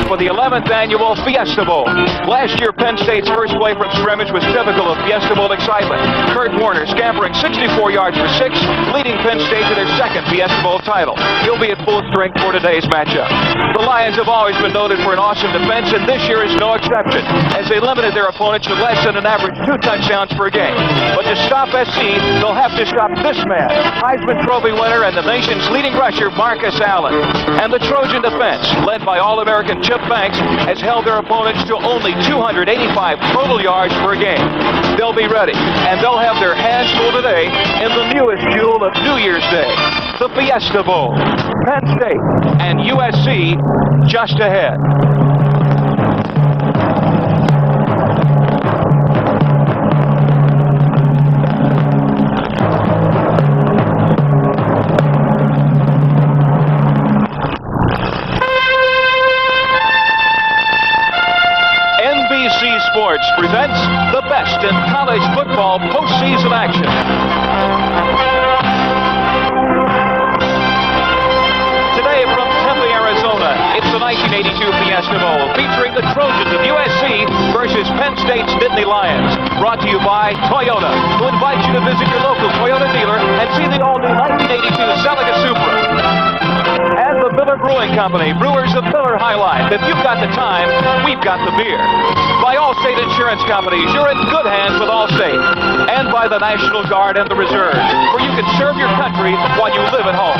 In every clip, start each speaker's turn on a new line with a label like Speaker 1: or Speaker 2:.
Speaker 1: for the 11th annual Fiesta Bowl. Last year, Penn State's first play from scrimmage was typical of Fiesta Bowl excitement. Kurt Warner scampering 64 yards for 6, leading Penn State to their second Fiesta Bowl title. He'll be at full strength for today's matchup. The Lions have always been noted for an awesome defense, and this year is no exception, as they limited their opponents to less than an average 2 touchdowns per game. But to stop SC, they'll have to stop this man, Heisman Trophy winner and the nation's leading rusher, Marcus Allen. And the Trojan defense, led by All-American Chip Banks, has held their opponents to only 285 total yards per game. They'll be ready, and they'll have their hands full today in the newest jewel of New Year's Day, the Fiesta Bowl. Penn State and USC just ahead. NBC Sports presents the best in college football postseason action. Today from Tempe, Arizona, it's the 1982 Fiesta Bowl featuring the Trojans of USC versus Penn State's Nittany Lions. Brought to you by Toyota, who invites you to visit your local Toyota dealer and see the all-new 1982 Celica Supra. And the Miller Brewing Company, brewers of Miller High Life. If you've got the time, we've got the beer. By Allstate Insurance Companies, you're in good hands with Allstate. And by the National Guard and the Reserve, where you can serve your country while you live at home.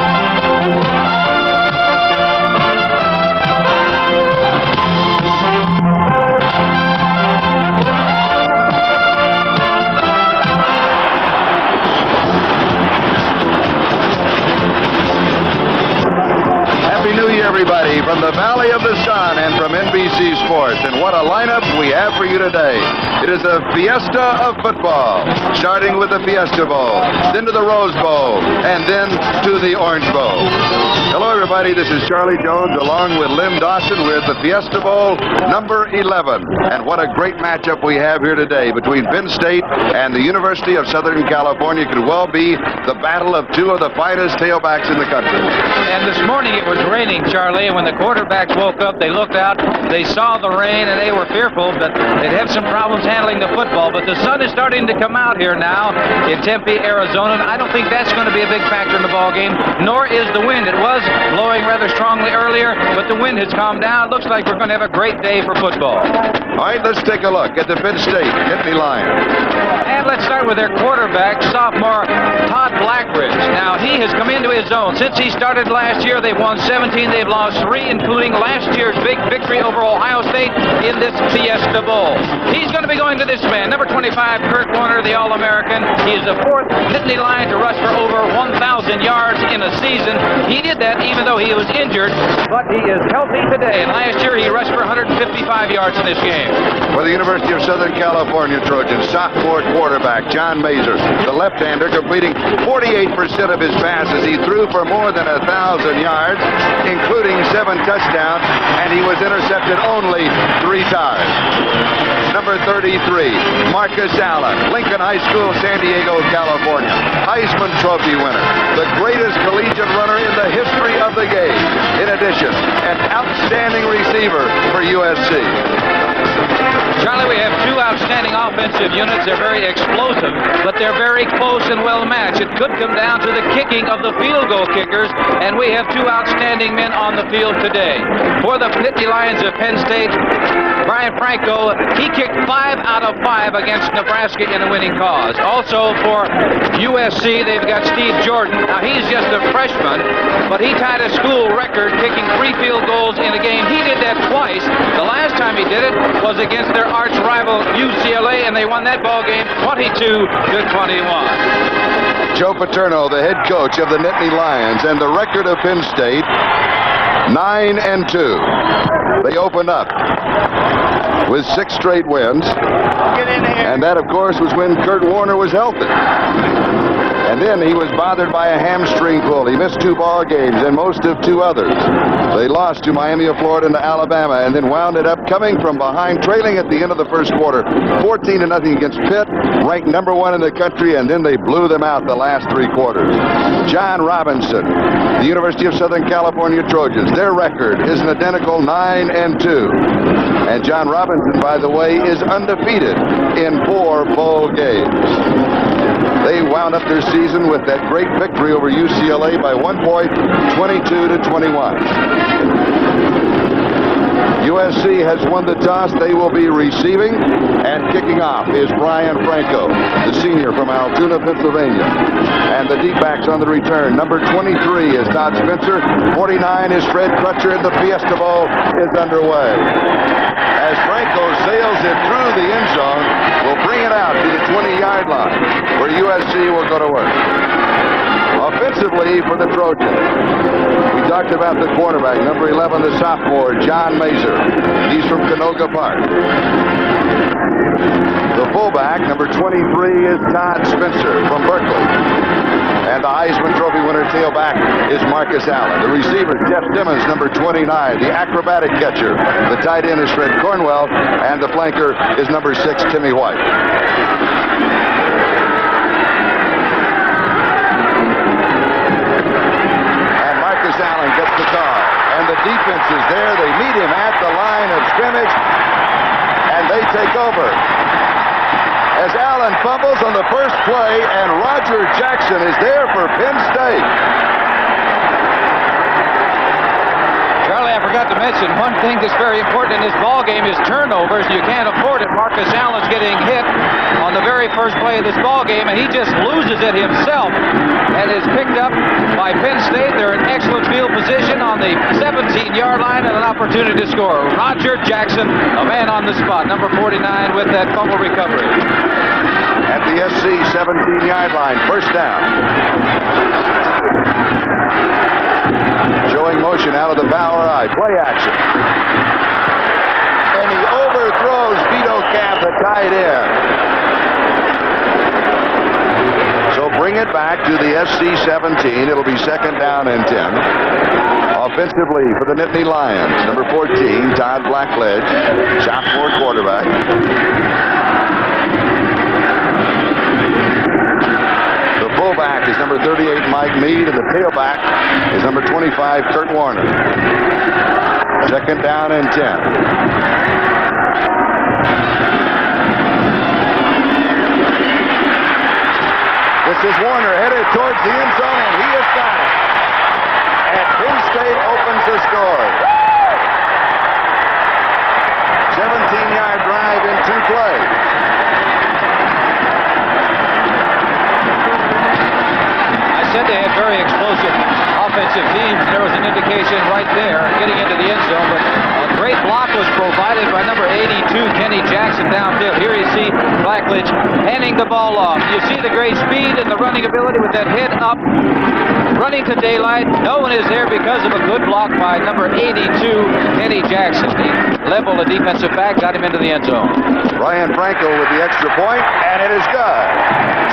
Speaker 2: Happy New Year, everybody, from the Valley of the Sun and from NBC Sports. And what a lineup we have for you today. It is a fiesta of football, starting with the Fiesta Bowl, then to the Rose Bowl, and then to the Orange Bowl. Hello, everybody. This is Charlie Jones along with Lim Dawson with the Fiesta Bowl number 11. And what a great matchup we have here today between Penn State and the University of Southern California. Could well be the battle of two of the finest tailbacks in the country.
Speaker 3: And this morning it was raining, Charlie, and when the quarterbacks woke up, they looked out, they saw the rain, and they were fearful that they'd have some problems handling the football. But the sun is starting to come out here now in Tempe, Arizona, and I don't think that's going to be a big factor in the ball game, nor is the wind. It was blowing rather strongly earlier, but the wind has calmed down. Looks like we're going to have a great day for football.
Speaker 2: All right, let's take a look at the Penn State Nittany Lions.
Speaker 3: And let's start with their quarterback, sophomore Todd Blackridge. Now, he has come into his own. Since he started last year, they've won 17. They've lost 3, including last year's big victory over Ohio State in this Fiesta Bowl. He's going to be going to this man, number 25, Kurt Warner, the All-American. He is the 4th Nittany Lion to rush for over 1,000 yards in a season. He did that even though he was injured, but he is healthy today. And last year, he rushed for 155 yards in this game.
Speaker 2: For the University of Southern California Trojans, sophomore quarterback John Mazur, the left-hander, completing 48% of his passes. He threw for more than 1,000 yards, including 7 touchdowns, and he was intercepted only 3 times. Number 33, Marcus Allen, Lincoln High School, San Diego, California. Heisman Trophy winner, the greatest collegiate runner in the history of the game. In addition, an outstanding receiver for USC.
Speaker 3: Charlie, we have 2 outstanding offensive units. They're very explosive, but they're very close and well matched. It could come down to the kicking of the field goal kickers, and we have 2 outstanding men on the field today. For the Nittany Lions of Penn State, Brian Franco, he kicked 5 out of 5 against Nebraska in a winning cause. Also for USC, they've got Steve Jordan. Now, he's just a freshman, but he tied a school record kicking 3 field goals in a game. He did that twice. The last time he did it was against their arch rival UCLA, and they won that ball game 22-21.
Speaker 2: Joe Paterno, the head coach of the Nittany Lions, and the record of Penn State, 9-2. They opened up with 6 straight wins, and that, of course, was when Kurt Warner was healthy. And And then he was bothered by a hamstring pull. He missed 2 ball games and most of 2 others. They lost to Miami of Florida and to Alabama, and then wound it up coming from behind, trailing at the end of the first quarter, 14-0 against Pitt, ranked number 1 in the country, and then they blew them out the last 3 quarters. John Robinson, the University of Southern California Trojans, their record is an identical 9-2. And John Robinson, by the way, is undefeated in 4 bowl games. They wound up their season with that great victory over UCLA by 1 point, 22-21. USC has won the toss. They will be receiving, and kicking off is Brian Franco, the senior from Altoona, Pennsylvania. And the deep backs on the return. Number 23 is Todd Spencer. 49 is Fred Crutcher, and the Fiesta Bowl is underway. As Franco sails it through the end zone, will bring it out to the 20-yard line, where USC will go to work. Offensively for the Trojans, we talked about the quarterback, number 11, the sophomore, John Mazer. He's from Canoga Park. The fullback, number 23, is Todd Spencer from Berkeley. And the Heisman Trophy winner tailback is Marcus Allen. The receiver, Jeff Simmons, number 29. The acrobatic catcher, the tight end is Fred Cornwell. And the flanker is number 6, Timmy White. And Marcus Allen gets the call. And the defense is there. They meet him at the line of scrimmage. And they take over. As Allen fumbles on the first play, and Roger Jackson is there for Penn State.
Speaker 3: Charlie, I forgot to mention one thing that's very important in this ball game is turnovers. You can't afford it. Marcus Allen's getting hit on the very first play of this ball game, and he just loses it himself and is picked up by Penn State. They're in excellent field position on the 17-yard line and an opportunity to score. Roger Jackson, a man on the spot, number 49 with that fumble recovery.
Speaker 2: At the SC 17-yard line, first down. Showing motion out of the Bauer eye. Play action. And he overthrows Vito Camp, the tight end. So bring it back to the SC 17. It'll be second down and 10. Offensively for the Nittany Lions, number 14, Todd Blackledge, sophomore quarterback. The fullback is number 38, Mike Mead, and the tailback is number 25, Kurt Warner. Second down and 10. This is Warner headed towards the end zone, and he has got it. And Penn State opens the score. 17-yard drive in 2 plays.
Speaker 3: I said they had very explosive offensive teams. There was an indication right there getting into the end zone, but a great block was provided by number 82, Kenny Jackson, downfield. Here you see Blackledge handing the ball off. You see the great speed and the running ability with that head up, running to daylight. No one is there because of a good block by number 82, Kenny Jackson. He leveled the defensive back, got him into the end zone.
Speaker 2: Brian Franco with the extra point, and it is good.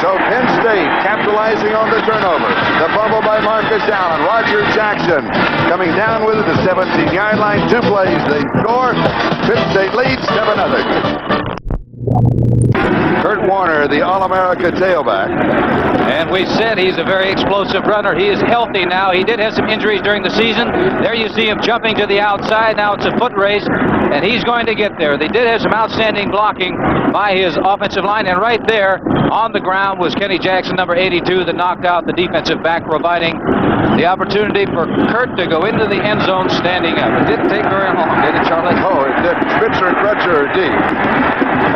Speaker 2: So Penn State capitalizing on the turnover. The fumble by Marcus Allen. Roger Jackson coming down with it, the 17-yard line. 2 plays, they score. Penn State leads 7-0. Kurt Warner, the All-America tailback.
Speaker 3: And we said he's a very explosive runner. He is healthy now. He did have some injuries during the season. There you see him jumping to the outside. Now it's a foot race, and he's going to get there. They did have some outstanding blocking by his offensive line, and right there on the ground was Kenny Jackson, number 82, that knocked out the defensive back, providing the opportunity for Kurt to go into the end zone standing up. It didn't take very long, did it, Charlie?
Speaker 2: Oh, it did. Spitzer and Crutcher are deep.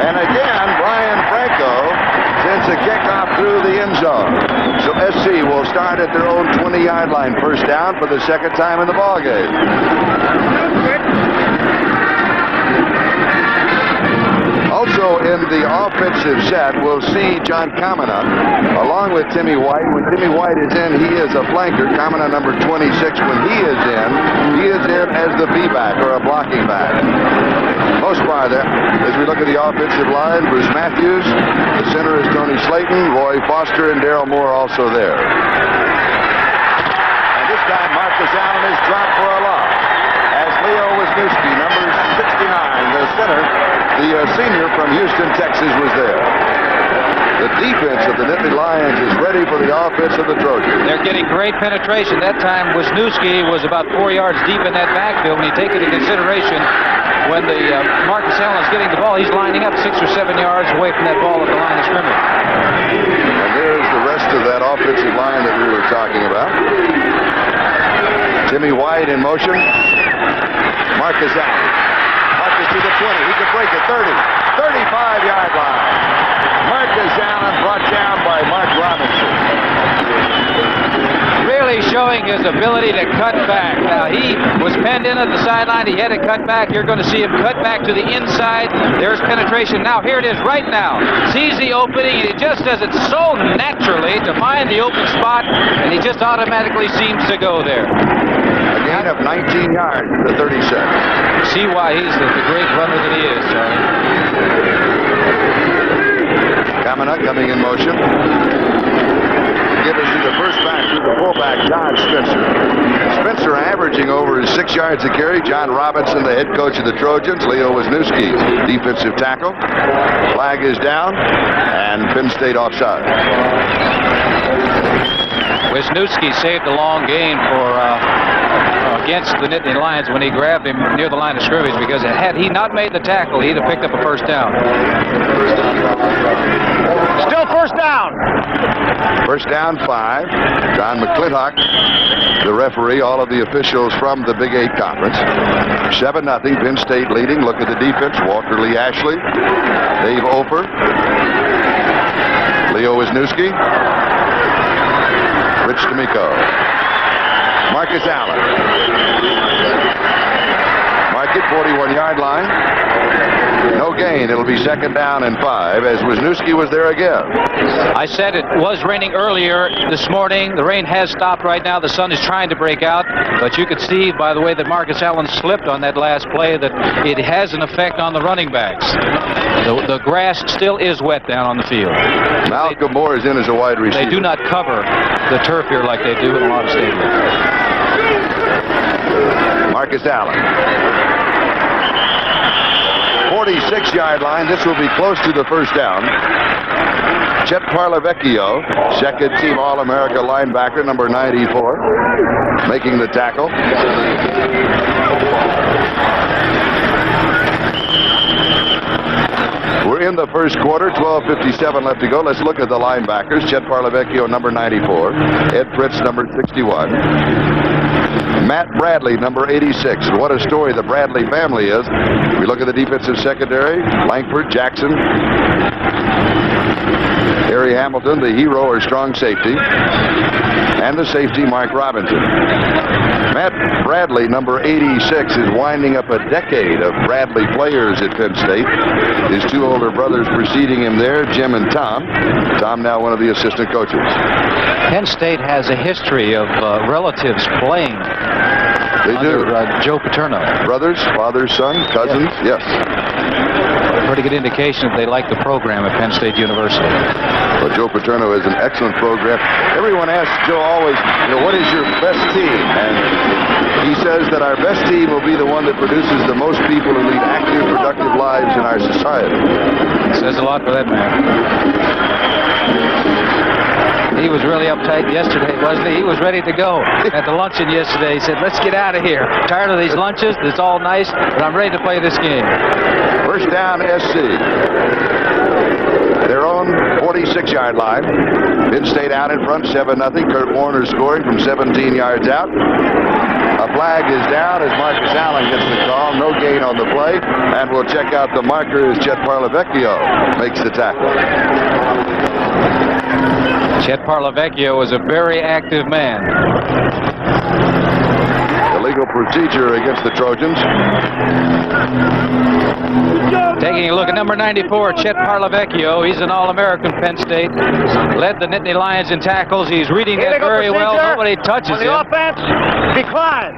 Speaker 2: And again, Brian Franco sends a kickoff through the end zone. So SC will start at their own 20-yard line, first down for the second time in the ballgame. Also in the offensive set, we'll see John Kamina along with Timmy White. When Timmy White is in, he is a flanker. Kamina, number 26, when he is in as the V-back or a blocking back. close by there. As we look at the offensive line, Bruce Matthews. The center is Tony Slayton, Roy Foster, and Darrell Moore also there. And this time, Marcus Allen is dropped for a loss. As Leo Wisniewski, number 69, the center, the senior from Houston, Texas, was there. The defense of the Nittany Lions is ready for the offense of the Trojans.
Speaker 3: They're getting great penetration. That time, Wisniewski was about 4 yards deep in that backfield. When you take into consideration when the Marcus Allen is getting the ball, he's lining up 6 or 7 yards away from that ball at the line of scrimmage.
Speaker 2: And there's the rest of that offensive line that we were talking about. Jimmy White in motion. Marcus Allen. Marcus to the 20. He could break it. 30. 35-yard line. Marcus Allen brought down by Mark Robinson.
Speaker 3: Really showing his ability to cut back. Now, he was penned in at the sideline. He had to cut back. You're going to see him cut back to the inside. There's penetration. Now, here it is right now. Sees the opening, and he just does it so naturally to find the open spot, and he just automatically seems to go there.
Speaker 2: A gain of 19 yards to 36.
Speaker 3: See why he's the great runner that he is, Charlie.
Speaker 2: Kamina coming in motion. Give it to the first back to the fullback, John Spencer. Spencer averaging over 6 yards a carry. John Robinson, the head coach of the Trojans. Leo Wisniewski, defensive tackle. Flag is down, and Penn State offside.
Speaker 3: Wisniewski saved a long gain against the Nittany Lions when he grabbed him near the line of scrimmage, because had he not made the tackle, he'd have picked up a first down.
Speaker 4: Still first down.
Speaker 2: First down 5. John McClintock, the referee, all of the officials from the Big 8 Conference. 7-0, Penn State leading. Look at the defense. Walter Lee Ashley, Dave Ofer, Leo Wisniewski, Rich D'Amico, Marcus Allen. Mark it, 41-yard line. No gain. It'll be second down and 5 as Wisniewski was there again.
Speaker 3: I said it was raining earlier this morning. The rain has stopped right now. The sun is trying to break out, but you could see by the way that Marcus Allen slipped on that last play that it has an effect on the running backs. The grass still is wet down on the field.
Speaker 2: Malcolm Moore is in as a wide receiver.
Speaker 3: They do not cover the turf here like they do in a lot of stadiums.
Speaker 2: Marcus Allen. 46-yard line. This will be close to the first down. Chet Parlavecchio, second team All-America linebacker, number 94, making the tackle. We're in the first quarter, 12:57 left to go. Let's look at the linebackers. Chet Parlavecchio, number 94. Ed Fritz, number 61. Matt Bradley, number 86. And what a story the Bradley family is. We look at the defensive secondary. Langford, Jackson, Harry Hamilton, the hero or strong safety. And the safety, Mike Robinson. Matt Bradley, number 86, is winding up a decade of Bradley players at Penn State. His two older brothers preceding him there, Jim and Tom. Tom now one of the assistant coaches.
Speaker 3: Penn State has a history of relatives playing.
Speaker 2: They do.
Speaker 3: Joe Paterno.
Speaker 2: Brothers, father, son, cousins, yes.
Speaker 3: Pretty good indication that they like the program at Penn State University.
Speaker 2: Well, Joe Paterno is an excellent program. Everyone asks Joe always, what is your best team? And he says that our best team will be the one that produces the most people who lead active, productive lives in our society.
Speaker 3: Says a lot for that man. He was really uptight yesterday, wasn't he? He was ready to go at the luncheon yesterday. He said, let's get out of here. Tired of these lunches. It's all nice, but I'm ready to play this game.
Speaker 2: First down, SC. Their own 46-yard line. Penn State out in front, 7-0. Kurt Warner scoring from 17 yards out. A flag is down as Marcus Allen gets the call. No gain on the play. And we'll check out the marker as Chet Parlavecchio makes the tackle.
Speaker 3: Chet Parlavecchio is a very active man.
Speaker 2: Illegal procedure against the Trojans.
Speaker 3: Taking a look at number 94, Chet Parlavecchio. He's an All-American Penn State. Led the Nittany Lions in tackles. He's reading that very well. Nobody touches him.
Speaker 4: On the offense, decline.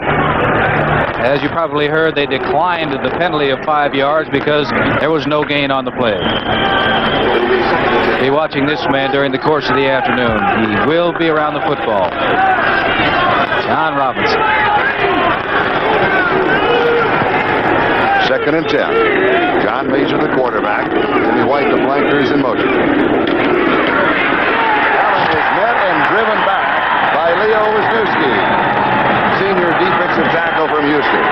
Speaker 3: As you probably heard, they declined the penalty of 5 yards because there was no gain on the play. Be watching this man during the course of the afternoon. He will be around the football. John Robinson.
Speaker 2: 2nd and 10. John Major, the quarterback. Jimmy White, the flankers, in motion. Allen is met and driven back by Leo Wisniewski, senior defensive tackle from Houston.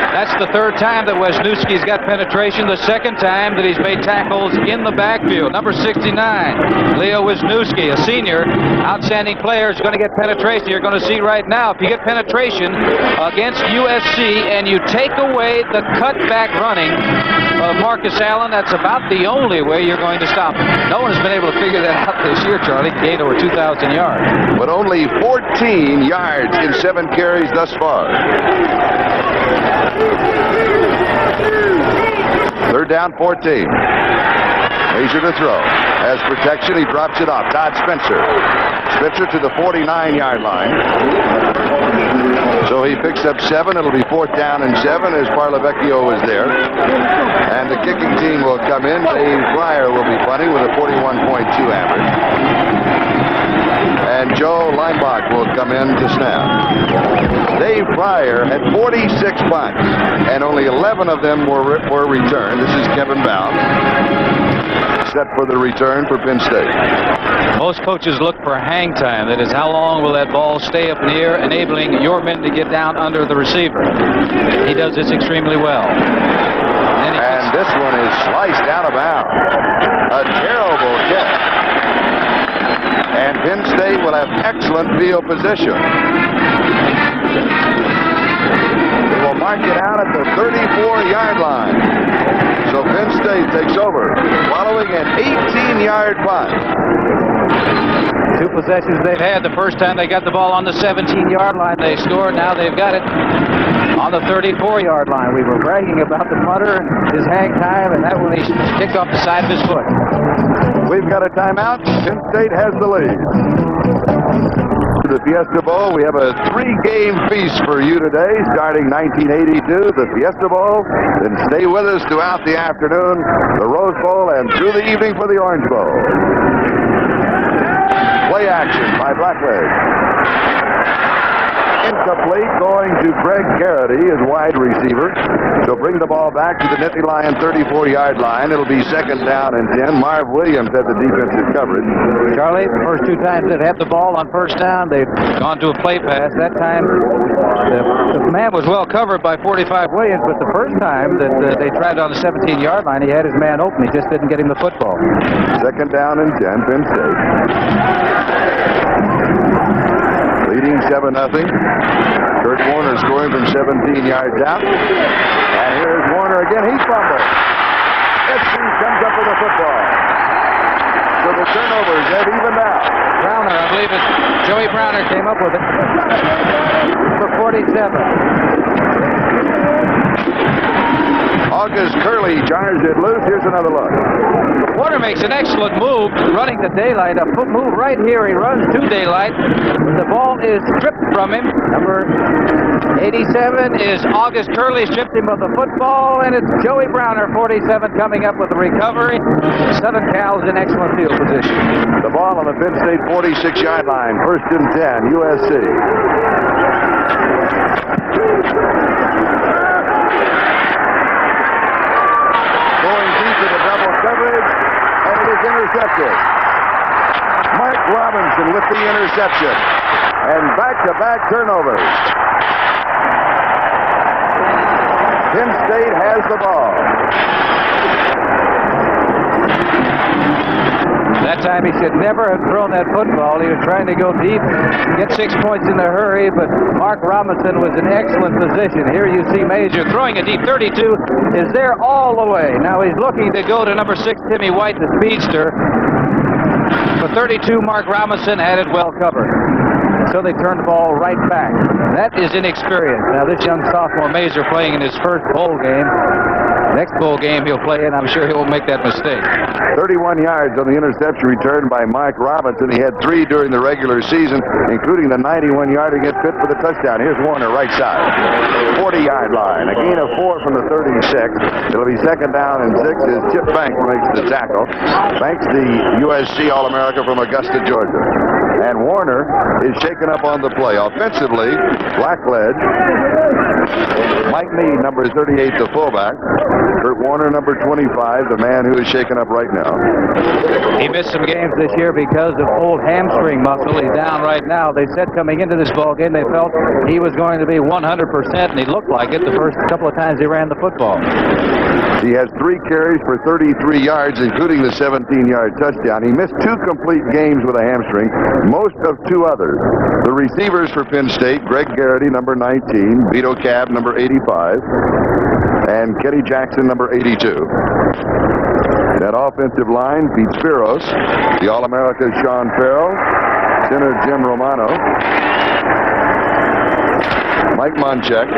Speaker 3: That's the 3rd time that Wisniewski's got penetration. The 2nd time that he's made tackles in the backfield. Number 69, Leo Wisniewski, a senior, outstanding player, is going to get penetration. You're going to see right now, if you get penetration against USC and you take away the cutback running of Marcus Allen, that's about the only way you're going to stop him. No one has been able to figure that out this year, Charlie. Gained over 2,000 yards.
Speaker 2: But only 14 yards in 7 carries thus far. 3rd down, 14. Major to throw. Has protection. He drops it off. Todd Spencer. Spencer to the 49-yard line. So he picks up 7. It'll be 4th down and 7 as Parlavecchio is there. And the kicking team will come in. Dave Fryer will be punting with a 41.2 average. And Joe Leinbach will come in to snap. Dave Fryer had 46 punts, and only 11 of them were returned. This is Kevin Bound, set for the return for Penn State.
Speaker 3: Most coaches look for hang time. That is, how long will that ball stay up in the air, enabling your men to get down under the receiver. He does this extremely well.
Speaker 2: And this one is sliced out of bounds. A terrible catch. And Penn State will have excellent field position. They will mark it out at the 34-yard line. So Penn State takes over, following an 18-yard punt.
Speaker 3: 2 possessions they've had. The first time they got the ball on the 17-yard line, they scored. Now they've got it on the 34-yard line. We were bragging about the punter and his hang time, and that one he kicked off the side of his foot.
Speaker 2: We've got a timeout. Penn State has the lead. The Fiesta Bowl, we have a 3-game feast for you today, starting 1982, the Fiesta Bowl. Then stay with us throughout the afternoon, the Rose Bowl, and through the evening for the Orange Bowl. Play action by Blackledge. Incomplete, going to Greg Garrity as wide receiver. So bring the ball back to the Nittany Lion 34-yard line. It'll be 2nd down and 10. Marv Williams had the defensive coverage.
Speaker 3: Charlie, the first 2 times they've had the ball on 1st down, they've gone to a play pass. That time, the man was well covered by 45 Williams, but the first time that they tried on the 17-yard line, he had his man open. He just didn't get him the football.
Speaker 2: 2nd down and 10, Penn State. Leading 7-0. Kurt Warner scoring from 17 yards out. And here's Warner again. He fumbles. SC comes up with the football. So the turnovers have evened out.
Speaker 3: Browner, I believe it's Joey Browner came up with it for 47.
Speaker 2: August Curley charged it loose. Here's another look.
Speaker 3: Warner makes an excellent move running the daylight. A foot move right here. He runs to daylight. The ball is stripped from him. Number 87 is August Curley, stripped him of the football, and it's Joey Browner, 47, coming up with the recovery. Southern Cal's in excellent field position.
Speaker 2: The ball on the Penn State 46-yard line. 1st and 10, USC. Going deep to the double coverage, and it is intercepted. Mark Robinson with the interception. And back-to-back turnovers. Penn State has the ball.
Speaker 3: That time he should never have thrown that football. He was trying to go deep, get 6 points in a hurry, but Mark Robinson was in excellent position. Here you see Major throwing a deep 32, is there all the way. Now he's looking to go to number 6, Timmy White, the speedster. For 32, Mark Robinson had it well covered. So they turned the ball right back. That is inexperience. Now this young sophomore Major playing in his first bowl game. Next bowl game he'll play in, I'm sure he won't make that mistake.
Speaker 2: 31 yards on the interception return by Mike Robinson. He had 3 during the regular season, including the 91-yard against Pitt for the touchdown. Here's Warner, right side. 40-yard line. A gain of 4 from the 36. It'll be second down and 6 as Chip Banks makes the tackle. Banks, the USC All-America from Augusta, Georgia. And Warner is shaken up on the play. Offensively, Blackledge, Mike Meade, number 38, the fullback. Kurt Warner, number 25, the man who is shaken up right now.
Speaker 3: He missed some games this year because of old hamstring muscle. He's down right now. They said coming into this ball game they felt he was going to be 100%, and he looked like it the first couple of times he ran the football.
Speaker 2: He has 3 carries for 33 yards, including the 17-yard touchdown. He missed 2 complete games with a hamstring, most of 2 others. The receivers for Penn State, Greg Garrity, number 19, Vito Cab, number 85, and Kenny Jackson, number 82. That offensive line, Pete Spiros, the All-America Sean Farrell, center Jim Romano, Mike Monchek,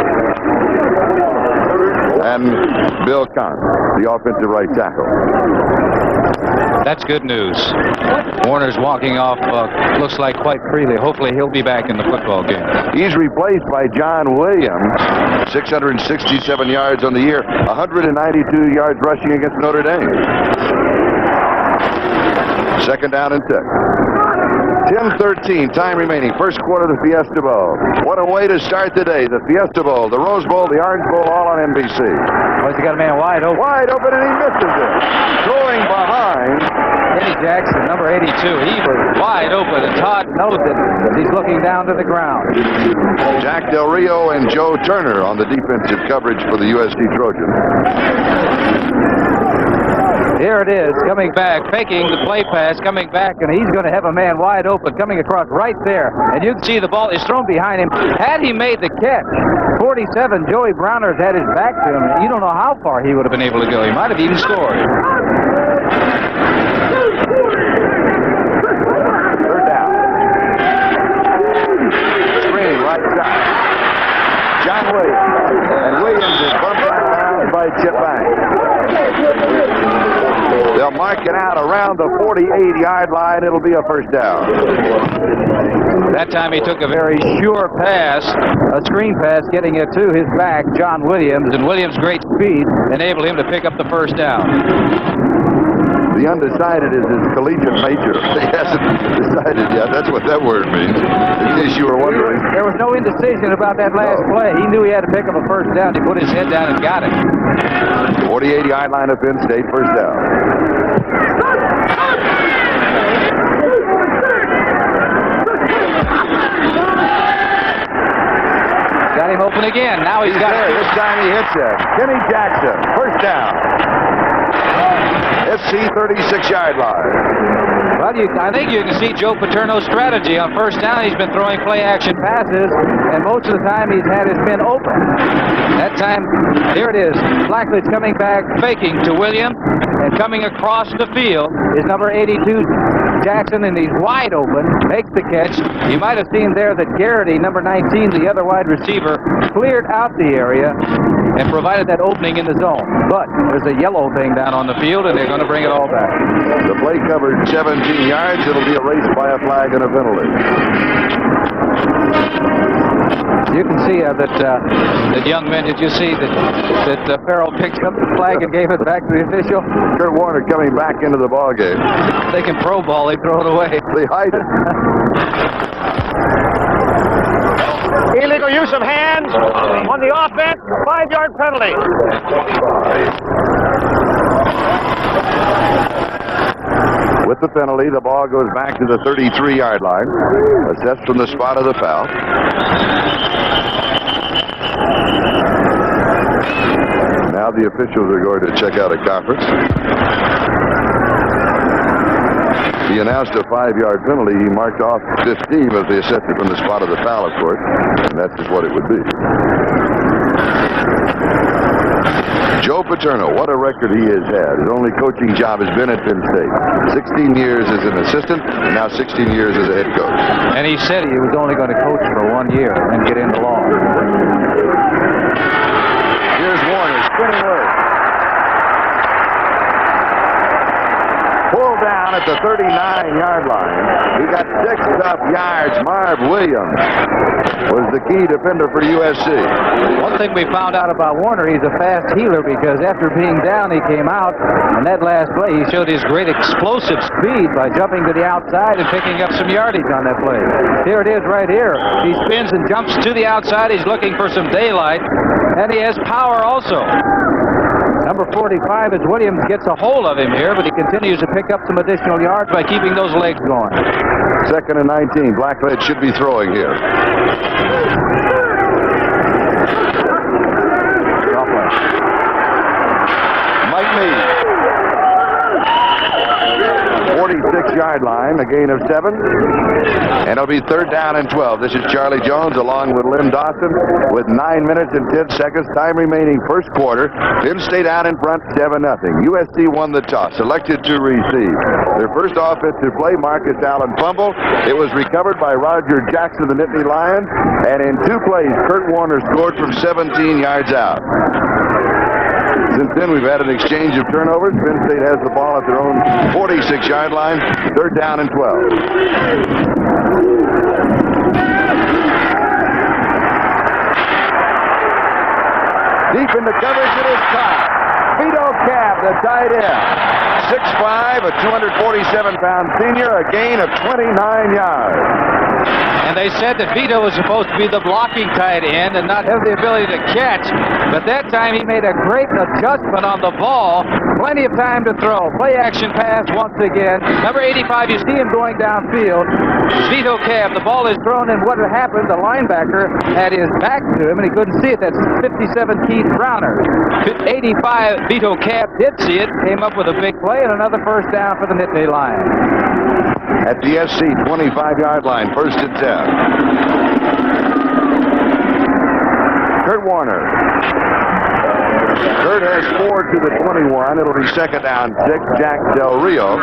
Speaker 2: and Bill Kahn, the offensive right tackle.
Speaker 3: That's good news. Warner's walking off, looks like quite freely. Hopefully he'll be back in the football game.
Speaker 2: He's replaced by John Williams, 667 yards on the year, 192 yards rushing against Notre Dame. Second down and 6. 10:13, time remaining. First quarter of the Fiesta Bowl. What a way to start the day. The Fiesta Bowl, the Rose Bowl, the Orange Bowl, all on NBC.
Speaker 3: Well, he got a man wide open.
Speaker 2: Wide open, and he misses it. Throwing behind.
Speaker 3: Kenny Jackson, number 82. He was wide open, and Todd knows it as he's looking down to the ground.
Speaker 2: Jack Del Rio and Joe Turner on the defensive coverage for the USC Trojans.
Speaker 3: Here it is, coming back, faking the play pass, coming back, and he's going to have a man wide open coming across right there. And you can see the ball is thrown behind him. Had he made the catch, 47, Joey Browner's had his back to him. You don't know how far he would have been able to go. He might have even scored.
Speaker 2: Third down. Screening right side. John Williams. And Williams is bumped around by Chip Banks. They'll mark it out around the 48-yard line. It'll be a first down.
Speaker 3: That time he took a very sure pass, a screen pass, getting it to his back, John Williams, and Williams' great speed enabled him to pick up the first down.
Speaker 2: The undecided is his collegiate major. He hasn't decided yet. That's what that word means, in case you were wondering.
Speaker 3: There was no indecision about that last play. He knew he had to pick up a first down. He put his head down and got it.
Speaker 2: 48-yard line of Penn State, first down.
Speaker 3: Got him open again. Now he's got
Speaker 2: there.
Speaker 3: it.
Speaker 2: This time he hits it. Kenny Jackson, first down. SC 36-yard line.
Speaker 3: Well, I think you can see Joe Paterno's strategy. On first down, he's been throwing play-action passes, and most of the time he's had his men open. That time, here it is. Blackledge coming back, faking to Williams, and coming across the field is number 82, Jackson, and he's wide open, makes the catch. You might have seen there that Garrity, number 19, the other wide receiver, cleared out the area and provided that opening in the zone. But there's a yellow thing down on the field, and they're going to bring it all back.
Speaker 2: The play covered 17 yards. It'll be erased by a flag and a penalty.
Speaker 3: You can see that young man. Did you see that Farrell picked up the flag and gave it back to the official?
Speaker 2: Kurt Warner coming back into the ball game.
Speaker 3: They can pro ball. They throw it away.
Speaker 2: They hide it.
Speaker 4: Illegal use of hands on the offense, 5-yard penalty.
Speaker 2: With the penalty, the ball goes back to the 33-yard line. Assessed from the spot of the foul. Now the officials are going to check out a conference. He announced a 5-yard penalty. He marked off 15 if they assessed it from the spot of the foul, of course. And that's just what it would be. Joe Paterno, what a record he has had. His only coaching job has been at Penn State. 16 years as an assistant, and now 16 years as a head coach.
Speaker 3: And he said he was only going to coach for 1 year and get in the law.
Speaker 2: Here's Warner spinning away. at the 39-yard line. He got 6 tough yards. Marv Williams was the key defender for USC.
Speaker 3: One thing we found out about Warner, he's a fast healer because after being down, he came out, and that last play, he showed his great explosive speed by jumping to the outside and picking up some yardage on that play. Here it is right here. He spins and jumps to the outside. He's looking for some daylight, and he has power also. Number 45 is Williams, gets a hold of him here, but he continues to pick up some additional yards by keeping those legs going.
Speaker 2: 2nd and 19. Blackledge should be throwing here. Mike Meade. 46-yard line, a gain of 7. And it'll be 3rd down and 12. This is Charlie Jones along with Lynn Dawson with 9 minutes and 10 seconds. Time remaining first quarter. Penn State out in front 7-0. USC won the toss, elected to receive. Their first offensive play, Marcus Allen fumble. It was recovered by Roger Jackson, the Nittany Lions. And in 2 plays, Kurt Warner scored from 17 yards out. Since then, we've had an exchange of turnovers. Penn State has the ball at their own 46-yard line. 3rd down and 12. Deep into coverage, it is caught. Vito Cab, the tight end. 6'5", a 247-pound senior, a gain of 29 yards.
Speaker 3: And they said that Vito was supposed to be the blocking tight end and not have the ability to catch. But that time he made a great adjustment on the ball. Plenty of time to throw. Play action pass once again. Number 85, you see him going downfield. Vito Cab, the ball is thrown, and what happened, the linebacker had his back to him and he couldn't see it. That's 57 Keith Browner. 85 Vito Cab did see it, came up with a big play and another first down for the Nittany Lions.
Speaker 2: At the SC 25-yard line, 1st and 10. Kurt Warner. Kurt has 4 to the 21. It'll be 2nd down 6. Jack Del Rio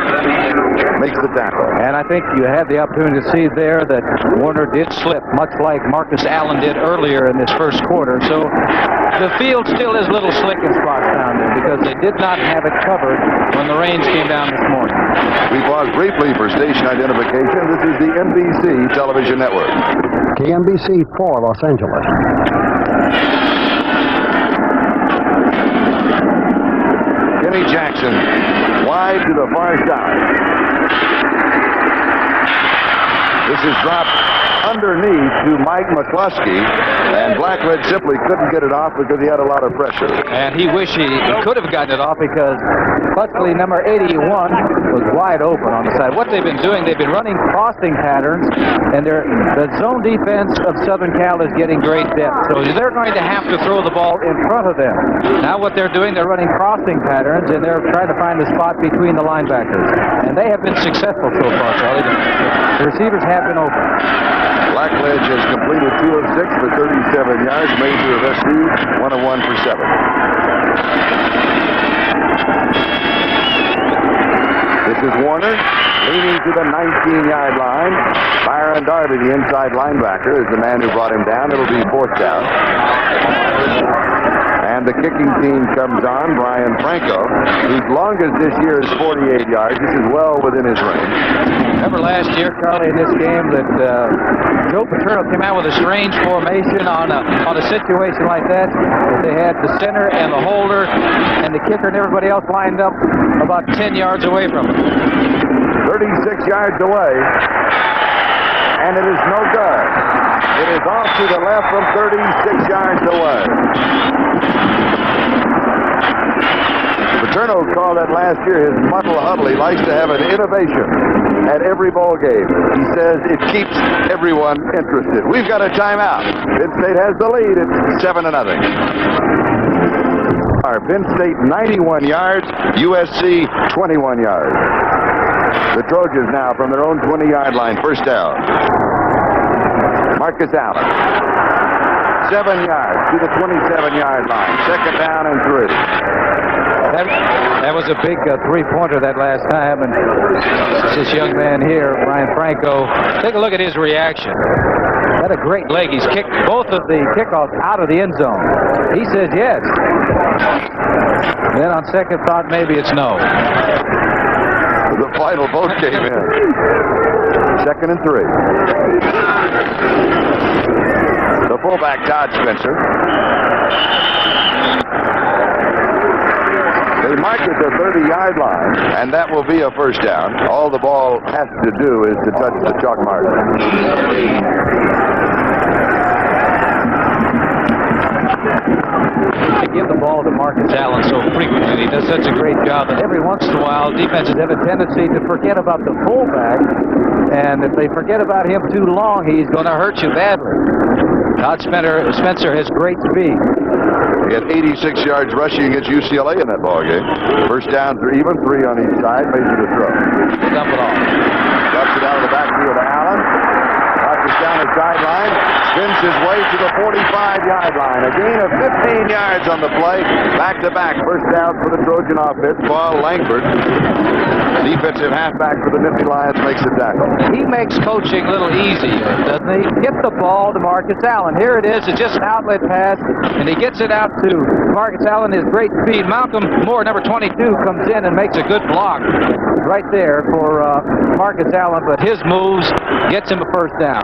Speaker 2: makes the tackle.
Speaker 3: And I think you had the opportunity to see there that Warner did slip, much like Marcus Allen did earlier in this first quarter. So the field still is a little slick in spots down there because they did not have it covered when the rains came down this morning.
Speaker 2: We pause briefly for station identification. This is the NBC television network.
Speaker 5: KNBC 4, Los Angeles.
Speaker 2: Kenny Jackson, wide to the far side. This is dropped underneath to Mike McCluskey, and Blackledge simply couldn't get it off because he had a lot of pressure.
Speaker 3: And he wished he could have gotten it off because Buckley, number 81, was wide open on the side. What they've been doing, they've been running crossing patterns, and the zone defense of Southern Cal is getting great depth. So they're going to have to throw the ball in front of them. Now what they're doing, they're running crossing patterns, and they're trying to find a spot between the linebackers. And they have been successful so far, Charlie. The receivers have been open.
Speaker 2: Blackledge has completed 2 of 6 for 37 yards. Major of SC, 1 of 1 for 7. This is Warner, leaning to the 19-yard line. Byron Darby, the inside linebacker, is the man who brought him down. It'll be 4th down. And the kicking team comes on, Brian Franco, whose longest this year is 48 yards. This is well within his range.
Speaker 3: Remember last year, Charlie, in this game that Joe Paterno came out with a strange formation on a situation like that. They had the center and the holder and the kicker and everybody else lined up about 10 yards away from him.
Speaker 2: 36 yards away, and it is no good. It is off to the left from 36 yards away. Paterno called that last year his muddle huddle. He likes to have an innovation at every ball game. He says it keeps everyone interested. We've got a timeout. Penn State has the lead. It's 7-0. Penn State 91 yards, USC 21 yards. The Trojans now from their own 20-yard line, 1st down. Marcus Allen, 7 yards to the 27-yard line, 2nd down and 3.
Speaker 3: That was a big three-pointer that last time, and this young man here, Brian Franco, take a look at his reaction. Had a great leg. He's kicked both of the kickoffs out of the end zone. He says yes. Then on second thought, maybe it's no.
Speaker 2: The final vote came in. 2nd and 3. The fullback, Todd Spencer. They mark at the 30-yard line, and that will be a first down. All the ball has to do is to touch the chalk marker.
Speaker 3: They give the ball to Marcus Allen so frequently. He does such a great job that every once in a while defenses have a tendency to forget about the fullback, and if they forget about him too long, he's going to hurt you badly. Todd Spencer has great speed.
Speaker 2: He had 86 yards rushing against UCLA in that ball game. First downs are even, 3 on each side, makes it a throw.
Speaker 3: Dump it off.
Speaker 2: Drops it out of the backfield to Allen. Marcus down the sideline. Spins his way to the 45-yard line. A gain of 15 yards on the play. Back-to-back first down for the Trojan offense. Paul Langford, defensive halfback for the Nittany Lions, makes the tackle.
Speaker 3: He makes coaching a little easier, doesn't he? Get the ball to Marcus Allen. Here it is. It's just an outlet pass, and he gets it out to Marcus Allen. His great speed. Malcolm Moore, number 22, comes in and makes a good block right there for Marcus Allen, but his moves gets him a first down.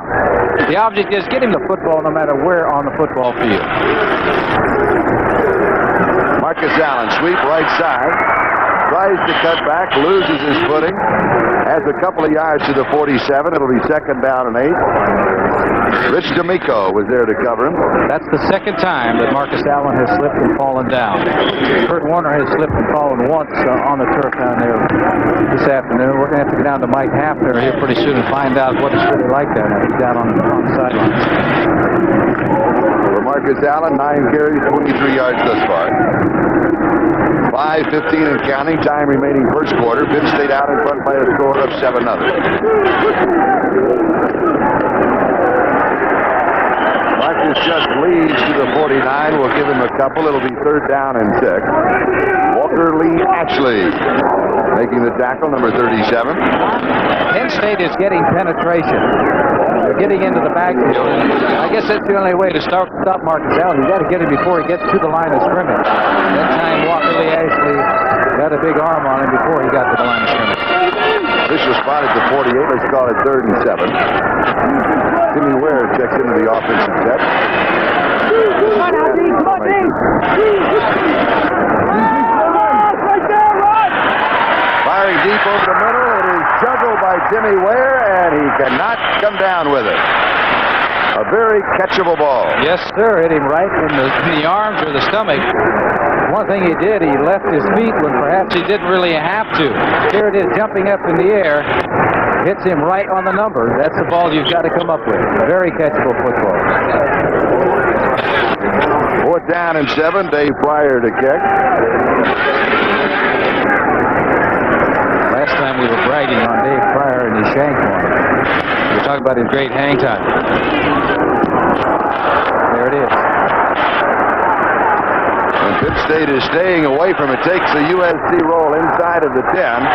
Speaker 3: The object is get him the football no matter where on the football field.
Speaker 2: Marcus Allen, sweep right side. Tries to cut back, loses his footing. Has a couple of yards to the 47. It'll be 2nd down and 8. Rich D'Amico was there to cover him.
Speaker 3: That's the 2nd time that Marcus Allen has slipped and fallen down. Kurt Warner has slipped and fallen once on the turf down there this afternoon. We're going to have to go down to Mike Hafner here pretty soon and find out what it's really like down there. He's down on the sidelines.
Speaker 2: For Marcus Allen, 9 carries, 23 yards thus far. 5:15 and counting. Time remaining first quarter. Penn State out in front by a score of 7-0. Marcus just leads to the 49. We'll give him a couple. It'll be 3rd down and 6. Walker Lee Ashley making the tackle, number 37.
Speaker 3: Penn State is getting penetration. They're getting into the backfield. I guess that's the only way to stop Marcus Allen. You got to get him before he gets to the line of scrimmage. That time Walker Lee Ashley got a big arm on him before he got to the line of scrimmage.
Speaker 2: Official spotted the 48. Let's call it 3rd and 7. Timmy Ware checks into the offensive set.
Speaker 4: Come on, Aldi. Come on, Dave.
Speaker 2: Firing deep over the middle. It is juggled by Timmy Ware, and he cannot come down with it. A very catchable ball.
Speaker 3: Yes, sir. Hit him right in the arms or the stomach. One thing he did, he left his feet when perhaps he didn't really have to. Here it is, jumping up in the air. Hits him right on the number. That's the ball you've got to come up with. Very catchable football.
Speaker 2: 4th down and 7. Dave Pryor to kick.
Speaker 3: Last time we were bragging on Dave Pryor and his shank one. We were talking about his great hang time. There it is.
Speaker 2: And Penn State is staying away from it. Takes the USC roll inside of the 10.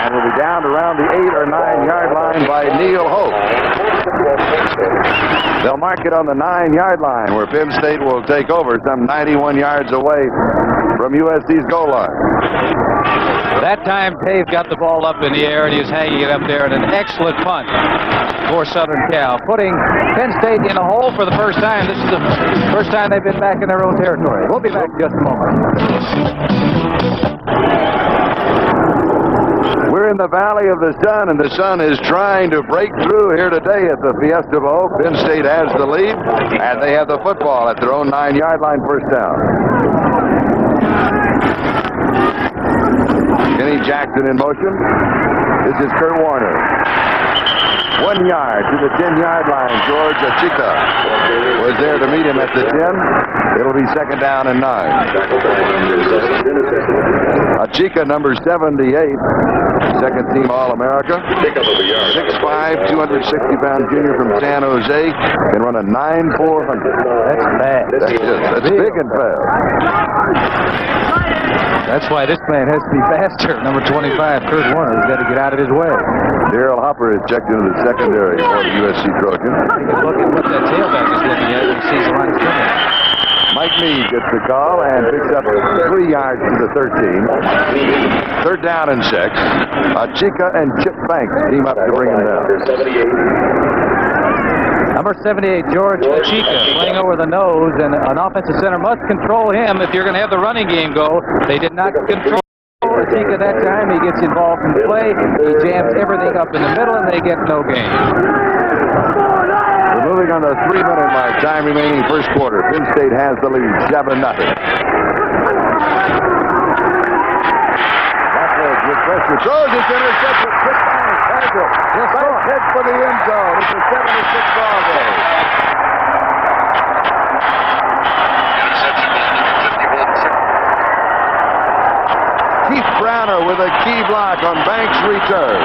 Speaker 2: And will be down around the 8 or 9 yard line by Neil Hope. They'll mark it on the 9 yard line where Penn State will take over some 91 yards away from USC's goal line.
Speaker 3: That time Dave got the ball up in the air and he was hanging it up there, and an excellent punt for Southern Cal, putting Penn State in a hole for the first time. This is the first time they've been back in their own territory. We'll be back in just a moment.
Speaker 2: We're in the Valley of the Sun, and the Sun is trying to break through here today at the Fiesta Bowl. Penn State has the lead, and they have the football at their own 9 yard line, first down. Kenny Jackson in motion. This is Kurt Warner. 1 yard to the 10 yard line. George Achika was there to meet him at the 10. It'll be 2nd down and 9. Achika, number 78. Second team All-America. 6'5", 260-pound junior from San Jose. Can run a 9.400.
Speaker 3: That's bad.
Speaker 2: That's big and fast.
Speaker 3: That's why this man has to be faster. Number 25, Kurt Warner, has got to get out of his way.
Speaker 2: Daryl Hopper is checked into the secondary for the USC Trojans.
Speaker 3: Look at what that tailback is looking at when he sees the line of scrimmage.
Speaker 2: Mike Meade gets the call and picks up 3 yards to the 13. 3rd down and 6. Chica and Chip Banks team up to bring him down.
Speaker 3: Number 78, George Chica, playing over the nose, and an offensive center must control him if you're going to have the running game go. They did not control Chica that time. He gets involved in the play. He jams everything up in the middle, and they get no gain.
Speaker 2: We're moving on the 3-minute mark. Time remaining first quarter. Penn State has the lead, 7-0. With pressure, throws, it's intercepted. Chip Banks has it. Banks heads for the end zone. It's a 7-6 ball game. Keith Browner with a key block on Banks' return.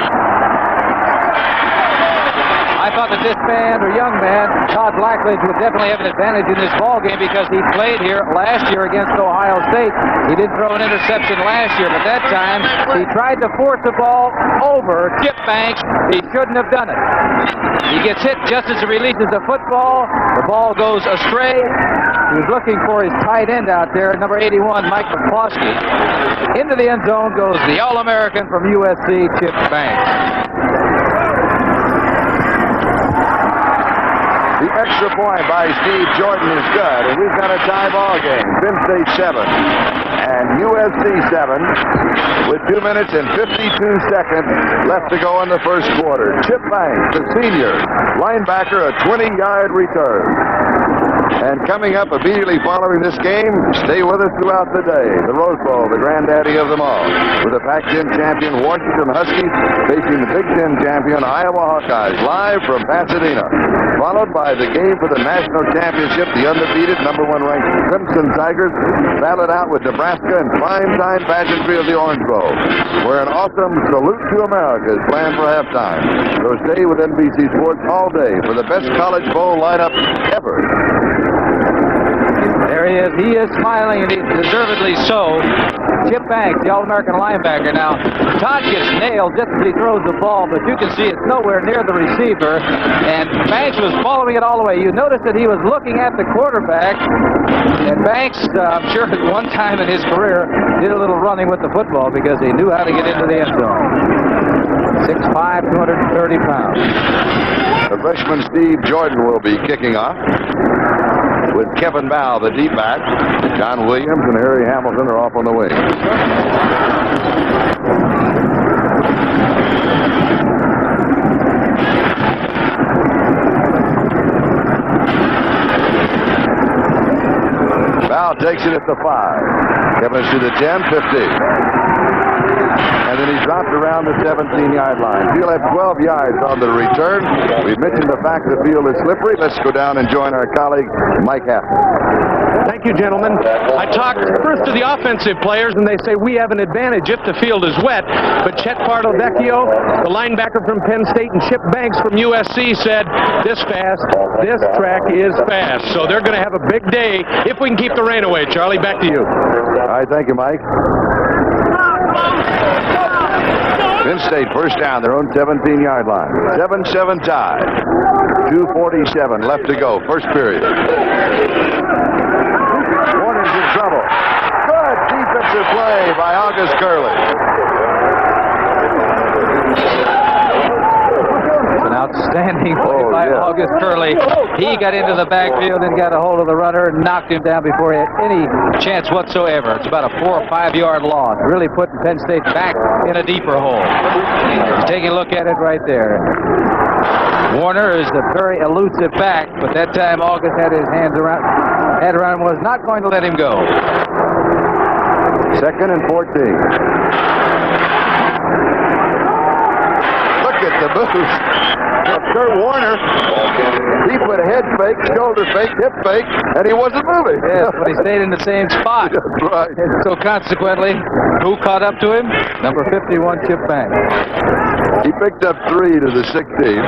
Speaker 3: I thought that this man, or young man, Todd Blackledge, would definitely have an advantage in this ball game because he played here last year against Ohio State. He did throw an interception last year, but that time he tried to force the ball over Chip Banks. He shouldn't have done it. He gets hit just as he releases the football. The ball goes astray. He was looking for his tight end out there, number 81, Mike McCloskey. Into the end zone goes the All-American from USC, Chip Banks.
Speaker 2: The extra point by Steve Jordan is good, and we've got a tie ball game. Penn State 7 and USC 7 with 2 minutes and 52 seconds left to go in the first quarter. Chip Banks, the senior linebacker, a 20-yard return. And coming up immediately following this game, stay with us throughout the day. The Rose Bowl, the granddaddy of them all, with the Pac-10 champion Washington Huskies facing the Big Ten champion Iowa Hawkeyes, live from Pasadena. Followed by the game for the national championship, the undefeated #1 ranked Crimson Tigers battled out with Nebraska in primetime pageantry of the Orange Bowl, where an awesome salute to America is planned for halftime. So stay with NBC Sports all day for the best college bowl lineup ever.
Speaker 3: There he is. He is smiling, and deservedly so. Chip Banks, the All-American linebacker. Now, Todd gets nailed just as he throws the ball, but you can see it's nowhere near the receiver, and Banks was following it all the way. You notice that he was looking at the quarterback, and Banks, I'm sure at one time in his career, did a little running with the football because he knew how to get into the end zone. 6'5", 230 pounds.
Speaker 2: The freshman Steve Jordan will be kicking off, with Kevin Bow, the deep back. John Williams and Harry Hamilton are off on the wing. Bow takes it at the 5. Evans to the 10, 15. And then he dropped around the 17-yard line. He'll have 12 yards on the return. We mentioned the fact the field is slippery. Let's go down and join our colleague, Mike Haffner.
Speaker 4: Thank you, gentlemen. I talked first to the offensive players, and they say we have an advantage if the field is wet. But Chet Pardo-Vecchio, the linebacker from Penn State, and Chip Banks from USC said, this track is fast. So they're going to have a big day if we can keep the rain away. Charlie, back to you.
Speaker 2: All right, thank you, Mike. Penn State first down, their own 17-yard line. 7-7 tie. 2:47 left to go. First period. Warner's in trouble. Good defensive play by August Curley.
Speaker 3: An outstanding play by August Curley. He got into the backfield and got a hold of the runner and knocked him down before he had any chance whatsoever. It's about a 4 or 5 yard loss. Really putting Penn State back in a deeper hole. Taking a look at it right there. Warner is a very elusive back, but that time August had his head around and was not going to let him go.
Speaker 2: 2nd and 14. Look at the moves of Kurt Warner. He put head fake, shoulder fake, hip fake, and he wasn't moving.
Speaker 3: Yes, but he stayed in the same spot.
Speaker 2: That's right.
Speaker 3: And so consequently, who caught up to him? Number 51, Chip Banks.
Speaker 2: He picked up 3 to the 16.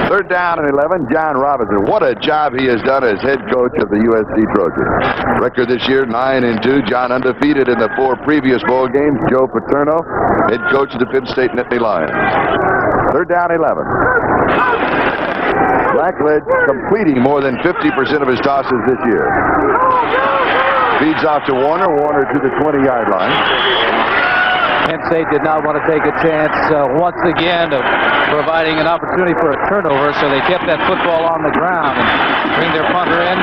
Speaker 2: 3rd down and 11, John Robinson. What a job he has done as head coach of the USC Trojans. Record this year, 9-2. John undefeated in the 4 previous bowl games. Joe Paterno, head coach of the Penn State Nittany Lions. 3rd down, 11. Blackledge completing more than 50% of his tosses this year. Feeds off to Warner. Warner to the 20-yard line.
Speaker 3: Penn State did not want to take a chance once again of providing an opportunity for a turnover, so they kept that football on the ground and bring their punter in.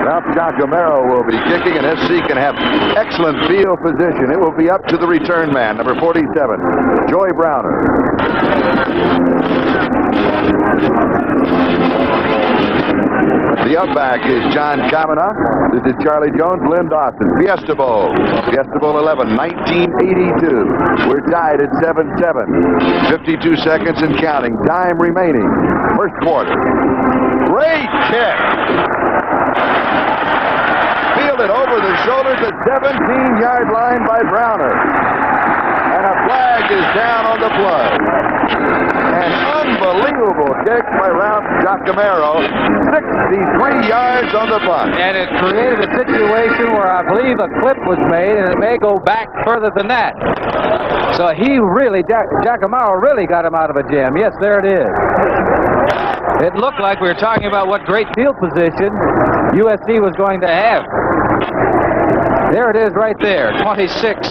Speaker 2: Ralph Giacomero will be kicking, and SC can have excellent field position. It will be up to the return man, number 47, Joy Browner. The up back is John Kavanaugh. This is Charlie Jones, Lynn Dawson. Fiesta Bowl 11, 1982. We're tied at 7-7. 52 seconds and counting. Time remaining. First quarter. Great kick. Fielded over the shoulders at 17-yard line by Browner. And a flag is down on the play. An unbelievable kick by Ralph Giacomero. 63 yards on the punt.
Speaker 3: And it created a situation where I believe a clip was made, and it may go back further than that. So he really, Giacomero really got him out of a jam. Yes, there it is. It looked like we were talking about what great field position USC was going to have. There it is right there. 26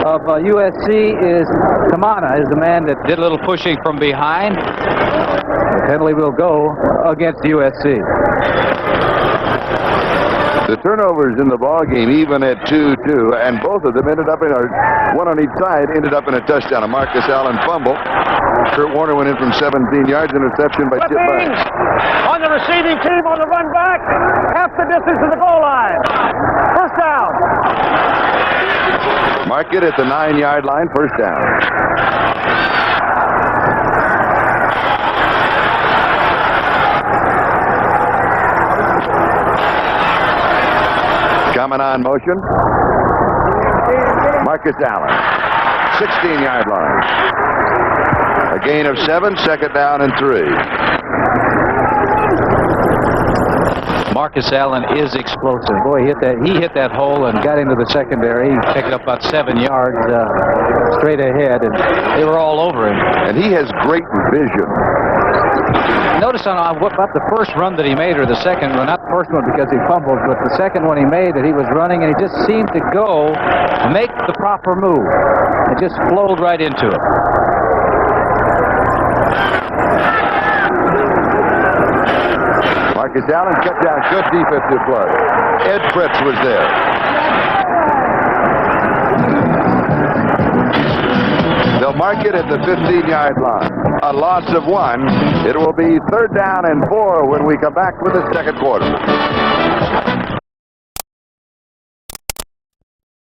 Speaker 3: of USC is Kamana, is the man that did a little pushing from behind. The penalty will go against USC.
Speaker 2: The turnovers in the ball game, even at 2-2, and both of them ended up in one on each side, ended up in a touchdown. A Marcus Allen fumble. Kurt Warner went in from 17 yards, interception by Chip Banks.
Speaker 6: On the receiving team on the run back, half the distance to the goal line. First down.
Speaker 2: Mark it at the 9-yard line, first down. Coming on motion. Marcus Allen, 16-yard line. A gain of 7, second down and 3.
Speaker 3: Marcus Allen is explosive. Boy, he hit that hole and got into the secondary. He picked up about 7 yards straight ahead, and they were all over him.
Speaker 2: And he has great vision.
Speaker 3: Notice about the first run that he made, or the second one, not the first one because he fumbled, but the second one he made that he was running, and he just seemed to go make the proper move. It just flowed right into it.
Speaker 2: Marcus Allen cut down, good defensive play. Ed Fritz was there. They'll mark it at the 15-yard line. A loss of 1. It will be third down and 4 when we come back with the second quarter.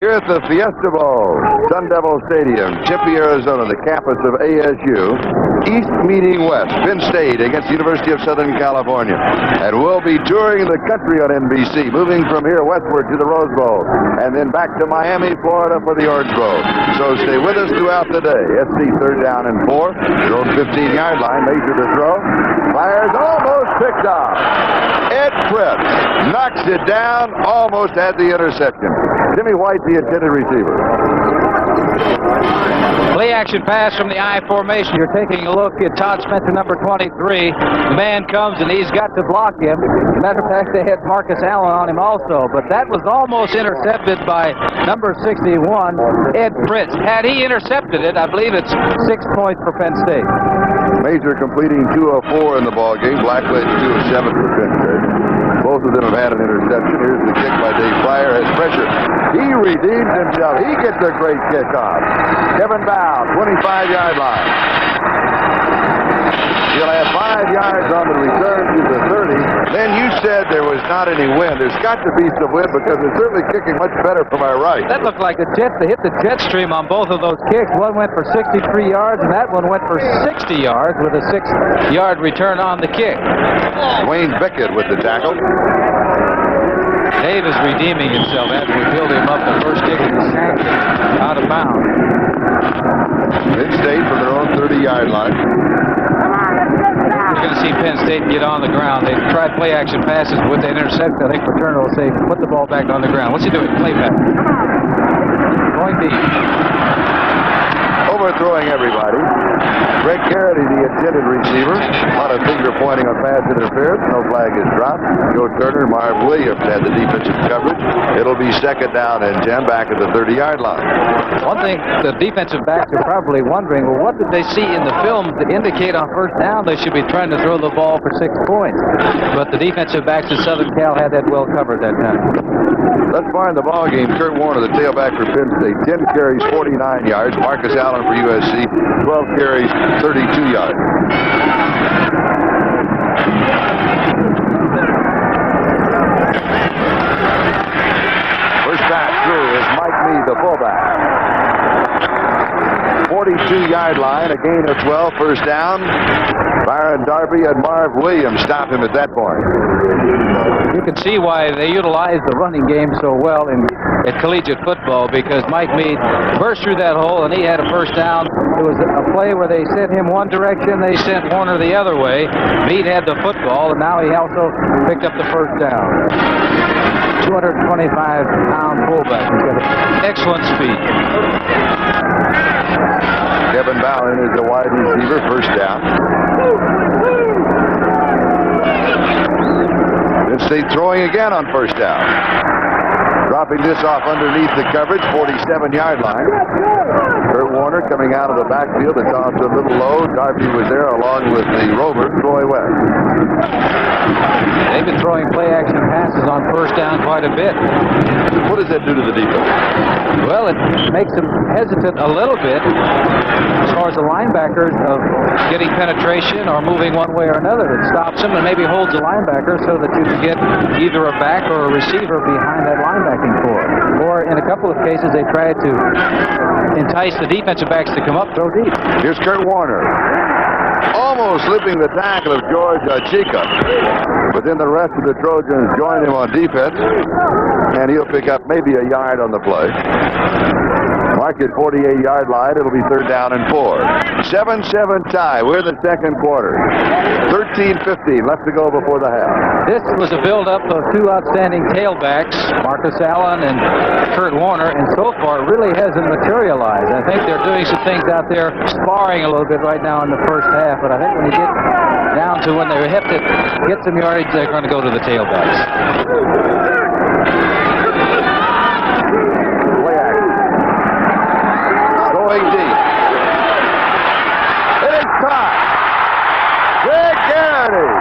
Speaker 2: Here at the Fiesta Bowl, Sun Devil Stadium, Tempe, Arizona, the campus of ASU. East meeting West, Penn State against the University of Southern California. And we'll be touring the country on NBC, moving from here westward to the Rose Bowl, and then back to Miami, Florida for the Orange Bowl. So stay with us throughout the day. SC third down and 4. Their own 15-yard line, measure the throw. Fires, almost picked off. Ed Fritz knocks it down, almost had the interception. Jimmy White, the intended receiver.
Speaker 3: Play action pass from the I formation. You're taking a look at Todd Spencer, number 23. The man comes and he's got to block him. Matter of fact, they had Marcus Allen on him also, but that was almost intercepted by number 61, Ed Fritz. Had he intercepted it, I believe it's 6 points for Penn State.
Speaker 2: Major completing 2 of 4 in the ball game. Blackledge 2 of 7 for Penn State. Both of them have had an interception. Here's the kick by Dave Fryer. Has pressure. He redeems himself. He gets a great kickoff. Kevin Bow, 25-yard line. He'll have 5 yards on the return to the 30. Then you said there was not any wind. There's got to be some wind because they're certainly kicking much better from our right.
Speaker 3: That looked like a jet. They hit the jet stream on both of those kicks. One went for 63 yards, and that one went for 60 yards with a 6-yard return on the kick.
Speaker 2: Wayne Beckett with the tackle.
Speaker 3: Dave is redeeming himself after we build him up. The first kick and the sanction out of bounds.
Speaker 2: Penn State from their own 30-yard line.
Speaker 3: You're going to see Penn State get on the ground. They tried play-action passes, but with the intercept, I think Paterno will say, put the ball back on the ground. What's he doing? Play back. Going deep.
Speaker 2: Overthrowing everybody. Greg Garrity, the intended receiver. A lot of finger pointing on pass interference. No flag is dropped. Joe Turner, Marv Williams had the defensive coverage. It'll be second down and 10 back at the 30-yard line.
Speaker 3: One thing the defensive backs are probably wondering, well, what did they see in the film to indicate on first down they should be trying to throw the ball for 6 points? But the defensive backs of Southern Cal had that well covered that time.
Speaker 2: Thus far in the ball game, Kurt Warner, the tailback for Penn State, 10 carries, 49 yards. Marcus Allen for USC, 12 carries, 32 yards. First back through is Mike Meade, the fullback. 42-yard line, a gain of 12, first down. Byron Darby and Marv Williams stop him at that point.
Speaker 3: You can see why they utilize the running game so well at collegiate football, because Mike Meade burst through that hole and he had a first down. It was a play where they sent him one direction, they sent Warner the other way. Meade had the football, and now he also picked up the first down. 225-pound fullback. He's got excellent speed.
Speaker 2: Kevin Ballin is the wide receiver, first down. Penn State throwing again on first down. Dropping this off underneath the coverage, 47-yard line. Kurt Warner coming out of the backfield. The toss a little low. Darby was there along with the rover, Troy West.
Speaker 3: They've been throwing play-action passes on first down quite a bit.
Speaker 2: What does that do to the defense?
Speaker 3: Well, it makes them hesitant a little bit as far as the linebackers of getting penetration or moving one way or another. It stops them and maybe holds the linebacker so that you can get either a back or a receiver behind that linebacking core. Or in a couple of cases, they try to entice the defensive backs to come up, throw deep.
Speaker 2: Here's Kurt Warner. Almost slipping the tackle of George Chica. But then the rest of the Trojans join him on defense, and he'll pick up maybe a yard on the play. Mark at 48-yard line. It'll be third down and 4. 7-7 tie. We're in the second quarter. 13-15 left to go before the half.
Speaker 3: This was a build-up of two outstanding tailbacks, Marcus Allen and Kurt Warner, and so far it really hasn't materialized. I think they're doing some things out there, sparring a little bit right now in the first half, but I think when you get down to when they have to get some yardage, they're going to go to the tailbacks.
Speaker 2: Play action. Going deep. It is caught. Greg Garrity.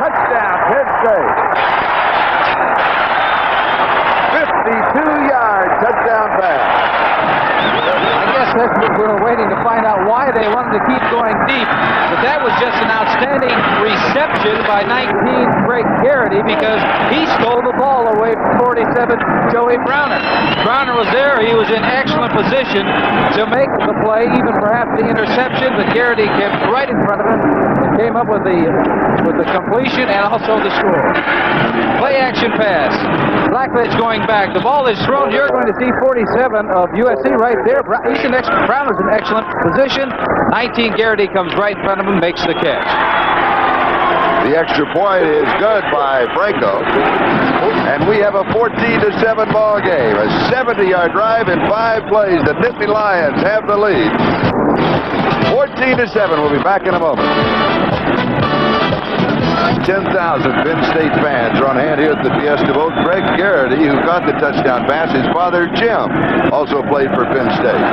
Speaker 2: Touchdown, Penn State. 52-yard touchdown pass.
Speaker 3: I guess that's what we were waiting to find out, why they wanted to keep going deep. But that was just an outstanding reception by 19 Greg Garrity, because he stole the ball away from 47 Joey Browner. Browner was there. He was in excellent position to make the play, even perhaps the interception, but Garrity came right in front of him and came up with the completion and also the score. Play action pass. Blackledge going back. The ball is thrown. You're going to see 47 of USC right there. Browner's in excellent position. 19 Garrity comes right in front of him, makes the catch.
Speaker 2: The extra point is good by Franco. And we have a 14-7 ball game. A 70-yard drive in 5 plays. The Nittany Lions have the lead. 14-7. We'll be back in a moment. 10,000 Penn State fans are on hand here at the Fiesta Bowl. Greg Garrity, who caught the touchdown pass, his father, Jim, also played for Penn State.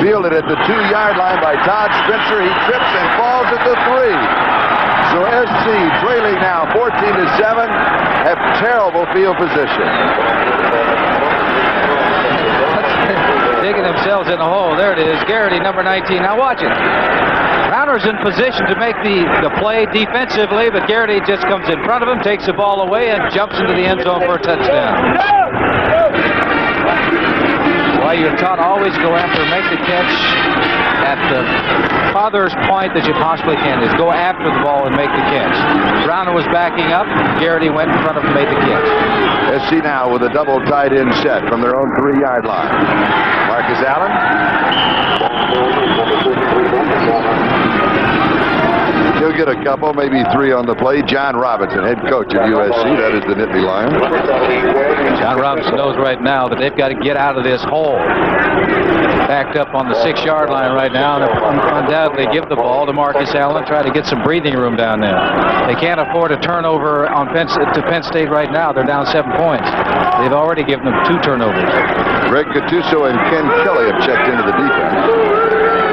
Speaker 2: Fielded at the 2-yard line by Todd Spencer. He trips and falls at the 3. So SC, trailing now 14-7, have terrible field position.
Speaker 3: Digging themselves in a hole. There it is. Garrity, number 19. Now watch it. Browner's in position to make the play defensively, but Garrity just comes in front of him, takes the ball away, and jumps into the end zone for a touchdown. Well, you're taught always go after, make the catch at the farthest point that you possibly can. Is go after the ball and make the catch. Browner was backing up. Garrity went in front of him and made the catch.
Speaker 2: SC now with a double tight end set from their own 3-yard line. Marcus Allen. He'll get a couple, maybe 3 on the play. John Robinson, head coach of USC. That is the Nittany Lions.
Speaker 3: John Robinson knows right now that they've got to get out of this hole. Backed up on the 6-yard line right now, and undoubtedly give the ball to Marcus Allen, try to get some breathing room down there. They can't afford a turnover on to Penn State right now. They're down 7 points. They've already given them 2 turnovers.
Speaker 2: Greg Gattuso and Ken Kelly have checked into the defense.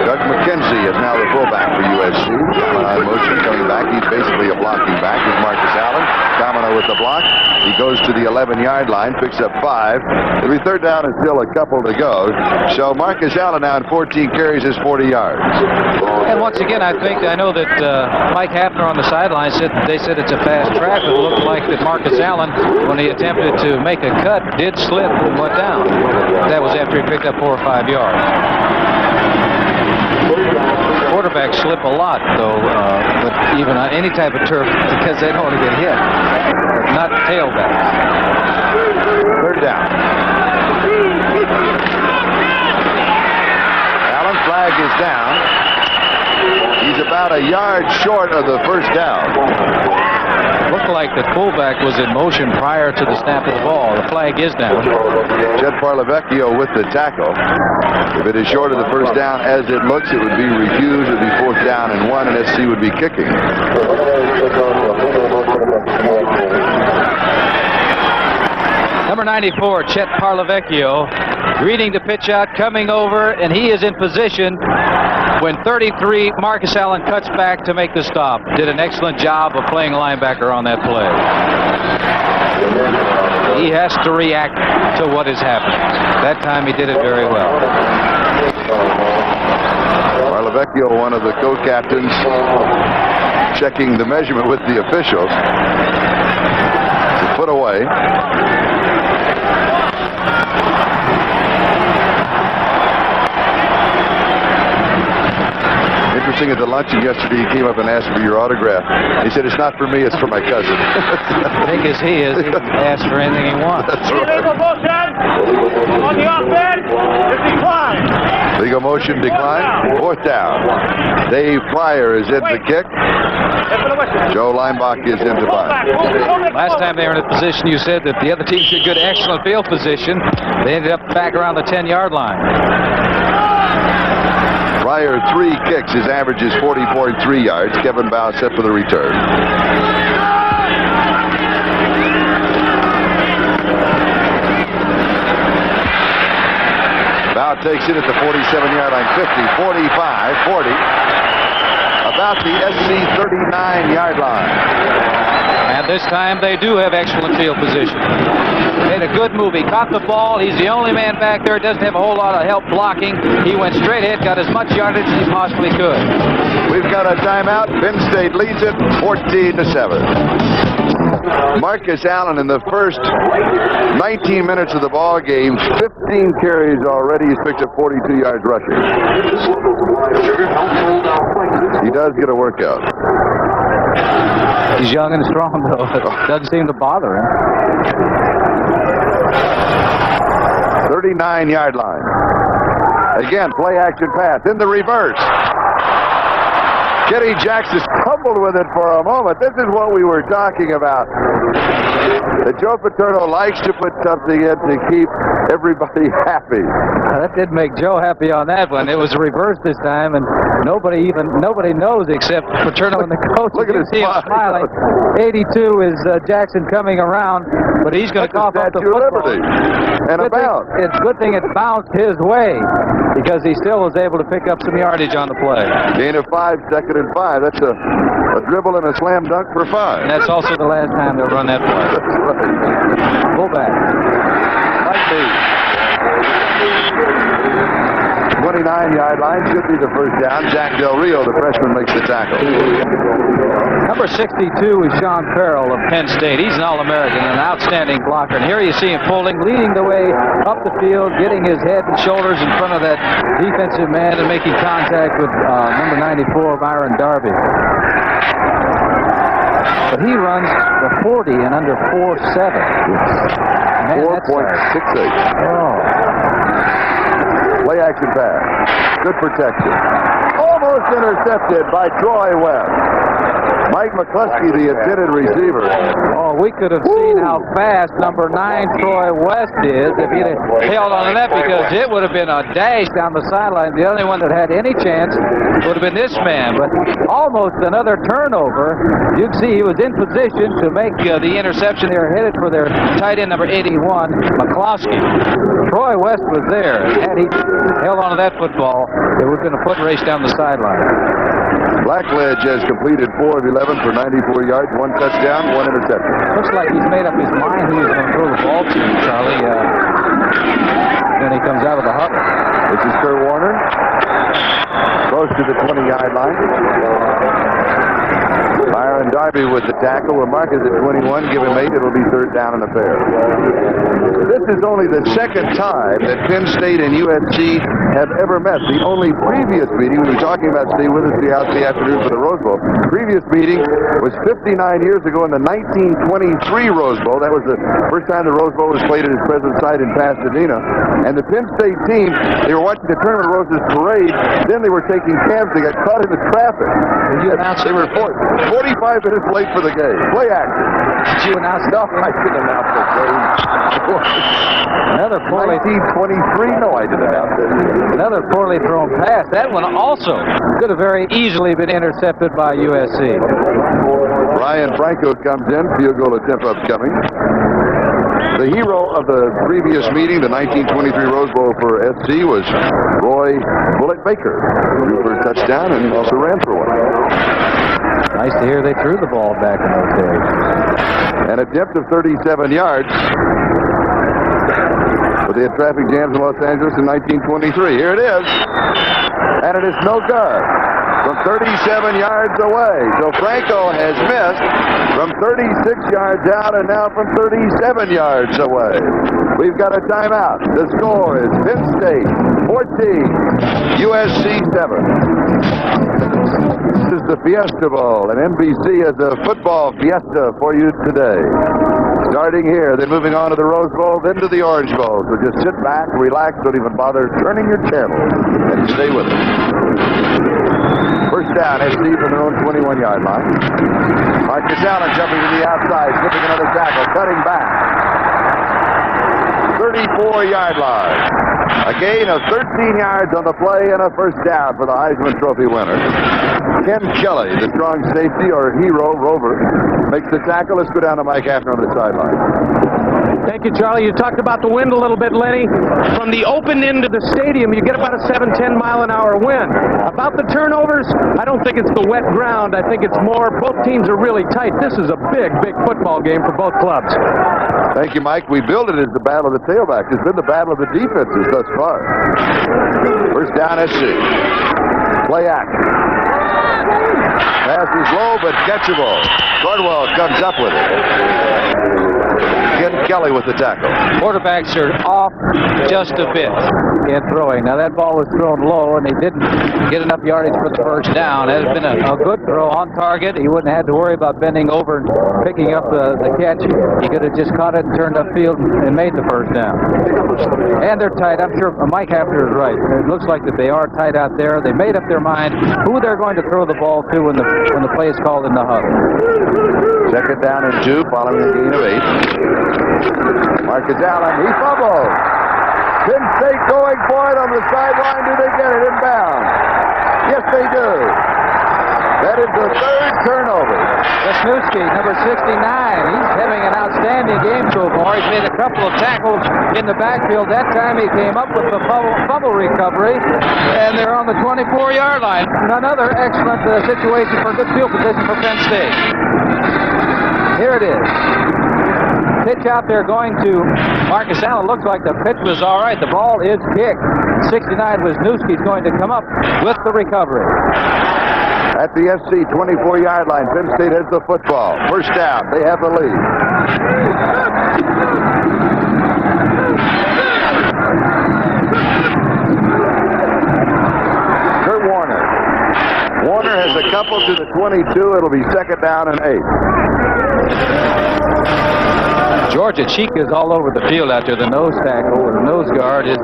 Speaker 2: Doug McKenzie is now the fullback for USC. Allen motion coming back. He's basically a blocking back with Marcus Allen. Domino with the block. He goes to the 11-yard line, picks up 5. The third down is still a couple to go. So Marcus Allen now in 14 carries is 40 yards.
Speaker 3: And once again, I know that Mike Hafner on the sideline said it's a fast track. It looked like that Marcus Allen, when he attempted to make a cut, did slip and went down. That was after he picked up 4 or 5 yards. Quarterbacks slip a lot, though, but even on any type of turf, because they don't want to get hit. Not tailbacks.
Speaker 2: Third down. Allen, flag is down. He's about a yard short of the first down.
Speaker 3: Looked like the fullback was in motion prior to the snap of the ball. The flag is down.
Speaker 2: Chet Parlavecchio with the tackle. If it is short of the first down as it looks, it would be refused. It would be 4th down and 1, and SC would be kicking.
Speaker 3: Number 94, Chet Parlavecchio, reading the pitch out, coming over, and he is in position when 33, Marcus Allen cuts back to make the stop. Did an excellent job of playing linebacker on that play. He has to react to what is happening. That time he did it very well.
Speaker 2: Parlavecchio, one of the co-captains, checking the measurement with the officials. Put away. Interesting, at the luncheon yesterday, he came up and asked for your autograph. He said, "It's not for me, it's for my cousin."
Speaker 3: Big as he is, he can ask for anything he wants.
Speaker 2: That's right.
Speaker 6: Illegal motion on the offense. It's declined.
Speaker 2: Legal motion declined. 4th down. Dave Pryor is in the kick. Joe Leinbach is in to bunt.
Speaker 3: Last time they were in a position, you said that the other team should get excellent field position. They ended up back around the 10-yard line.
Speaker 2: Pryor 3 kicks. His average is 40.3 yards. Kevin Bow set for the return. Bow takes it at the 47-yard line. 50, 45, 40. About the SC 39-yard line.
Speaker 3: And this time they do have excellent field position. Made a good move. He caught the ball. He's the only man back there. Doesn't have a whole lot of help blocking. He went straight ahead, got as much yardage as he possibly could.
Speaker 2: We've got a timeout. Penn State leads it 14-7. Marcus Allen in the first 19 minutes of the ball game, 15 carries already. He's picked up 42 yards rushing. He does get a workout.
Speaker 3: He's young and strong, though. It doesn't seem to bother him.
Speaker 2: 39-yard line. Again, play action pass in the reverse. Kenny Jackson stumbled with it for a moment. This is what we were talking about. That Joe Paterno likes to put something in to keep everybody happy.
Speaker 3: That did make Joe happy on that one. It was reversed this time, and nobody knows except Paterno and the coach.
Speaker 2: Look at his smile.
Speaker 3: Smiling. 82 is Jackson coming around, but he's going to cough up the football.
Speaker 2: And a bounce.
Speaker 3: It's a good thing it bounced his way, because he still was able to pick up some yardage on the play.
Speaker 2: Gain of 5, 2nd and 5. That's a dribble and a slam dunk for 5.
Speaker 3: And that's also the last time they'll run that play.
Speaker 2: That's right.
Speaker 3: Fullback.
Speaker 2: Might be. 29-yard line should be the first down. Jack Del Rio, the freshman, makes the tackle.
Speaker 3: Number 62 is Sean Farrell of Penn State. He's an All-American and an outstanding blocker. And here you see him pulling, leading the way up the field, getting his head and shoulders in front of that defensive man and making contact with number 94, Myron Darby. But he runs the 40 in under 4.7.
Speaker 2: 4.68.
Speaker 3: Oh.
Speaker 2: Play action pass. Good protection. Almost intercepted by Troy West. Mike McCluskey, the intended receiver.
Speaker 3: Oh, we could have seen how fast number 9 Troy West is if he'd held on to that, because it would have been a dash down the sideline. The only one that had any chance would have been this man, but almost another turnover. You can see he was in position to make the interception. They were headed for their tight end, number 81, McCloskey. Troy West was there. Had he held on to that football, it would have been a foot race down the sideline.
Speaker 2: Blackledge has completed 4 of 11 for 94 yards, 1 touchdown, 1 interception.
Speaker 3: Looks like he's made up his mind who he's going to throw the ball to, Charlie. Then he comes out of the huddle.
Speaker 2: This is Kurt Warner. Close to the 20-yard line. Byron Darby with the tackle. We'll mark it at 21. Give him 8. It'll be 3rd down and a fair. This is only the second time that Penn State and USC have ever met. The only previous meeting, we were talking about stay with us throughout the afternoon for the Rose Bowl. The previous meeting was 59 years ago in the 1923 Rose Bowl. That was the first time the Rose Bowl was played at its present site in Pasadena. And the Penn State team, they were watching the Tournament of Roses parade. Then they were taking cabs. They got caught in the traffic.
Speaker 3: Did you announce
Speaker 2: They were 45 minutes late for the game. Play action.
Speaker 3: Did you announce it?
Speaker 2: No, I didn't announce the game.
Speaker 3: Another poorly
Speaker 2: 1923? No, I didn't announce it.
Speaker 3: Another poorly thrown pass. That one also could have very easily been intercepted by USC.
Speaker 2: Ryan Franco comes in. Field goal attempt upcoming. The hero of the previous meeting, the 1923 Rose Bowl for SC, was Roy Bullet Baker, who threw for a touchdown and also ran for one.
Speaker 3: Nice to hear they threw the ball back in those days.
Speaker 2: An attempt of 37 yards. But they had traffic jams in Los Angeles in 1923. Here it is. And it is no good. From 37 yards away. So Franco has missed from 36 yards out and now from 37 yards away. We've got a timeout. The score is Penn State 14, USC 7. This is the Fiesta Bowl, and NBC has a football fiesta for you today. Starting here, then moving on to the Rose Bowl, then to the Orange Bowl. So just sit back, relax, don't even bother turning your channel, and stay with us. First down, SC from their own 21-yard line. Marcus Allen jumping to the outside, slipping another tackle, cutting back. 34-yard line. A gain of 13 yards on the play and a first down for the Heisman Trophy winner. Ken Kelly, the strong safety or hero rover, makes the tackle. Let's go down to Mike Hafner on the sideline.
Speaker 4: Thank you, Charlie. You talked about the wind a little bit, Lenny. From the open end of the stadium, you get about a 7-10 mile-an-hour wind. About the turnovers, I don't think it's the wet ground. I think it's more both teams are really tight. This is a big, big football game for both clubs.
Speaker 2: Thank you, Mike. We billed it as the battle of the tailbacks. It's been the battle of the defenses thus far. First down, SC. Play action. Pass is low, but catchable. Cardwell comes up with it. Ken Kelly with the tackle.
Speaker 3: Quarterbacks are off just a bit in throwing. Now that ball was thrown low, and he didn't get enough yardage for the first down. It had been a good throw on target. He wouldn't have had to worry about bending over and picking up the catch. He could have just caught it and turned upfield and made the first down. And they're tight. I'm sure Mike Hafner is right. It looks like that they are tight out there. They made up their mind who they're going to throw the ball to when the play is called in the huddle.
Speaker 2: Second down and 2 following a gain of 8. Marcus Allen, he fumbled. Penn State going for it on the sideline. Do they get it inbound? Yes, they do. That is the third turnover.
Speaker 3: Wisniewski, number 69. He's having an outstanding game so far. He's made a couple of tackles in the backfield. That time he came up with the fumble recovery, and they're on the 24-yard line. Another excellent situation for good field position for Penn State. Here it is. Pitch out there going to Marcus Allen. Looks like the pitch was all right. The ball is kicked. 69 Wisniewski's going to come up with the recovery.
Speaker 2: At the SC 24-yard line, Penn State has the football. First down. They have the lead. Kurt Warner. Warner has a couple to the 22. It'll be second down and 8.
Speaker 3: Georgia Chica is all over the field out there. The nose tackle or the nose guard is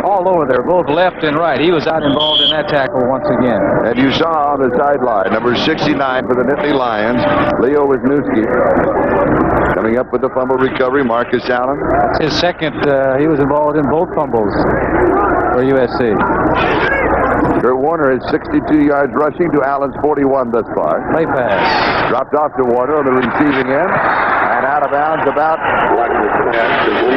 Speaker 3: all over there, both left and right. He was out involved in that tackle once again.
Speaker 2: And you saw on the sideline, number 69 for the Nittany Lions, Leo Wisniewski. Coming up with the fumble recovery, Marcus Allen.
Speaker 3: That's his second. He was involved in both fumbles for USC.
Speaker 2: Kurt Warner is 62 yards rushing to Allen's 41 thus far.
Speaker 3: Play pass.
Speaker 2: Dropped off to Warner on the receiving end. And out of bounds about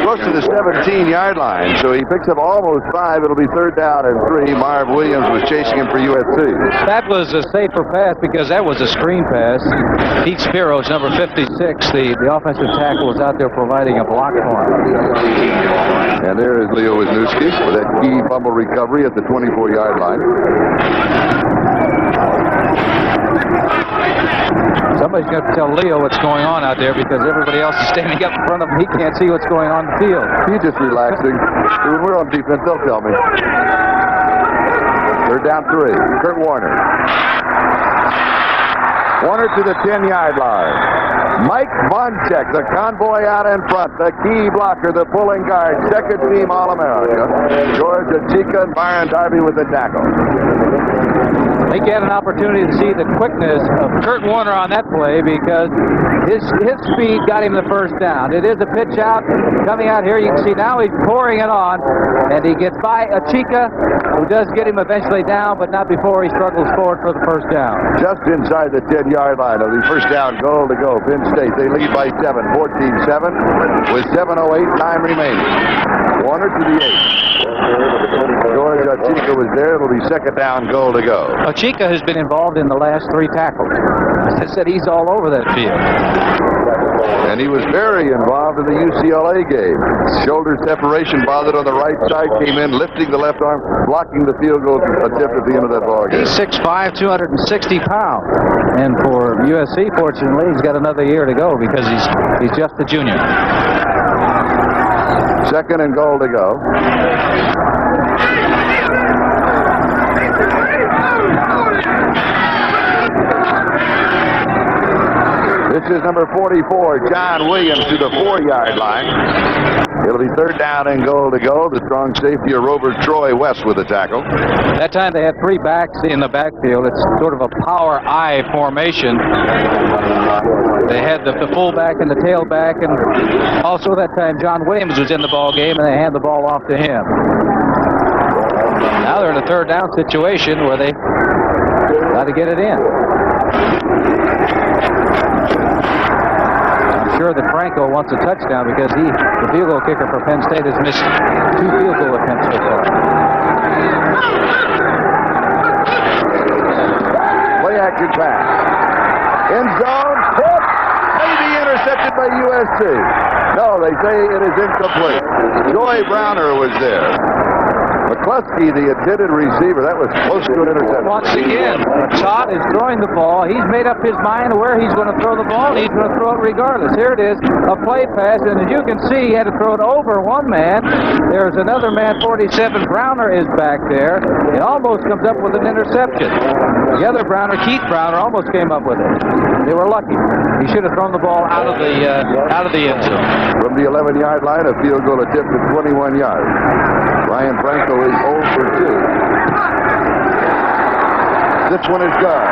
Speaker 2: close to the 17-yard line. So he picks up almost 5. It'll be 3rd down and 3. Marv Williams was chasing him for USC.
Speaker 3: That was a safer pass because that was a screen pass. Pete Spiros, number 56, the offensive tackle, was out there providing a block for him.
Speaker 2: And there is Leo Wisniewski with that key fumble recovery at the 24-yard line.
Speaker 3: Somebody's going to tell Leo what's going on out there because everybody else is standing up in front of him. He can't see what's going on in the field.
Speaker 2: He's just relaxing. When we're on defense, they'll tell me. 3rd down 3. Kurt Warner. Warner to the 10-yard line. Mike Bonchek, the convoy out in front, the key blocker, the pulling guard, second team All-America. Georgia Chica and Byron Darby with the tackle.
Speaker 3: I think you had an opportunity to see the quickness of Kurt Warner on that play because his speed got him the first down. It is a pitch out. Coming out here, you can see now he's pouring it on, and he gets by a Chica, who does get him eventually down, but not before he struggles forward for the first down.
Speaker 2: Just inside the 10-yard line of the first down goal to go. Penn State, they lead by 7, 14-7, with 7:08 time remaining. Warner to the 8. Georgia Chica was there. It'll be 2nd down goal to go.
Speaker 3: Chica has been involved in the last 3 tackles. I said he's all over that field.
Speaker 2: And he was very involved in the UCLA game. Shoulder separation bothered on the right side, came in, lifting the left arm, blocking the field goal attempt at the end of that ball game.
Speaker 3: He's 6'5", 260 pounds. And for USC, fortunately, he's got another year to go because he's just a junior.
Speaker 2: 2nd and goal to go. This is number 44, John Williams, to the 4-yard line. It'll be 3rd down and goal to go. The strong safety of Robert Troy West with the tackle.
Speaker 3: That time they had 3 backs in the backfield. It's sort of a power I formation. They had the fullback and the tailback, and also that time John Williams was in the ball game, and they hand the ball off to him. Now they're in a 3rd down situation where they got to get it in. I'm sure that Franco wants a touchdown because the field goal kicker for Penn State, has missed 2 field goal attempts so far.
Speaker 2: Play action pass. End zone, hit, maybe intercepted by USC. No, they say it is incomplete. Joy Browner was there. McCluskey, the intended receiver, that was close to an interception.
Speaker 3: Once again, Todd is throwing the ball. He's made up his mind where he's going to throw the ball, and he's going to throw it regardless. Here it is, a play pass, and as you can see, he had to throw it over one man. There's another man, 47. Browner is back there. It almost comes up with an interception. The other Browner, Keith Browner, almost came up with it. They were lucky. He should have thrown the ball out of the end zone.
Speaker 2: From the 11-yard line, a field goal attempt at 21 yards. Ryan Franco is 0 for 2. This one is good.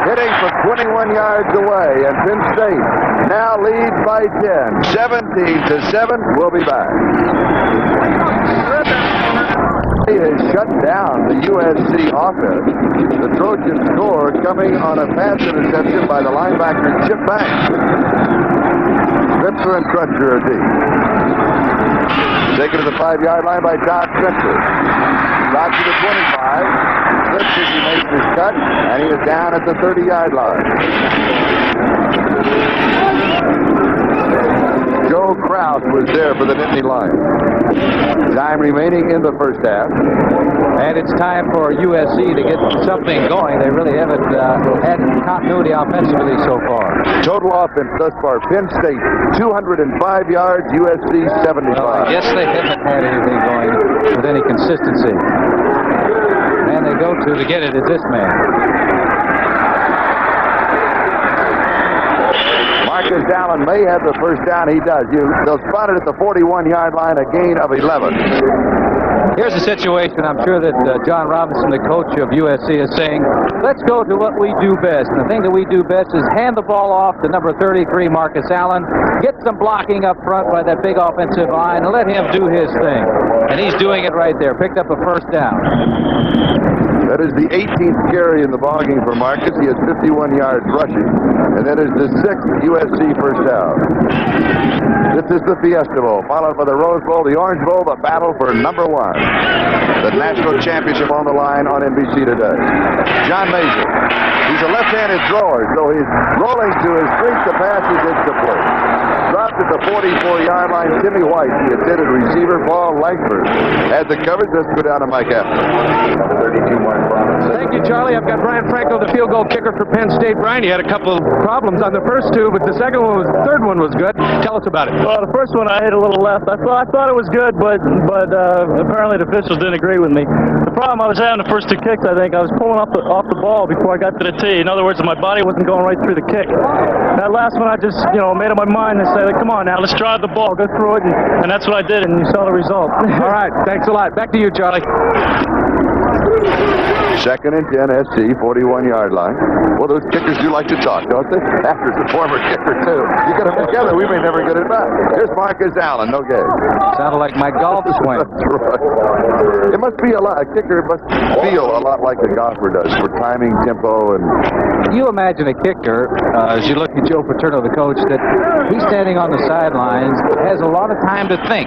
Speaker 2: Hitting from 21 yards away, and Penn State now leads by 10. 17-7. We'll be back. He has shut down the USC offense. The Trojans score coming on a pass interception by the linebacker Chip Banks. Spencer and Crutcher are deep. Taken to the 5-yard line by Todd Spencer. Todd to the 25. Slips as he makes his cut, and he is down at the 30-yard line. Joe Kraus was there for the Nittany Lions. Time remaining in the first half.
Speaker 3: And it's time for USC to get something going. They really haven't had continuity offensively so far.
Speaker 2: Total offense thus far, Penn State 205 yards, USC 75.
Speaker 3: Well, I guess they haven't had anything going with any consistency. Man they go to get it is this man.
Speaker 2: Marcus Allen may have the first down. He does. They'll spot it at the 41-yard line, a gain of 11.
Speaker 3: Here's a situation I'm sure that John Robinson, the coach of USC, is saying, let's go to what we do best. And the thing that we do best is hand the ball off to number 33, Marcus Allen, get some blocking up front by that big offensive line, and let him do his thing. And he's doing it right there. Picked up a first down.
Speaker 2: That is the 18th carry in the ballgame for Marcus. He has 51 yards rushing. And that is the 6th USC first down. This is the Fiesta Bowl, followed by the Rose Bowl, the Orange Bowl, the battle for number 1. The national championship on the line on NBC today. John Major. He's a left-handed thrower, so he's rolling to his streak. The pass is incomplete. Dropped at the 44-yard line. Timmy White, the intended receiver. Paul Langford had the coverage. Let's go down to Mike Apple.
Speaker 4: Thank you, Charlie. I've got Brian Franco, the field goal kicker for Penn State. Brian, you had a couple of problems on the first two, but the third one was good. Tell us about it.
Speaker 6: Well, the first one I hit a little left. I thought it was good, but apparently the officials didn't agree with me. The problem I was having the first two kicks, I think, I was pulling off the ball before I got to the tee. In other words, my body wasn't going right through the kick. That last one, I just, made up my mind and said, come on now, let's drive the ball, go through it, and that's what I did, and you saw the result.
Speaker 4: All right, thanks a lot. Back to you, Charlie.
Speaker 2: Second and 10, SC, 41-yard line. Well, those kickers do like to talk, don't they? After's a former kicker, too. You get them together, we may never get it back. Here's Marcus Allen, no game.
Speaker 3: Sounded like my golf swing.
Speaker 2: That's right. It must be a kicker must feel a lot like a golfer does for timing, tempo, and...
Speaker 3: You imagine a kicker, as you look at Joe Paterno, the coach, that he's standing on the sidelines, has a lot of time to think.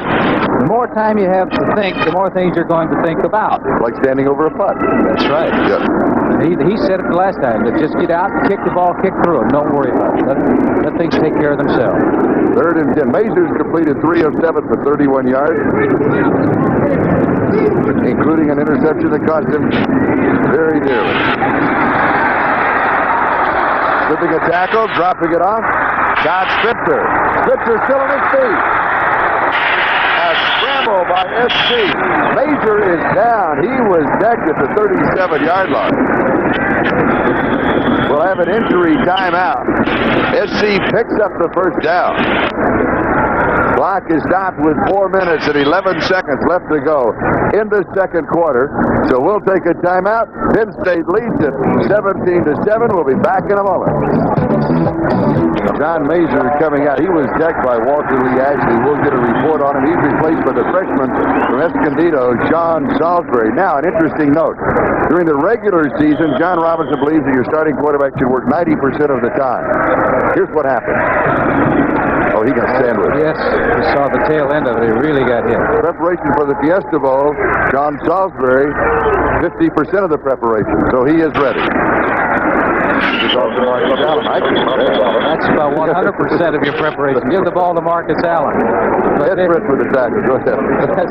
Speaker 3: The more time you have to think, the more things you're going to think about.
Speaker 2: Like standing over a putt.
Speaker 3: That's right.
Speaker 2: Yep.
Speaker 3: He said it the last time, that just get out and kick the ball, kick through it. Don't worry about it. Let things take care of themselves.
Speaker 2: Third and 10. Mazur's completed 3 of 7 for 31 yards, including an interception that cost him very dearly. Slipping a tackle, dropping it off. Todd Spitzer. Spitzer still on his feet. A scramble by SC. Major is down. He was decked at the 37-yard line. We'll have an injury timeout. SC picks up the first down. Clock is stopped with 4 minutes and 11 seconds left to go in the second quarter. So we'll take a timeout. Penn State leads it 17-7. We'll be back in a moment. John Major coming out. He was decked by Walter Lee Ashley. We'll get a report on him. He's replaced by the freshman from Escondido, John Salisbury. Now, an interesting note. During the regular season, John Robinson believes that your starting quarterback should work 90% of the time. Here's what happened. Oh, he got sandwiched.
Speaker 3: Yes, we saw the tail end of it. He really got hit.
Speaker 2: Preparation for the Fiesta Bowl, John Salisbury, 50% of the preparation. So he is ready. That's
Speaker 3: about 100% of your preparation. Give the ball to Marcus Allen.
Speaker 2: That's for the tackle. Go ahead.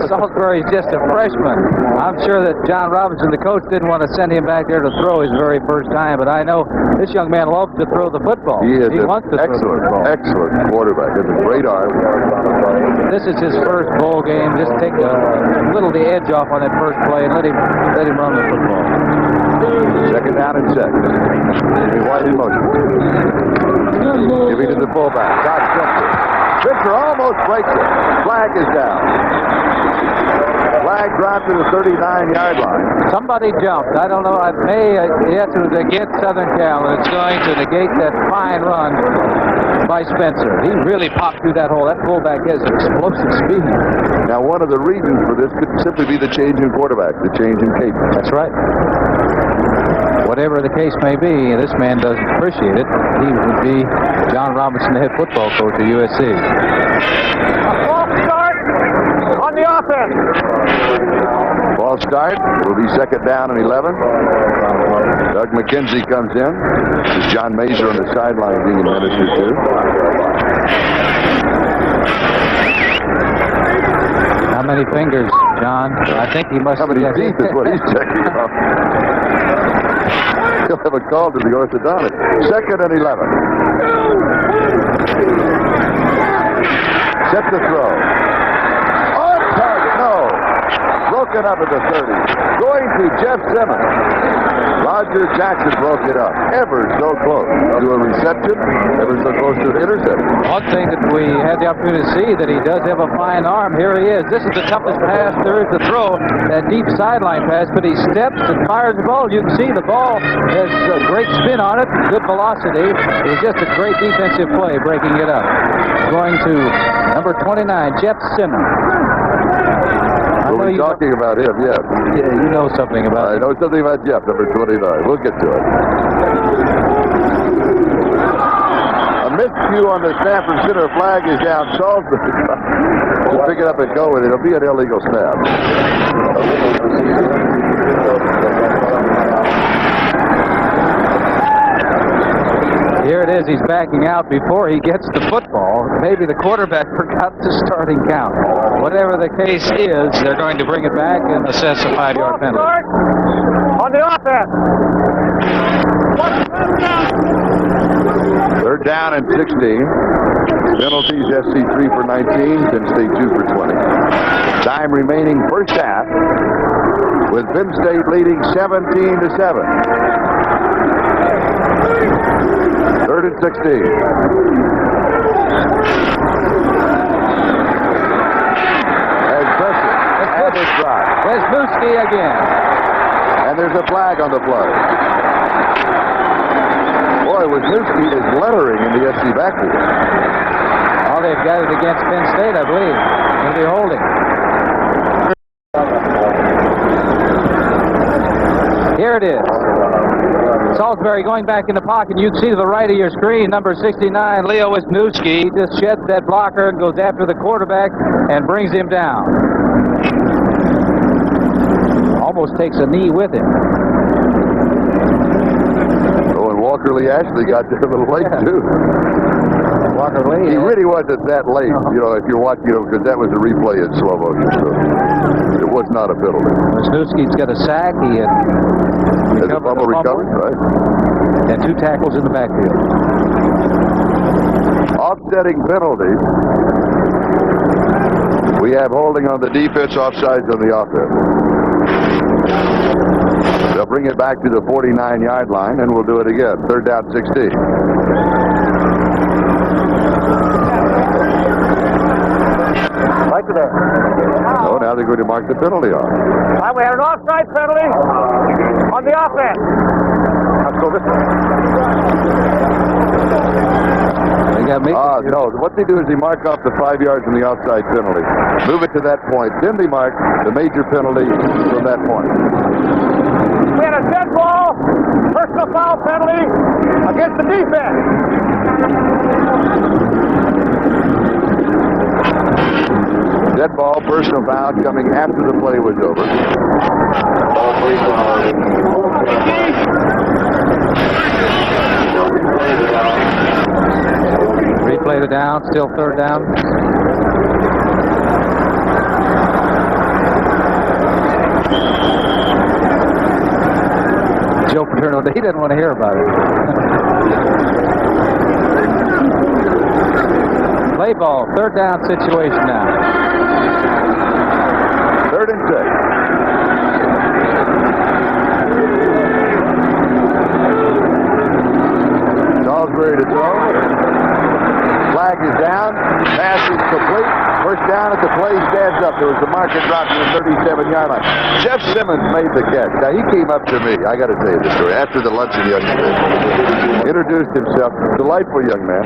Speaker 3: Salisbury is just a freshman. I'm sure that John Robinson, the coach, didn't want to send him back there to throw his very first time, but I know this young man loves to throw the football.
Speaker 2: He
Speaker 3: wants to throw the football.
Speaker 2: Excellent quarterback. He has a great arm.
Speaker 3: This is his first bowl game. Just take a little the edge off on that first play and let him run the football.
Speaker 2: Second down and 6. Jimmy White in motion. Giving to the fullback. Todd Spitzer. Spitzer almost breaks it. Flag is down. Flag dropped to the 39-yard line.
Speaker 3: Somebody jumped. I don't know. Yes, it was against Southern Cal, and it's going to negate that fine run by Spencer. He really popped through that hole. That fullback has explosive speed.
Speaker 2: Now, one of the reasons for this could simply be the change in quarterback, the change in cadence.
Speaker 3: That's right. Whatever the case may be, this man doesn't appreciate it. He would be John Robinson, the head football coach at USC.
Speaker 6: A false start on the offense.
Speaker 2: False start will be second down and 11. Doug McKenzie comes in. This is John Major on the sideline being administered to.
Speaker 3: How many fingers, John? I think he must
Speaker 2: How many teeth is what he's checking off. He'll have a call to the orthodontist. Second and 11. Set the throw. On target, no. broken up at the 30. Going to Jeff Simmons. Roger Jackson broke it up. Ever so close to a reception. Ever so close to an interception.
Speaker 3: One thing that we had the opportunity to see that he does have a fine arm. Here he is. This is the toughest pass there is to throw, that deep sideline pass, but he steps and fires the ball. You can see the ball has a great spin on it, good velocity. It was just a great defensive play breaking it up. Going to number 29, Jeff Simmons.
Speaker 2: We'll be talking about him, yes.
Speaker 3: Yeah, you know something about
Speaker 2: I know something about Jeff, number 29. We'll get to it. A miscue on the snap from center flag is down. Salisbury. Just pick it up and go with it. It'll be an illegal snap.
Speaker 3: Here it is. He's backing out before he gets the football. Maybe the quarterback forgot the starting count. Whatever the case is, they're going to bring it back and assess a 5-yard penalty.
Speaker 6: On the offense.
Speaker 2: Third down and 16. Penalties, SC 3 for 19, Penn State 2 for 20. Time remaining first half with Penn State leading 17-7. Third and 16. And pressure. And it's dropped.
Speaker 3: Wisniewski again.
Speaker 2: And there's a flag on the play. Boy, Wisniewski is lettering in the SC backfield.
Speaker 3: Oh, they've got it against Penn State, I believe. They'll be holding. Here it is. Salisbury going back in the pocket. You can see to the right of your screen, number 69, Leo Wisniewski, just sheds that blocker and goes after the quarterback and brings him down. Almost takes a knee with him.
Speaker 2: Oh, and Walker Lee Ashley got there a little late, too.
Speaker 3: Walker Lee.
Speaker 2: He really wasn't that late, you know, if you're watching, because that was a replay in slow motion. So it was not a penalty.
Speaker 3: Wisniewski's got a sack. He had
Speaker 2: recovered, right?
Speaker 3: And 2 tackles in the backfield.
Speaker 2: Offsetting penalty. We have holding on the defense, offsides on the offense. They'll bring it back to the 49-yard line, and we'll do it again. Third down, 16.
Speaker 6: Right to there.
Speaker 2: Oh, now they're going to mark the penalty off.
Speaker 6: We had an offside penalty on the offense. Let's go this way.
Speaker 3: They got me.
Speaker 2: No. What they do is they mark off the 5 yards from the offside penalty. Move it to that point. Then they mark the major penalty from that point.
Speaker 6: We had a dead ball, personal foul penalty against the defense.
Speaker 2: Dead ball, personal foul coming after the play was over.
Speaker 3: Replay the down, still third down. Joe Paterno, he didn't want to hear about it. Play ball, third down situation now.
Speaker 2: Third and 6. Salisbury to throw. Flag is down. Pass is complete. First down at the play stands up. There was a market drop to the 37-yard line. Jeff Simmons made the catch. Now, he came up to me. I got to tell you the story. After the luncheon yesterday, introduced himself. Delightful young man.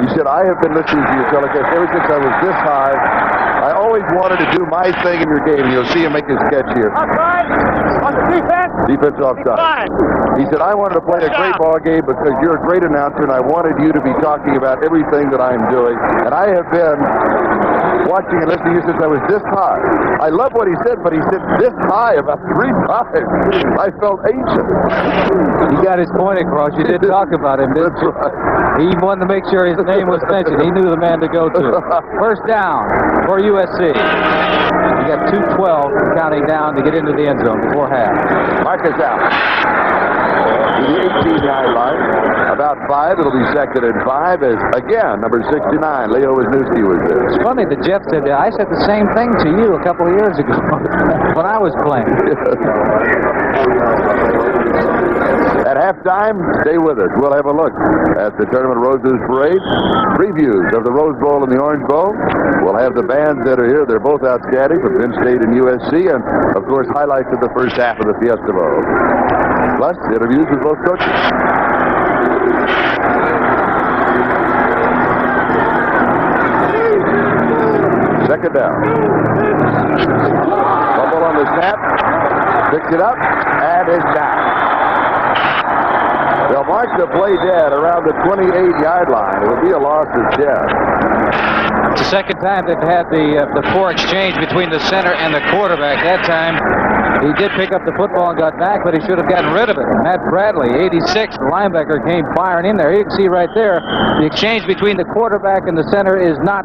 Speaker 2: He said, I have been listening to your telecast ever since I was this high. I always wanted to do my thing in your game. You'll see him make his catch here.
Speaker 6: Offside on the defense.
Speaker 2: Defense offside. He said, I wanted to play a great ball game because you're a great announcer, and I wanted you to be talking about everything that I'm doing. And I have been watching and listening to you since I was this high. I love what he said, but he said this high about 3 times. I felt ancient.
Speaker 3: He got his point across. You did talk about him, didn't you?
Speaker 2: That's right.
Speaker 3: He wanted to make sure his name was mentioned. He knew the man to go to. First down for USC. You got 2:12 counting down to get into the end zone before half.
Speaker 2: Marcus out. to the 18-yard line. About 5, it'll be 2nd and 5 as, again, number 69, Leo Wisniewski was there.
Speaker 3: It's funny that Jeff said that. I said the same thing to you a couple of years ago when I was playing.
Speaker 2: At halftime, stay with us. We'll have a look at the Tournament Roses Parade, previews of the Rose Bowl and the Orange Bowl. We'll have the bands that are here. They're both outstanding from Penn State and USC, and, of course, highlights of the first half of the Fiesta Bowl. Plus, interviews with both coaches. Second down. Fumble on the snap. Picks it up, and is down. They'll mark the play dead around the 28-yard line. It will be a loss of 10.
Speaker 3: It's the second time they've had the poor exchange between the center and the quarterback. That time, he did pick up the football and got back, but he should have gotten rid of it. Matt Bradley, 86, the linebacker, came firing in there. You can see right there, the exchange between the quarterback and the center is not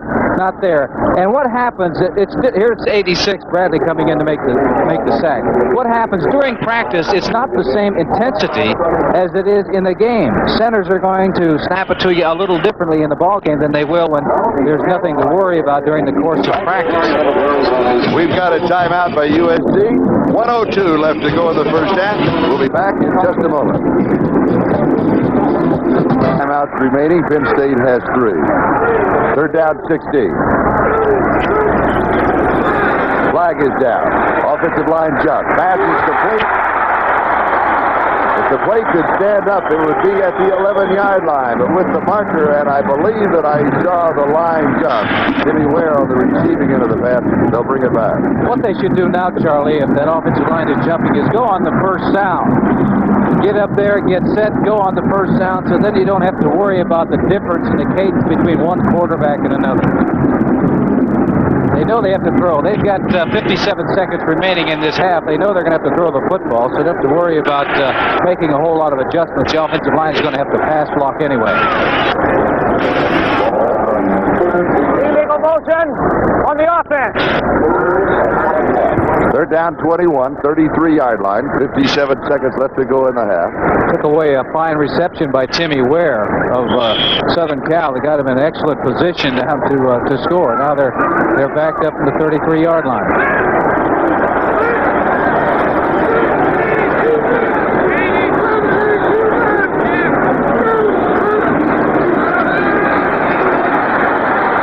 Speaker 3: there. And what happens? Here's 86, Bradley coming in to make the sack. What happens during practice? It's not the same intensity as it is in the game. Centers are going to snap it to you a little differently in the ball game than they will when there's nothing to worry about during the course of practice.
Speaker 2: We've got a timeout by USC. 1:02 left to go in the first half. We'll be back in just a moment. Timeouts remaining. Penn State has 3. Third down, 16. Flag is down. Offensive line jump. Pass is complete. If the play could stand up, it would be at the 11-yard line. But with the marker, and I believe that I saw the line jump, Jimmy Ware on the receiving end of the pass, they'll bring it back.
Speaker 3: What they should do now, Charlie, if that offensive line is jumping, is go on the first down. Get up there, get set, go on the first down, so then you don't have to worry about the difference in the cadence between one quarterback and another. They know they have to throw. They've got 57 seconds remaining in this half. They know they're going to have to throw the football, so they don't have to worry about making a whole lot of adjustments. The offensive line is going to have to pass block anyway. Illegal motion on the offense.
Speaker 2: Third down, 21, 33-yard line. 57 seconds left to go in the half.
Speaker 3: Took away a fine reception by Timmy Ware of Southern Cal. They got him in an excellent position to score. Now they're backed up in the 33-yard line.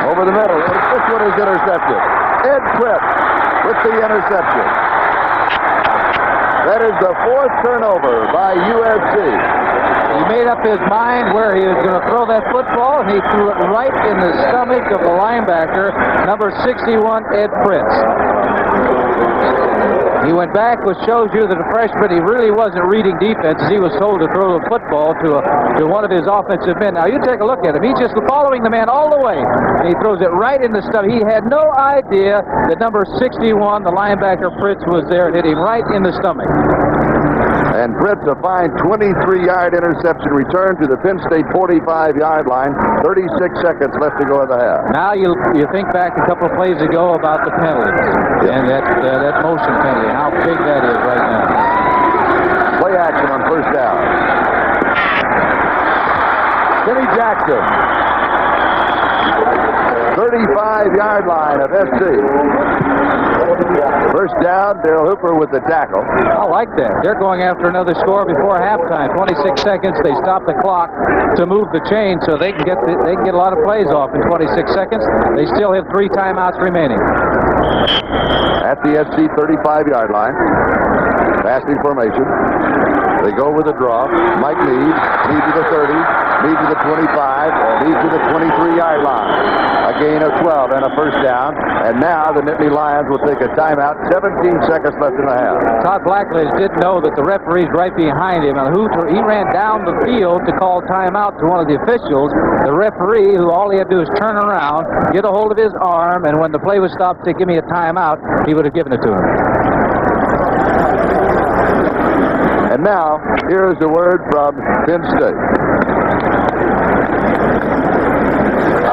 Speaker 2: Over the middle. This one is intercepted. Ed Tripp with the interception. That is the 4th turnover by USC.
Speaker 3: He made up his mind where he was going to throw that football, and he threw it right in the stomach of the linebacker, number 61, Ed Fritz. He went back, which shows you that the freshman, he really wasn't reading defenses. He was told to throw the football to one of his offensive men. Now, you take a look at him. He's just following the man all the way, and he throws it right in the stomach. He had no idea that number 61, the linebacker Fritz, was there and hit him right in the stomach.
Speaker 2: And Fritz, a fine 23-yard interception return to the Penn State 45-yard line. 36 seconds left to go in the half.
Speaker 3: Now you think back a couple of plays ago about the penalties and that motion penalty, how big that is right now.
Speaker 2: Play action on first down. Kenny Jackson. 35-yard line of SC. First down, Darrell Hooper with the tackle.
Speaker 3: I like that. They're going after another score before halftime. 26 seconds. They stop the clock to move the chain so they can get a lot of plays off in 26 seconds. They still have 3 timeouts remaining.
Speaker 2: At the SC 35-yard line. Passing formation. They go with a draw. Mike Meade to the 30, Meade to the 25, Meade to the 23-yard line. A gain of 12 and a first down. And now the Nittany Lions will take a timeout. 17 seconds left in the half.
Speaker 3: Todd Blackledge didn't know that the referee's right behind him. And he ran down the field to call timeout to one of the officials. The referee, who all he had to do is turn around, get a hold of his arm, and when the play was stopped, say, "Give me a timeout," he would have given it to him.
Speaker 2: And now, here is the word from Penn State.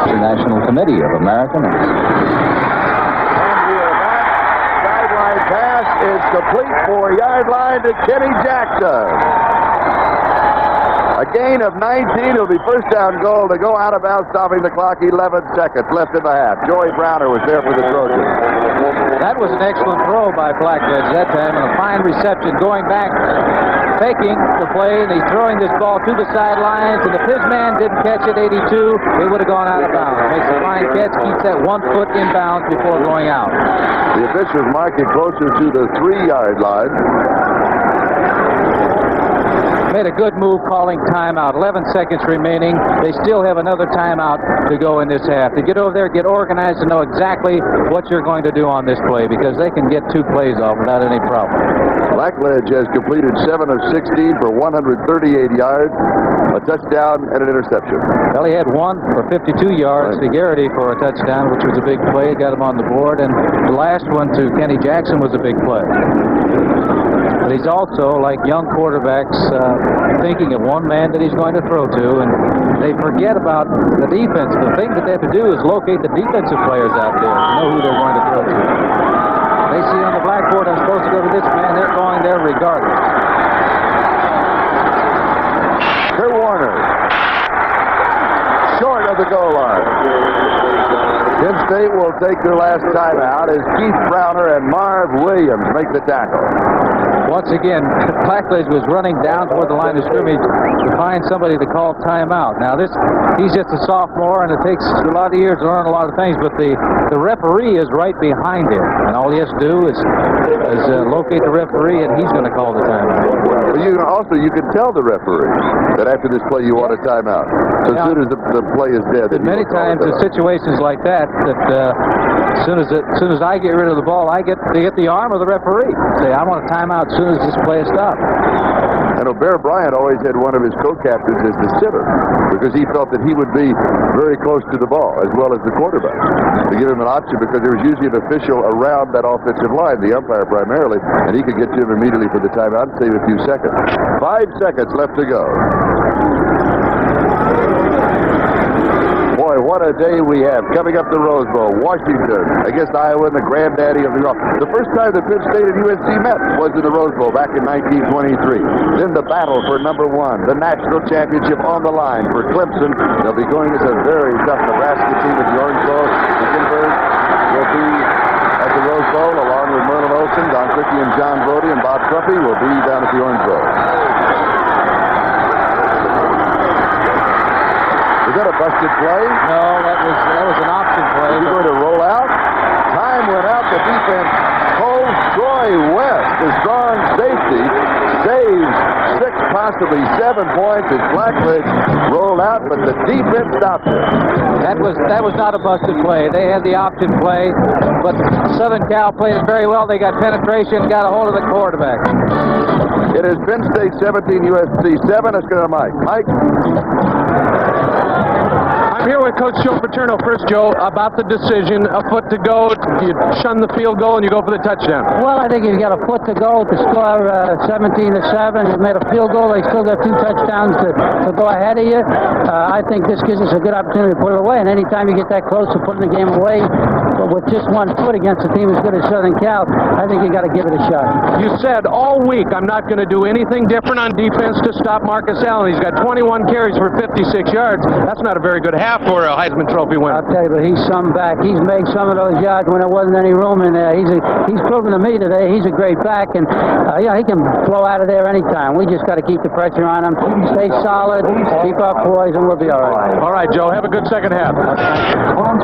Speaker 7: The National Committee of Americans.
Speaker 2: And we are back. Sideline pass is complete. 4-yard line to Kenny Jackson. A gain of 19. It'll be first down goal to go out of bounds, stopping the clock. 11 seconds left in the half. Joey Browner was there for the Trojans.
Speaker 3: That was an excellent throw by Blackledge that time, and a fine reception going back, faking the play, and he's throwing this ball to the sidelines, and if his man didn't catch it 82, it would have gone out of bounds. Makes a fine catch, keeps that 1 foot in bounds before going out.
Speaker 2: The officials mark it closer to the 3-yard line.
Speaker 3: Made a good move calling timeout. 11 seconds remaining. They still have another timeout to go in this half. To get over there, get organized, and know exactly what you're going to do on this play, because they can get 2 plays off without any problem.
Speaker 2: Blackledge has completed 7 of 16 for 138 yards, a touchdown and an interception.
Speaker 3: Well, he had 1 for 52 yards to Garrity for a touchdown, which was a big play. Got him on the board, and the last one to Kenny Jackson was a big play. But he's also, like young quarterbacks, thinking of one man that he's going to throw to, and they forget about the defense. The thing that they have to do is locate the defensive players out there to know who they're going to throw to. They see on the blackboard, I'm supposed to go to this man. They're going there regardless.
Speaker 2: Kurt Warner, short of the goal line. Penn State will take their last timeout as Keith Browner and Marv Williams make the tackle.
Speaker 3: Once again, Blackledge was running down toward the line of scrimmage to find somebody to call timeout. Now, he's just a sophomore, and it takes a lot of years to learn a lot of things, but the referee is right behind him, and all he has to do is locate the referee, and he's going to call the timeout.
Speaker 2: Well, you can tell the referee that after this play you want a timeout. So as soon as the play is dead.
Speaker 3: Many times in situations like that, as soon as I get rid of the ball, they get the arm of the referee. Say, I want a timeout as soon as this play is stopped.
Speaker 2: I know Bear Bryant always had one of his co-captains as the sitter because he felt that he would be very close to the ball as well as the quarterback to give him an option, because there was usually an official around that offensive line, the umpire primarily, and he could get to him immediately for the timeout and save a few seconds. 5 seconds left to go. Boy, what a day we have coming up the Rose Bowl. Washington against Iowa and the granddaddy of the Rock. The first time that Penn State and USC met was in the Rose Bowl back in 1923. Then the battle for number 1, the national championship on the line for Clemson. They'll be going against a very tough Nebraska team at the Orange Bowl. Wickenburg will be at the Rose Bowl along with Merlin Olsen, Don Criqui, and John Brody, and Bob Truffy will be down at the Orange Bowl. Is that a busted play?
Speaker 3: No, that was an option play.
Speaker 2: Is he going to roll out? Time went out. The defense holds. Troy West, the strong safety, saves 6, possibly 7 points as Blackledge rolled out, but the defense stopped it.
Speaker 3: That was not a busted play. They had the option play, but Southern Cal played it very well. They got penetration, got a hold of the quarterback.
Speaker 2: It is Penn State 17, USC 7. Let's go to Mike. Mike?
Speaker 4: I'm here with Coach Joe Paterno. First, Joe, about the decision, a foot to go, you shun the field goal and you go for the touchdown.
Speaker 8: Well, I think he's got a foot to go to score 17-7. He made a field goal. They still got 2 touchdowns to go ahead of you. I think this gives us a good opportunity to put it away. And anytime you get that close to putting the game away with just 1 foot against a team as good as Southern Cal, I think you got to give it a shot.
Speaker 4: You said all week, I'm not going to do anything different on defense to stop Marcus Allen. He's got 21 carries for 56 yards. That's not a very good half for a Heisman Trophy winner.
Speaker 8: I'll tell you, but he's some back. He's made some of those yards when there wasn't any room in there. He's proven to me today he's a great back, and he can flow out of there anytime. We just got to keep the pressure on him, stay solid, keep our poise, and we'll be all right.
Speaker 4: All right, Joe, have a good second half.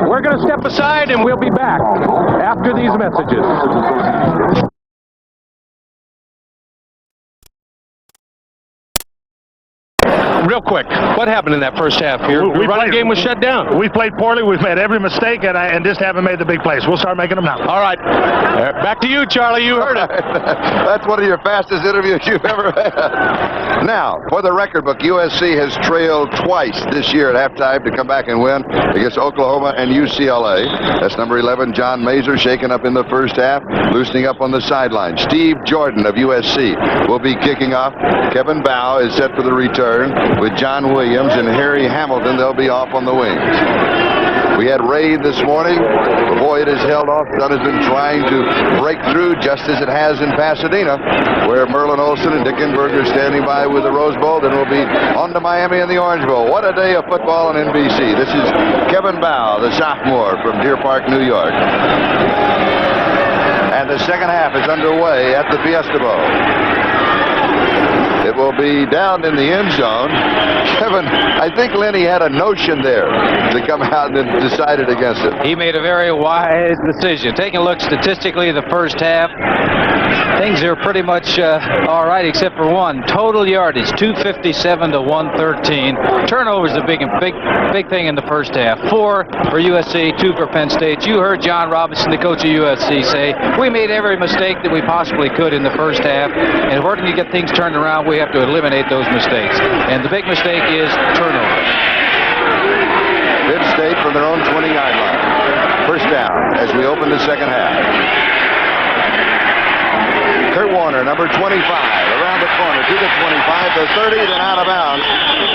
Speaker 4: We're going to step aside, and we'll be back after these messages. Real quick, what happened in that first half here? The running game was shut down.
Speaker 9: We played poorly. We've made every mistake, and just haven't made the big plays. We'll start making them now.
Speaker 4: All right. Back to you, Charlie. You heard it.
Speaker 2: That's one of your fastest interviews you've ever had. Now, for the record book, USC has trailed twice this year at halftime to come back and win against Oklahoma and UCLA. That's number 11, John Mazur, shaken up in the first half, loosening up on the sideline. Steve Jordan of USC will be kicking off. Kevin Bow is set for the return with John Williams and Harry Hamilton. They'll be off on the wings. We had rain this morning. Boy, it has held off. Sun has been trying to break through just as it has in Pasadena, where Merlin Olsen and Dick Enberg are standing by with the Rose Bowl. Then we'll be on to Miami and the Orange Bowl. What a day of football on NBC. This is Kevin Bow, the sophomore from Deer Park, New York. And the second half is underway at the Fiesta Bowl. It will be down in the end zone. Kevin, I think Lenny had a notion there to come out and decided against it.
Speaker 3: He made a very wise decision. Taking a look statistically at the first half, things are pretty much all right except for one. Total yardage, 257 to 113. Turnovers a big thing in the first half. 4 for USC, 2 for Penn State. You heard John Robinson, the coach of USC, say, we made every mistake that we possibly could in the first half, and if we're going to get things turned around, we have to eliminate those mistakes. And the big mistake is turnovers.
Speaker 2: Penn State from their own 20-yard line. First down as we open the second half. Kurt Warner, number 25, around the corner to the 25, the 30, then out of bounds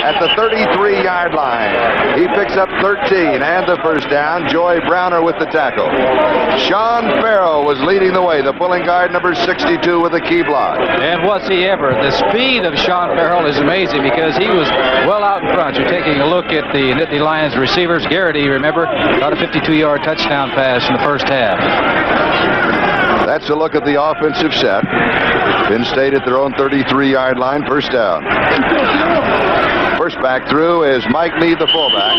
Speaker 2: at the 33-yard line. He picks up 13 and the first down. Joy Browner with the tackle. Sean Farrell was leading the way, the pulling guard, number 62, with a key block.
Speaker 3: And was he ever? The speed of Sean Farrell is amazing because he was well out in front. You're taking a look at the Nittany Lions receivers. Garrity, remember, got a 52-yard touchdown pass in the first half.
Speaker 2: That's a look at the offensive set. Penn State at their own 33-yard line, first down. First back through is Mike Meade, the fullback.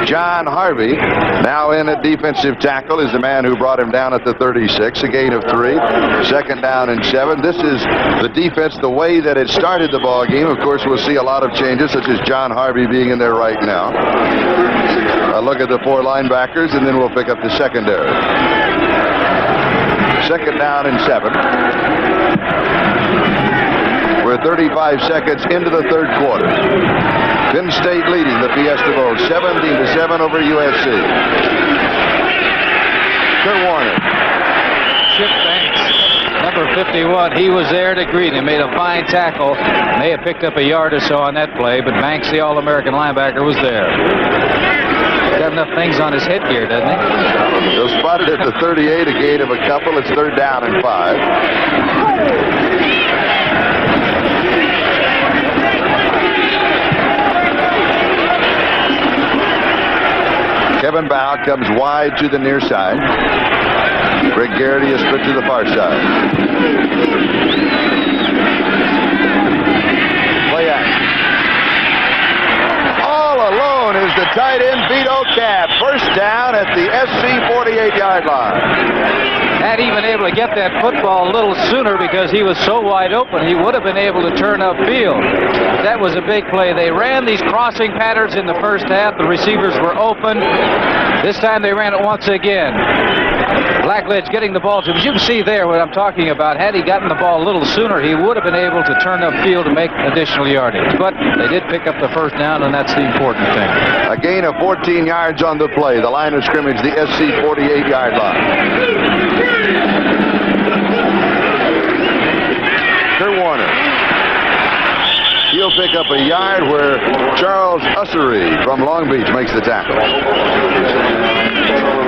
Speaker 2: John Harvey, now in at defensive tackle, is the man who brought him down at the 36, a gain of 3. Second down and 7. This is the defense, the way that it started the ball game. Of course, we'll see a lot of changes, such as John Harvey being in there right now. A look at the 4 linebackers, and then we'll pick up the secondary. Second down and 7. We're 35 seconds into the third quarter. Penn State leading the Fiesta Bowl 17-7 over USC. Kurt Warner.
Speaker 3: Chip Banks, number 51, he was there to greet him. Made a fine tackle. May have picked up a yard or so on that play, but Banks, the All-American linebacker, was there. Got enough things on his headgear, doesn't he?
Speaker 2: They'll spot it at the 38, a gain of a couple. It's third down and 5. Kevin Bow comes wide to the near side. Greg Garrity is put to the far side. Play action. All alone is the tight end Vito Cap. First down at the SC 48-yard line.
Speaker 3: Had he been able to get that football a little sooner because he was so wide open, he would have been able to turn upfield. That was a big play. They ran these crossing patterns in the first half. The receivers were open. This time they ran it once again. Blackledge getting the ball to him. As you can see there what I'm talking about. Had he gotten the ball a little sooner, he would have been able to turn upfield and make additional yardage. But they did pick up the first down, and that's the important thing.
Speaker 2: A gain of 14 yards on the play. The line of scrimmage, the SC 48-yard line. Kurt Warner. He'll pick up a yard where Charles Ussery from Long Beach makes the tackle.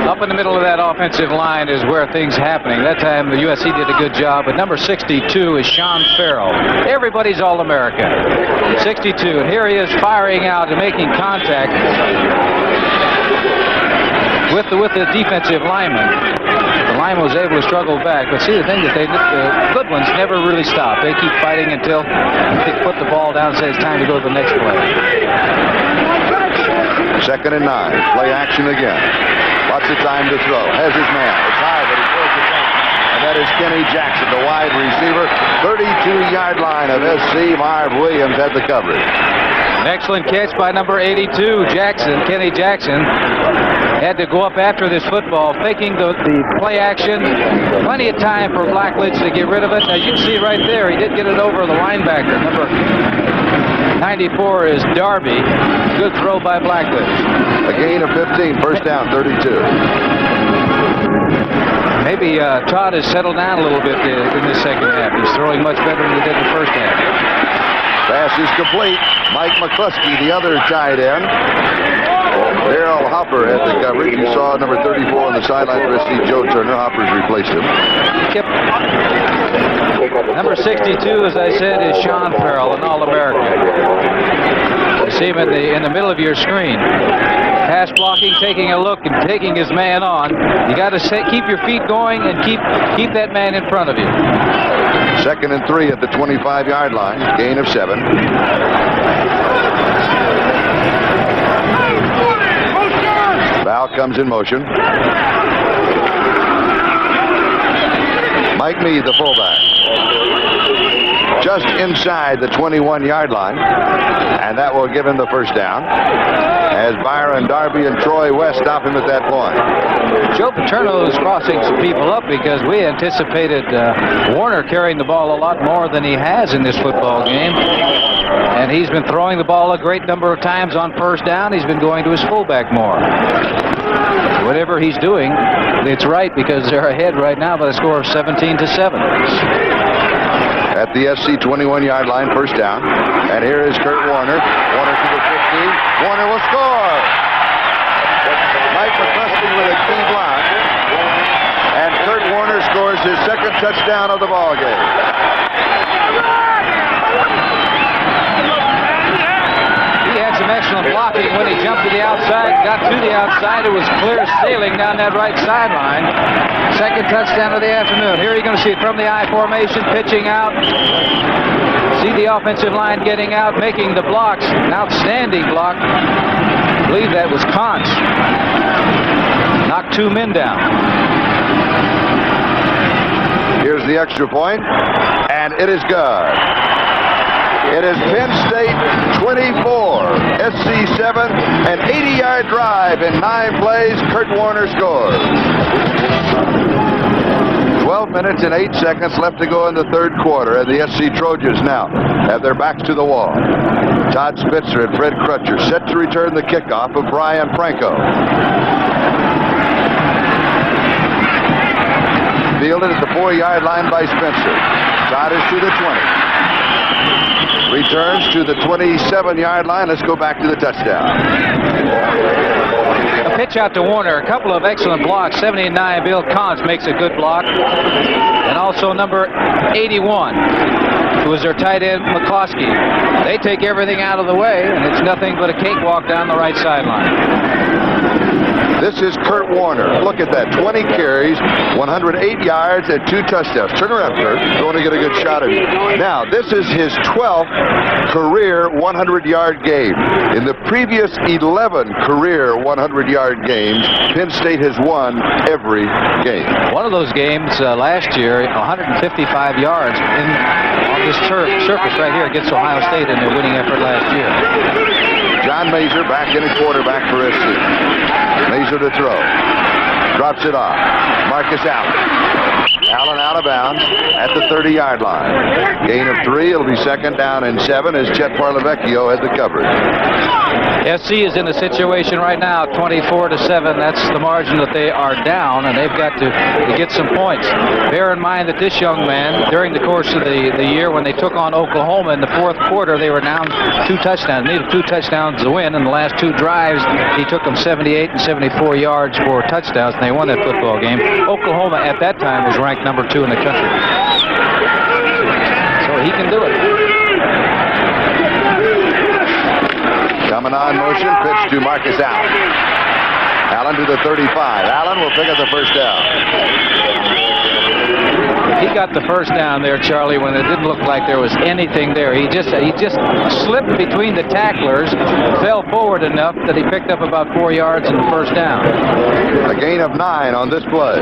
Speaker 3: Up in the middle of that offensive line is where things happening. That time the USC did a good job, but number 62 is Sean Farrell. Everybody's All-American. 62, and here he is firing out and making contact with the defensive lineman. The lineman was able to struggle back, but see the thing that the good ones never really stop. They keep fighting until they put the ball down and say it's time to go to the next play.
Speaker 2: Second and 9. Play action again. Lots of time to throw. Has his man. It's high, but he throws it down. And that is Kenny Jackson, the wide receiver. 32-yard line of SC. Marv Williams had the coverage.
Speaker 3: An excellent catch by number 82, Jackson. Kenny Jackson had to go up after this football, faking the play action. Plenty of time for Blackledge to get rid of it. As you can see right there, he did get it over the linebacker. Number 94 is Darby. Good throw by Blackledge.
Speaker 2: A gain of 15, first down, 32.
Speaker 3: Maybe Todd has settled down a little bit in this second half. He's throwing much better than he did in the first half.
Speaker 2: Pass is complete. Mike McCluskey, the other tight end. Darrell Hopper had the coverage. You saw number 34 on the sideline for SC Joe Turner. Hopper's replaced him.
Speaker 3: Number 62, as I said, is Sean Farrell, an All-American. You see him in the middle of your screen. Pass blocking, taking a look, and taking his man on. You got to keep your feet going and keep that man in front of you.
Speaker 2: 2nd and 3 at the 25-yard line. Gain of 7. Val comes in motion. Mike Meade, the fullback. Just inside the 21-yard line. And that will give him the first down. As Byron Darby and Troy West stop him at that point.
Speaker 3: Joe Paterno is crossing some people up because we anticipated Warner carrying the ball a lot more than he has in this football game. And he's been throwing the ball a great number of times on first down. He's been going to his fullback more. Whatever he's doing, it's right because they're ahead right now by the score of 17-7.
Speaker 2: At the SC 21-yard line, first down. And here is Kurt Warner. Warner to the 15. Warner will score. Mike McCluskey with a key block. And Kurt Warner scores his second touchdown of the ball game.
Speaker 3: He had some excellent blocking when he jumped to the outside, got to the outside. It was clear sailing down that right sideline. Second touchdown of the afternoon. Here you're going to see it from the I formation, pitching out. See the offensive line getting out, making the blocks. An outstanding block. I believe that was Kantz. Knocked 2 men down.
Speaker 2: Here's the extra point, and it is good. It is Penn State 24, SC 7, an 80-yard drive in 9 plays. Kurt Warner scores. 12 minutes and 8 seconds left to go in the third quarter, and the SC Trojans now have their backs to the wall. Todd Spitzer and Fred Crutcher set to return the kickoff of Brian Franco. Fielded at the 4-yard line by Spencer. Todd is to the 20. Returns to the 27-yard line. Let's go back to the touchdown.
Speaker 3: A pitch out to Warner. A couple of excellent blocks. 79, Bill Kantz makes a good block. And also number 81, who is their tight end, McCloskey. They take everything out of the way, and it's nothing but a cakewalk down the right sideline.
Speaker 2: This is Kurt Warner. Look at that. 20 carries, 108 yards, and 2 touchdowns. Turn around, Kurt. I want to get a good shot of you. Now, this is his 12th career 100-yard game. In the previous 11 career 100-yard games, Penn State has won every game.
Speaker 3: One of those games last year, 155 yards on this surface right here against Ohio State in their winning effort last year.
Speaker 2: John Mazur back in at quarterback for SC. Mazur to throw. Drops it off. Marcus Allen. Allen out of bounds at the 30-yard line. Gain of 3. It'll be second down and 7 as Chet Parlavecchio had the coverage.
Speaker 3: SC is in a situation right now, 24-7. That's the margin that they are down, and they've got to get some points. Bear in mind that this young man, during the course of the year when they took on Oklahoma in the fourth quarter, they were down 2 touchdowns. Needed 2 touchdowns to win. In the last 2 drives, he took them 78 and 74 yards for touchdowns, and they won that football game. Oklahoma at that time was ranked number 2 in the country. So he can do it.
Speaker 2: Coming on motion, pitch to Marcus Allen. Allen to the 35. Allen will pick up the first down.
Speaker 3: He got the first down there, Charlie, when it didn't look like there was anything there. He just slipped between the tacklers, fell forward enough that he picked up about 4 yards in the first down.
Speaker 2: A gain of 9 on this play.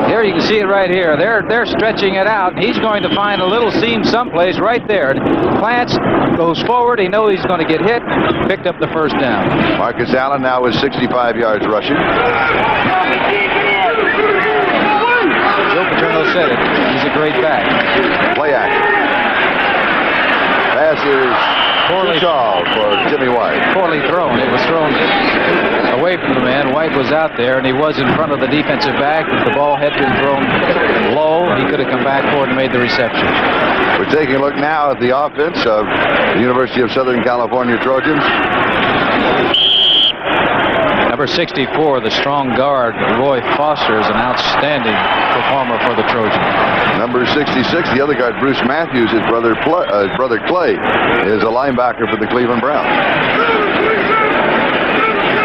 Speaker 3: Here you can see it right here. They're stretching it out. He's going to find a little seam someplace right there. Plants, goes forward. He knows he's going to get hit. Picked up the first down.
Speaker 2: Marcus Allen now is 65 yards rushing.
Speaker 3: Joe Paterno said it. He's a great back.
Speaker 2: Play action. Pass is poorly too tall for Jimmy White.
Speaker 3: Poorly thrown. It was thrown away from the man. White White was out there, and he was in front of the defensive back. If the ball had been thrown low, he could have come back for it and made the reception.
Speaker 2: We're taking a look now at the offense of the University of Southern California Trojans.
Speaker 3: Number 64, the strong guard, Roy Foster, is an outstanding performer for the Trojans.
Speaker 2: Number 66, the other guard, Bruce Matthews, his brother Clay, is a linebacker for the Cleveland Browns.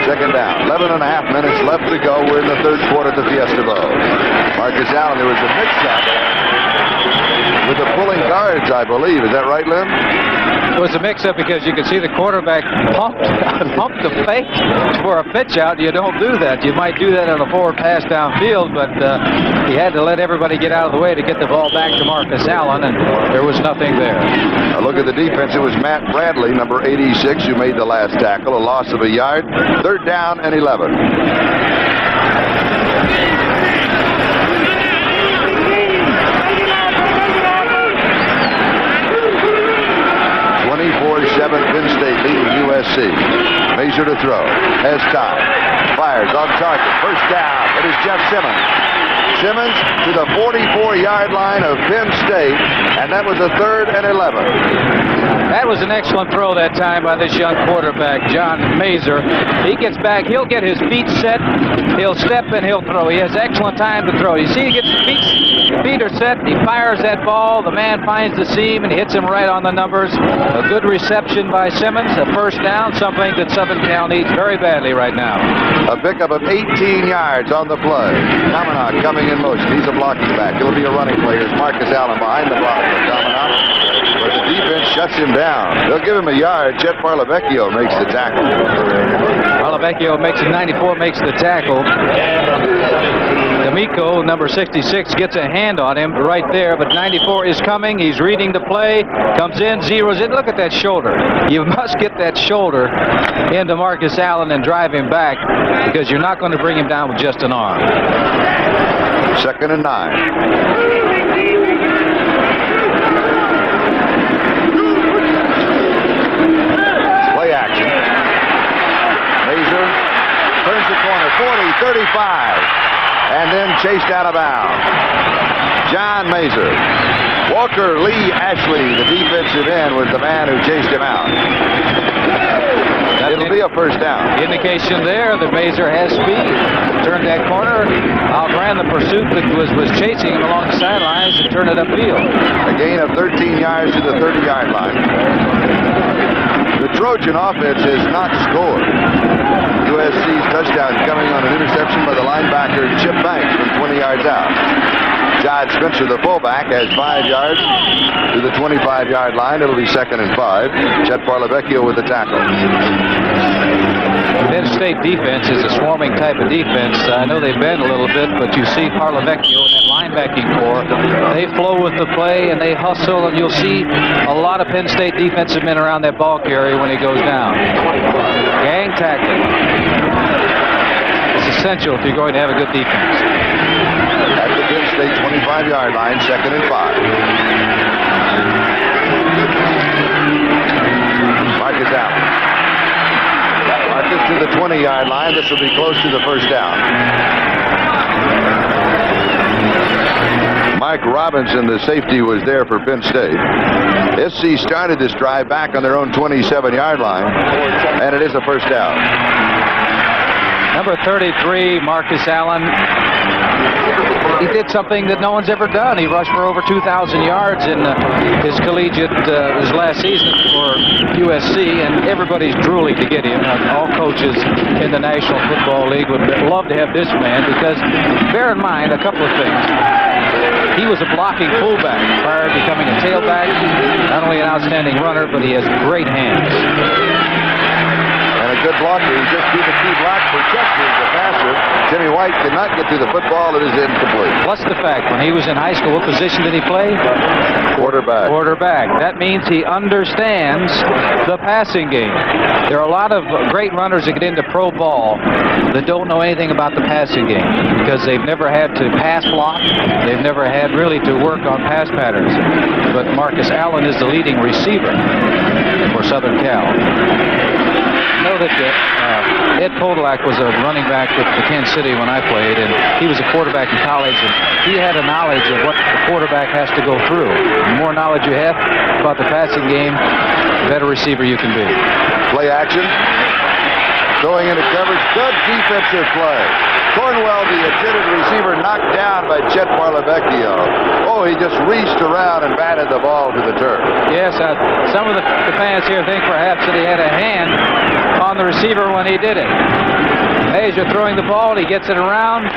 Speaker 2: Second down, 11 and a half minutes left to go. We're in the third quarter of the Fiesta Bowl. Marcus Allen, there was a mix-up with the pulling guards, I believe. Is that right, Lynn?
Speaker 3: It was a mix-up because you could see the quarterback pumped the fake for a pitch out. You don't do that. You might do that on a forward pass downfield, but he had to let everybody get out of the way to get the ball back to Marcus Allen, and there was nothing there.
Speaker 2: Now look at the defense. It was Matt Bradley, number 86, who made the last tackle. A loss of a yard. Third down and 11. 24-7, Penn State leading USC. Mazur to throw. Has time. Fires on target. First down. It is Jeff Simmons. Simmons to the 44-yard line of Penn State, and that was a third and 11.
Speaker 3: That was an excellent throw that time by this young quarterback, John Mazur. He gets back. He'll get his feet set. He'll step and he'll throw. He has excellent time to throw. You see, he gets his feet are set. He fires that ball. The man finds the seam and hits him right on the numbers. A good reception by Simmons. A first down, something that Southern Cal needs very badly right now.
Speaker 2: A pickup of 18 yards on the play. Kamanagh coming in motion. He's a blocking back. It'll be a running play. Here's Marcus Allen behind the block for Kamanagh. But the defense shuts him down. They'll give him a yard. Chet Parlavecchio makes the tackle.
Speaker 3: Parlavecchio makes it. 94 makes the tackle. D'Amico, number 66, gets a hand on him right there, but 94 is coming. He's reading the play. Comes in, zeroes it. Look at that shoulder. You must get that shoulder into Marcus Allen and drive him back, because you're not going to bring him down with just an arm.
Speaker 2: Second and 9. Play action. Mazur turns the corner, 40, 35, and then chased out of bounds. John Mazur. Walker Lee Ashley, the defensive end, was the man who chased him out. It'll be a first down.
Speaker 3: Indication there that Mazur has speed. Turned that corner, outran the pursuit that was chasing him along the sidelines and turned it upfield.
Speaker 2: A gain of 13 yards to the 30-yard line. The Trojan offense has not scored. USC's touchdown coming on an interception by the linebacker Chip Banks from 20 yards out. Todd Spencer, the fullback, has 5 yards to the 25-yard line. It'll be second and 5. Chet Parlavecchio with the tackle.
Speaker 3: Penn State defense is a swarming type of defense. I know they bend a little bit, but you see Parlavecchio and that linebacking core. They flow with the play and they hustle, and you'll see a lot of Penn State defensive men around that ball carrier when he goes down. Gang tackling. It's essential if you're going to have a good defense.
Speaker 2: At the Penn State 25-yard line, second and 5. Marcus Allen. Marcus to the 20-yard line. This will be close to the first down. Mike Robinson, the safety, was there for Penn State. SC started this drive back on their own 27-yard line, and it is a first down.
Speaker 3: Number 33, Marcus Allen. He did something that no one's ever done. He rushed for over 2,000 yards in his collegiate, his last season for USC, and everybody's drooling to get him. All coaches in the National Football League would love to have this man, because bear in mind a couple of things. He was a blocking fullback prior to becoming a tailback. Not only an outstanding runner, but he has great hands.
Speaker 2: And a good blocker. He just threw the key block for Chester, the passer. Jimmy White did not get to the football. It is incomplete.
Speaker 3: Plus the fact, when he was in high school, what position did he play?
Speaker 2: Quarterback.
Speaker 3: Quarterback. That means he understands the passing game. There are a lot of great runners that get into pro ball that don't know anything about the passing game, because they've never had to pass block. They've never had really to work on pass patterns. But Marcus Allen is the leading receiver for Southern Cal. know that Ed Podolak was a running back at Kansas City when I played, and he was a quarterback in college, and he had a knowledge of what the quarterback has to go through. The more knowledge you have about the passing game, the better receiver you can be.
Speaker 2: Play action. Going into coverage. Good defensive play. Cornwell, the intended receiver, knocked down by Chet Parlavecchio. Oh, he just reached around and batted the ball to the turf.
Speaker 3: Yes, some of the fans here think perhaps that he had a hand on the receiver when he did it. As you're throwing the ball, he gets it around.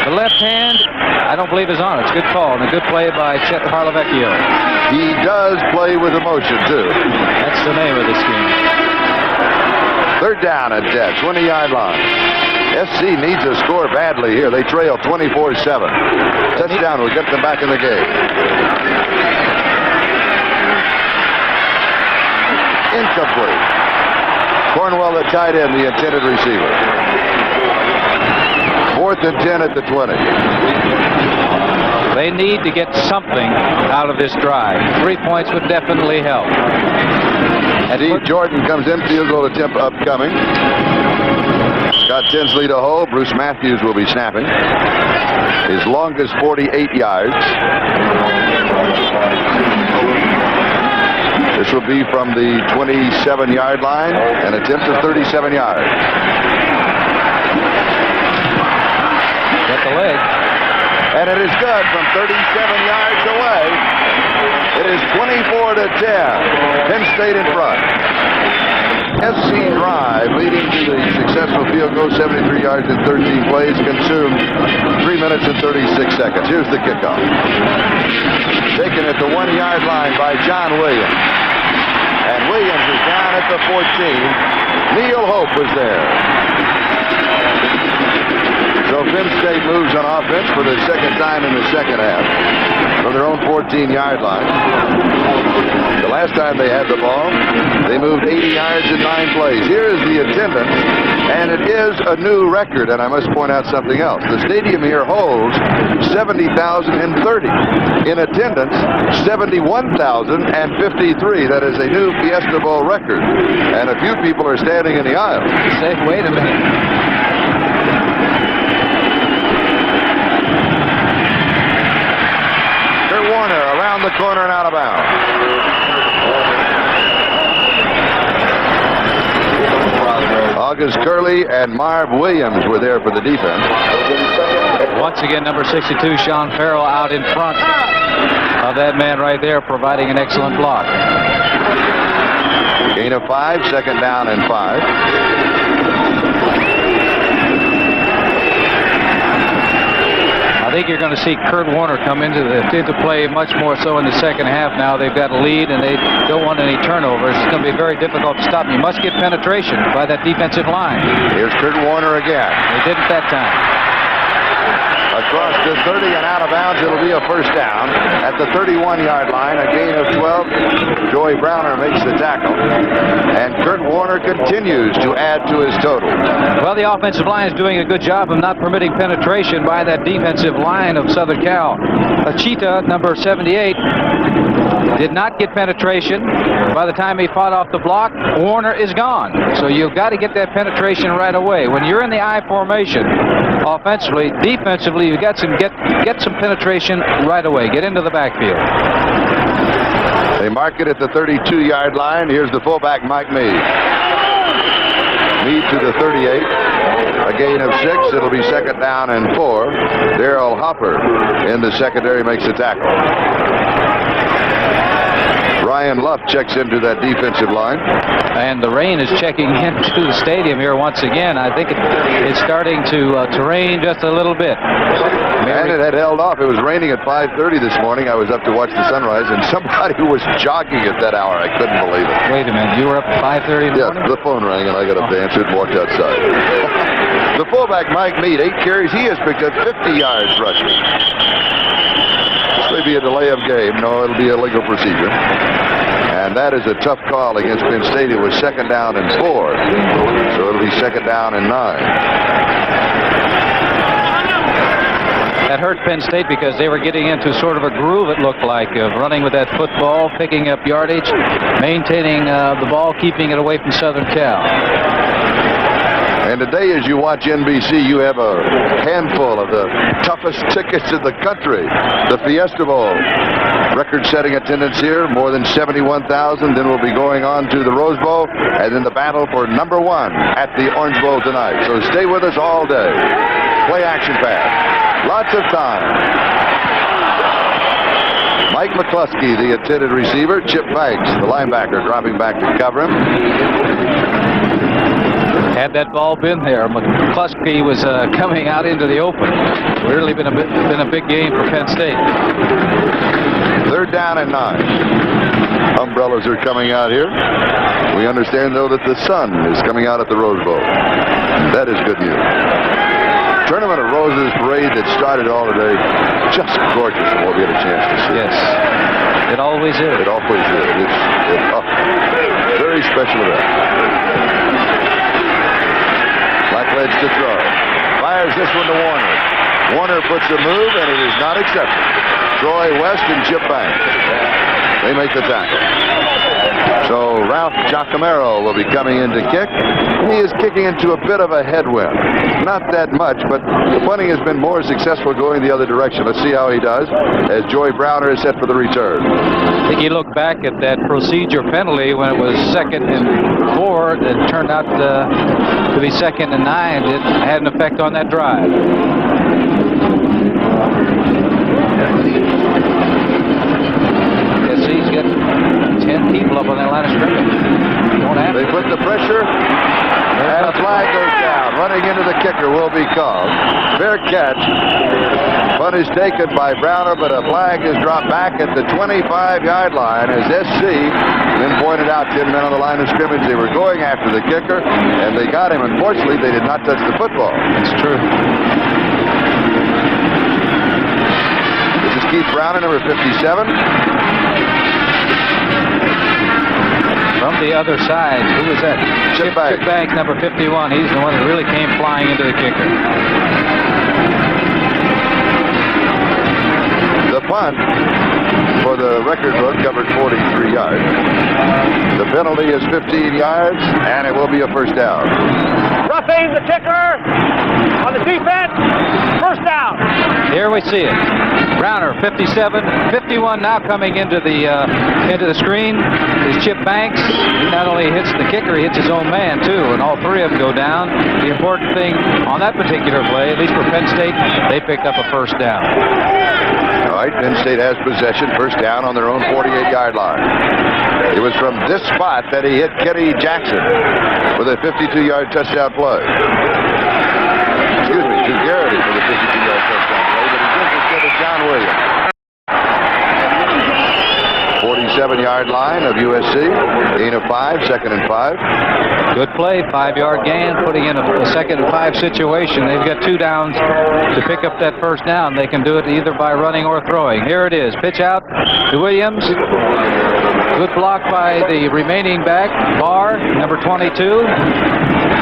Speaker 3: The left hand, I don't believe is on it. It's a good call and a good play by Chet Parlavecchio.
Speaker 2: He does play with emotion, too.
Speaker 3: That's the name of this game.
Speaker 2: Third down at 10, 20-yard line. SC needs a score badly here. They trail 24-7. Touchdown will get them back in the game. Incomplete. Cornwell, the tight end, the intended receiver. 4th and 10 at the 20.
Speaker 3: They need to get something out of this drive. 3 points would definitely help.
Speaker 2: Steve Jordan comes in, field goal attempt upcoming. Scott Tinsley to hold. Bruce Matthews will be snapping. His longest 48 yards. This will be from the 27-yard line, an attempt of 37 yards.
Speaker 3: Get the leg.
Speaker 2: And it is good from 37 yards away. It is 24-10. Penn State in front. SC drive leading to the successful field goal, 73 yards in 13 plays, consumed 3 minutes and 36 seconds. Here's the kickoff. Taken at the 1-yard line by John Williams. And Williams is down at the 14. Neil Hope was there. So Penn State moves on offense for the second time in the second half from their own 14-yard line. The last time they had the ball, they moved 80 yards in 9 plays. Here is the attendance, and it is a new record, and I must point out something else. The stadium here holds 70,030. In attendance, 71,053. That is a new Fiesta Bowl record, and a few people are standing in the aisle.
Speaker 3: Say, wait a minute.
Speaker 2: Warner around the corner and out of bounds. August Curley and Marv Williams were there for the defense.
Speaker 3: Once again, number 62, Sean Farrell, out in front of that man right there, providing an excellent block.
Speaker 2: Gain of 5, second down and 5.
Speaker 3: I think you're going to see Kurt Warner come into play much more so in the second half now. They've got a lead, and they don't want any turnovers. It's going to be very difficult to stop. You must get penetration by that defensive line.
Speaker 2: Here's Kurt Warner again.
Speaker 3: They didn't that time.
Speaker 2: Across the 30 and out of bounds, it'll be a first down. At the 31-yard line, a gain of 12. Joey Browner makes the tackle. And Kurt Warner continues to add to his total.
Speaker 3: Well, the offensive line is doing a good job of not permitting penetration by that defensive line of Southern Cal. Achita, number 78, did not get penetration. By the time he fought off the block, Warner is gone. So you've got to get that penetration right away. When you're in the I formation, offensively, defensively, you got some get some penetration right away. Get into the backfield.
Speaker 2: They mark it at the 32-yard line. Here's the fullback, Mike Meade. Meade to the 38. A gain of 6. It'll be second down and 4. Darrell Hopper in the secondary makes the tackle. Ryan Luff checks into that defensive line.
Speaker 3: And the rain is checking into the stadium here once again. I think it's starting to rain just a little bit.
Speaker 2: And it had held off. It was raining at 5:30 this morning. I was up to watch the sunrise, and somebody was jogging at that hour. I couldn't believe it.
Speaker 3: Wait a minute. You were up at 5:30 in the morning?
Speaker 2: Yes, the phone rang, and I got up to answer it and walked outside. The fullback, Mike Meade, 8 carries. He has picked up 50 yards rushing. This may be a delay of game. No, it'll be a legal procedure. And that is a tough call against Penn State. It was second down and 4. So it'll be second down and 9.
Speaker 3: That hurt hurt Penn State because they were getting into sort of a groove, it looked like, of running with that football, picking up yardage, maintaining the ball, keeping it away from Southern Cal.
Speaker 2: And today, as you watch NBC, you have a handful of the toughest tickets in the country. The Fiesta Bowl. Record-setting attendance here, more than 71,000. Then we'll be going on to the Rose Bowl, and then the battle for number 1 at the Orange Bowl tonight. So stay with us all day. Play action pass. Lots of time. Mike McCluskey, the intended receiver. Chip Banks, the linebacker, dropping back to cover him.
Speaker 3: Had that ball been there, McCluskey was coming out into the open. Really been a big game for Penn State.
Speaker 2: 3rd down and 9. Umbrellas are coming out here. We understand, though, that the sun is coming out at the Rose Bowl. That is good news. Tournament of Roses parade that started all today. Just gorgeous, and we'll get a chance to see.
Speaker 3: Yes, it always is.
Speaker 2: It always is. It's very special event. Blackledge to throw. Fires this one to Warner. Warner puts a move, and it is not accepted. Troy West and Chip Banks. They make the tackle. So Ralph Giacomero will be coming in to kick. He is kicking into a bit of a headwind. Not that much, but the punting has been more successful going the other direction. Let's see how he does as Joey Browner is set for the return.
Speaker 3: I think you look back at that procedure penalty when it was 2nd and 4. It turned out to be 2nd and 9. It had an effect on that drive. Yes, he's got 10 people up on that line of scrimmage.
Speaker 2: They put the pressure, and a flag goes down. Running into the kicker will be called. Fair catch. Punt is taken by Browner, but a flag is dropped back at the 25-yard line as SC then pointed out 10 men on the line of scrimmage. They were going after the kicker, and they got him. Unfortunately, they did not touch the football.
Speaker 3: That's true.
Speaker 2: This is Keith Browner, number 57.
Speaker 3: From the other side, who was that?
Speaker 2: Chip Banks.
Speaker 3: Chip Banks, number 51. He's the one that really came flying into the kicker.
Speaker 2: The punt for the record book covered 43 yards. The penalty is 15 yards, and it will be a first down.
Speaker 10: Roughing the kicker on the defense. First down.
Speaker 3: Here we see it. Browner, 57, 51 now coming into the screen is Chip Banks. He not only hits the kicker, he hits his own man too, and all 3 of them go down. The important thing on that particular play, at least for Penn State, they picked up a first down.
Speaker 2: All right, Penn State has possession, first down on their own 48-yard line. It was from this spot that he hit Kenny Jackson with a 52-yard touchdown play. Excuse me, to Garrity for the 52-yard touchdown play, but he gives it to John Williams. 47-yard line of USC, gain of 5, 2nd and 5.
Speaker 3: Good play, 5-yard gain, putting in a 2nd and 5 situation. They've got 2 downs to pick up that first down. They can do it either by running or throwing. Here it is, pitch out to Williams. Good block by the remaining back, Barr, number 22.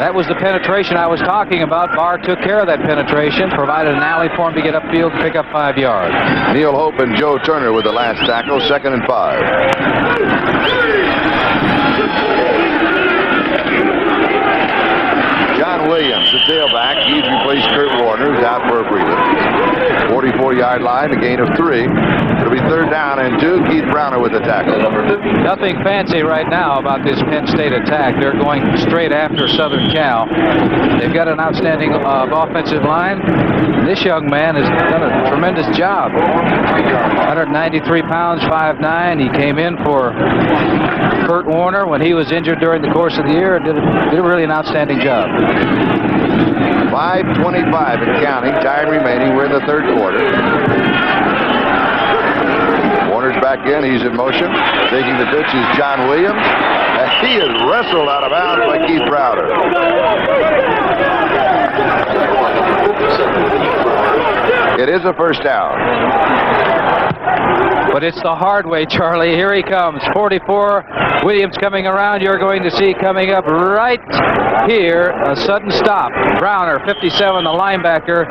Speaker 3: That was the penetration I was talking about. Barr took care of that penetration, provided an alley for him to get upfield, pick up 5 yards.
Speaker 2: Neil Hope and Joe Turner with the last tackle, 2nd and 5. John Williams, the tailback. He's replaced Kurt Warner, who's out for a breather. 44-yard line, a gain of 3. It'll be 3rd down and 2. Keith Browner with the tackle.
Speaker 3: Nothing fancy right now about this Penn State attack. They're going straight after Southern Cal. They've got an outstanding offensive line. This young man has done a tremendous job. 193 pounds, 5'9". He came in for Kurt Warner when he was injured during the course of the year and did really an outstanding job.
Speaker 2: 5:25 and counting. Time remaining. We're in the 3rd quarter. Warner's back in. He's in motion. Taking the pitch is John Williams. And he is wrestled out of bounds by Keith Browner. It is a first down.
Speaker 3: But it's the hard way, Charlie. Here he comes. 44. Williams coming around. You're going to see coming up right here a sudden stop. Browner, 57, the linebacker.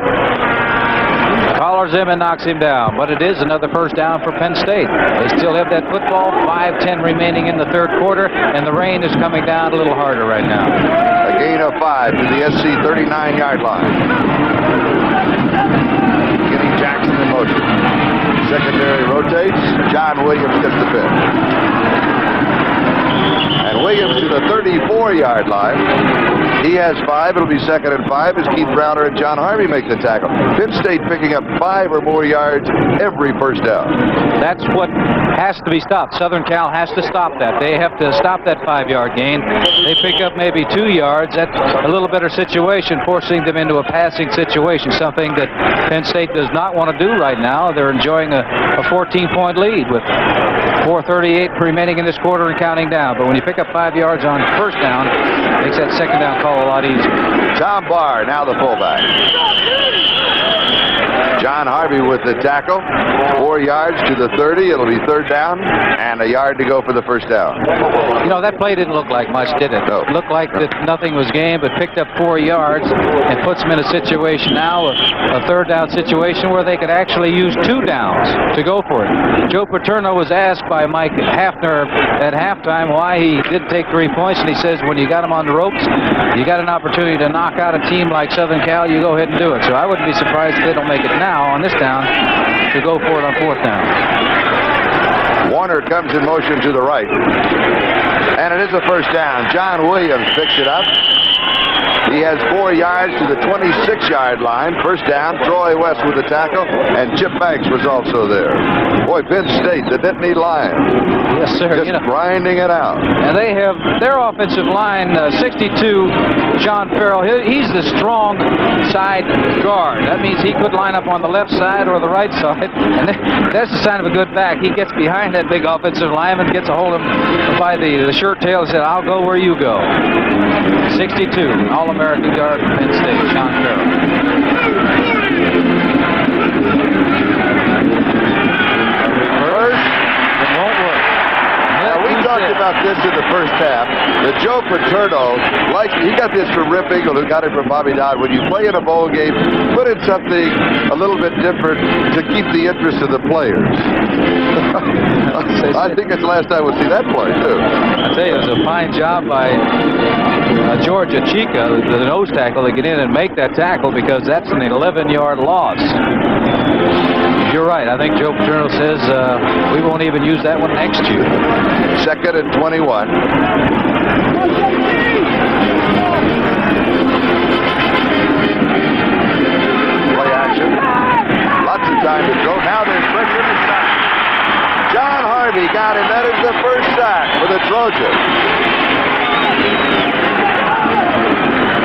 Speaker 3: collars him and knocks him down. But it is another first down for Penn State. They still have that football. 5:10 remaining in the third quarter, and the rain is coming down a little harder right now.
Speaker 2: A gain of 5 to the SC 39-yard line. Getting Jackson in motion. Secondary rotates. John Williams gets the pick. And Williams to the 34-yard line. He has 5. It'll be 2nd and 5 as Keith Browner and John Harvey make the tackle. Penn State picking up 5 or more yards every first down.
Speaker 3: That's what has to be stopped. Southern Cal has to stop that. They have to stop that 5-yard gain. They pick up maybe 2 yards. That's a little better situation, forcing them into a passing situation, something that Penn State does not want to do right now. They're enjoying a 14-point lead with 4:38 remaining in this quarter and counting down. But when you pick up 5 yards on first down, it makes that second down call a lot easier.
Speaker 2: Tom Barr, now the fullback. John Harvey with the tackle. 4 yards to the 30. It'll be 3rd down and a yard to go for the first down.
Speaker 3: You know, that play didn't look like much, did it?
Speaker 2: No.
Speaker 3: It looked like that nothing was gained, but picked up 4 yards and puts them in a situation now, a 3rd down situation where they could actually use 2 downs to go for it. Joe Paterno was asked by Mike Hafner at halftime why he didn't take 3 points, and he says when you got them on the ropes, you got an opportunity to knock out a team like Southern Cal, you go ahead and do it. So I wouldn't be surprised if they don't make it now on this down to go for it on 4th down.
Speaker 2: Warner comes in motion to the right. And it is a first down. John Williams picks it up. He has 4 yards to the 26-yard line. First down. Troy West with the tackle, and Chip Banks was also there. Boy, Penn State, the Nittany Lions.
Speaker 3: Yes, sir.
Speaker 2: Just grinding it out.
Speaker 3: And they have their offensive line, 62, Sean Farrell. He's the strong side guard. That means he could line up on the left side or the right side. And that's the sign of a good back. He gets behind that big offensive lineman, gets a hold of him by the shirt tail and said, I'll go where you go. 62, All-American guard from Penn State, Sean Farrell.
Speaker 2: First,
Speaker 3: it won't work.
Speaker 2: we talked about this in the first half. That Joe Paterno, he got this from Rip Engel, who got it from Bobby Dodd. When you play in a bowl game, put in something a little bit different to keep the interest of the players. I think it's the last time we'll see that play, too.
Speaker 3: I tell you, it was a fine job by George Achika, the nose tackle, to get in and make that tackle, because that's an 11-yard loss. You're right. I think Joe Paterno says we won't even use that one next year.
Speaker 2: 2nd and 21. Play action. Lots of time to go. Now there's pressure inside. John Harvey got him. That is the first sack for the Trojans.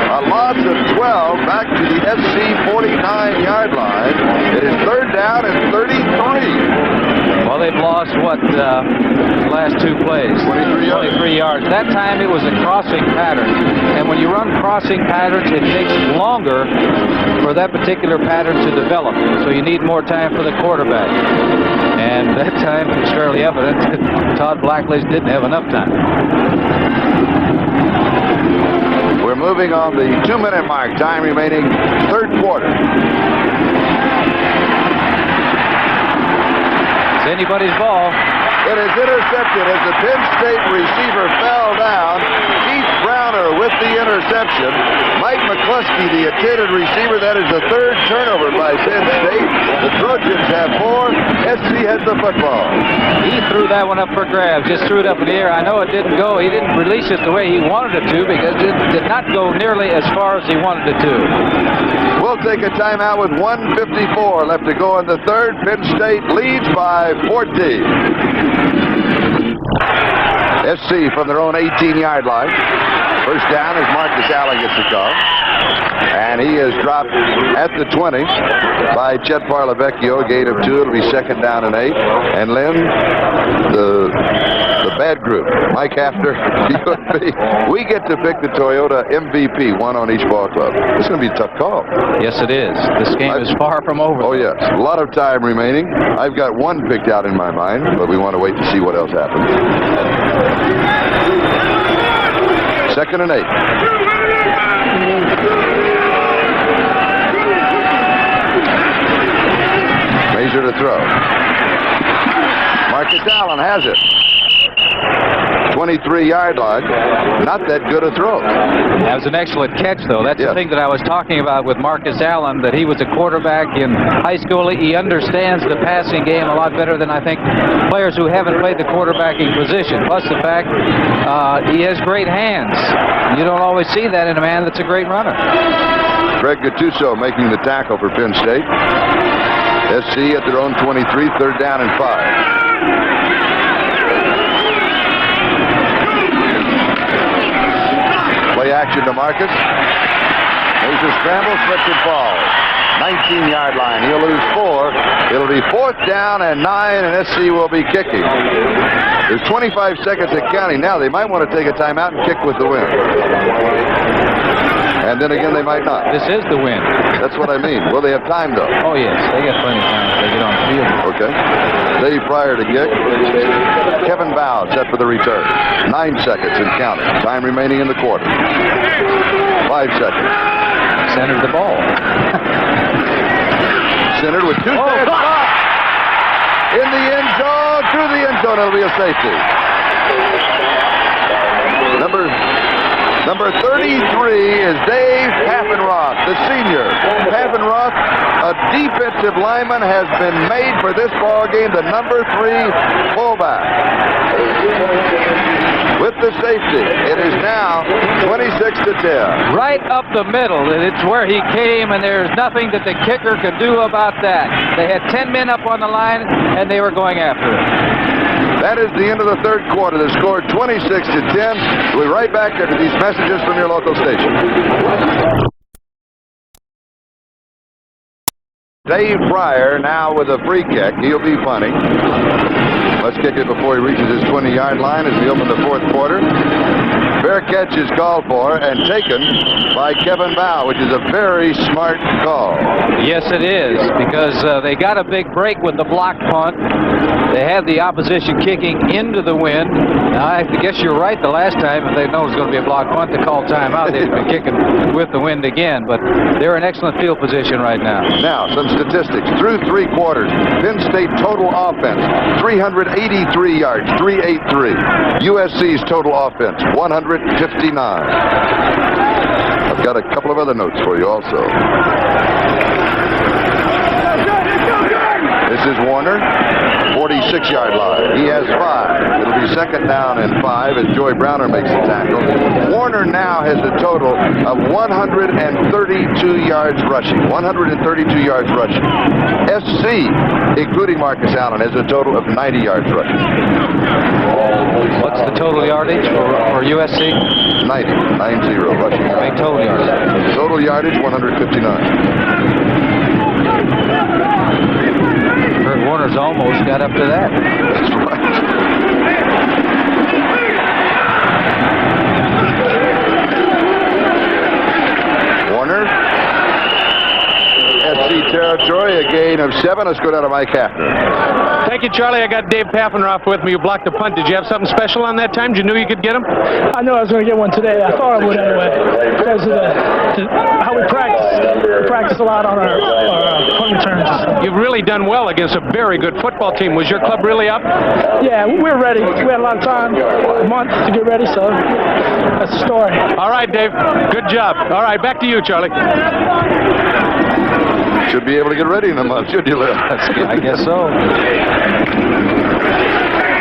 Speaker 2: A loss of 12 back to the SC 49-yard line. It is 3rd down and 33.
Speaker 3: Well, they've lost, what, the last 2 plays? 23 yards. That time it was a crossing pattern. And when you run crossing patterns, it takes longer for that particular pattern to develop. So you need more time for the quarterback. And that time it's fairly evident that Todd Blackledge didn't have enough time.
Speaker 2: We're moving on the 2-minute mark. Time remaining, 3rd quarter.
Speaker 3: It's anybody's ball.
Speaker 2: It is intercepted as the Penn State receiver fell down. Keith Browner with the interception. Mike McCluskey, the intended receiver. That is the 3rd turnover by Penn State. The Trojans have 4. SC has the football.
Speaker 3: He threw that one up for grabs. Just threw it up in the air. I know it didn't go. He didn't release it the way he wanted it to, because it did not go nearly as far as he wanted it to.
Speaker 2: We'll take a timeout with 1:54 left to go in the 3rd. Penn State leads by 14. SC from their own 18-yard line. First down as Marcus Allen gets the call. And he is dropped at the 20 by Chet Parlavecchio. Gain of 2. It'll be 2nd down and 8. And Lynn, the bad group, Mike Hafner, USC, we get to pick the Toyota MVP, one on each ball club. This is going to be a tough call.
Speaker 3: Yes, it is. This game is far from over.
Speaker 2: Oh, yes. A lot of time remaining. I've got one picked out in my mind, but we want to wait to see what else happens. 2nd and 8. Razor to throw. Marcus Allen has it. 23-yard line. Not that good a throw.
Speaker 3: That was an excellent catch, though. That's the thing that I was talking about with Marcus Allen, that he was a quarterback in high school. He understands the passing game a lot better than I think players who haven't played the quarterbacking position. Plus the fact he has great hands. You don't always see that in a man that's a great runner.
Speaker 2: Greg Gattuso making the tackle for Penn State. SC at their own 23, 3rd down and 5. Play action to Marcus. There's a scramble, slips and falls. 19-yard line. He'll lose 4. It'll be 4th down and 9, and SC will be kicking. There's 25 seconds at counting. Now they might want to take a timeout and kick with the wind. And then again, they might not.
Speaker 3: This is the win.
Speaker 2: That's what I mean. Will they have time, though?
Speaker 3: Oh, yes. They got plenty of time if they get on the field.
Speaker 2: Okay. Dave Pryor to kick. Kevin Bow set for the return. 9 seconds and counting. Time remaining in the quarter. 5 seconds.
Speaker 3: Centered the ball.
Speaker 2: Centered with 2 seconds. In the end zone. Through the end zone. It'll be a safety. Number 33 is Dave Paffenroth, the senior. Paffenroth, a defensive lineman, has been made for this ball game, the number 3 fullback. With the safety, it is now 26-10.
Speaker 3: Right up the middle. It's where he came, and there's nothing that the kicker could do about that. They had 10 men up on the line, and they were going after it.
Speaker 2: That is the end of the 3rd quarter. The score 26-10. We'll be right back after these messages from your local station. Dave Pryor now with a free kick. He'll be funny. Let's kick it before he reaches his 20-yard line as we open the 4th quarter. Fair catch is called for and taken by Kevin Bow, which is a very smart call.
Speaker 3: Yes, it is, because they got a big break with the block punt. They had the opposition kicking into the wind. Now, I guess you're right. The last time, if they'd known it was going to be a block punt to call timeout, they'd been kicking with the wind again. But they're in excellent field position right now.
Speaker 2: Now, some statistics. Through 3 quarters, Penn State total offense, 383 yards, 383. USC's total offense, 159. I've got a couple of other notes for you also. This is Warner, 46-yard line. He has 5. It'll be 2nd down and 5 as Joy Browner makes the tackle. Warner now has a total of 132 yards rushing. 132 yards rushing. SC, including Marcus Allen, has a total of 90 yards rushing.
Speaker 3: What's the total yardage for USC?
Speaker 2: 90 rushing.
Speaker 3: Total yardage.
Speaker 2: Total yardage, 159.
Speaker 3: Kurt Warner's almost got up to that.
Speaker 2: That's right. Warner. SC territory, a gain of 7. Let's go down to Mike Hafner.
Speaker 4: Thank you, Charlie. I got Dave Paffenroth with me who blocked the punt. Did you have something special on that time? Did you know you could get him?
Speaker 11: I knew I was going to get one today. I thought I would anyway, because of how we practice. We practice a lot on our punt returns.
Speaker 4: You've really done well against a very good football team. Was your club really up?
Speaker 11: Yeah, we were ready. We had a lot of time, a month to get ready, so that's the story.
Speaker 4: All right, Dave. Good job. All right, back to you, Charlie.
Speaker 2: Should be able to get ready in a month, should you, Lil?
Speaker 3: I guess so.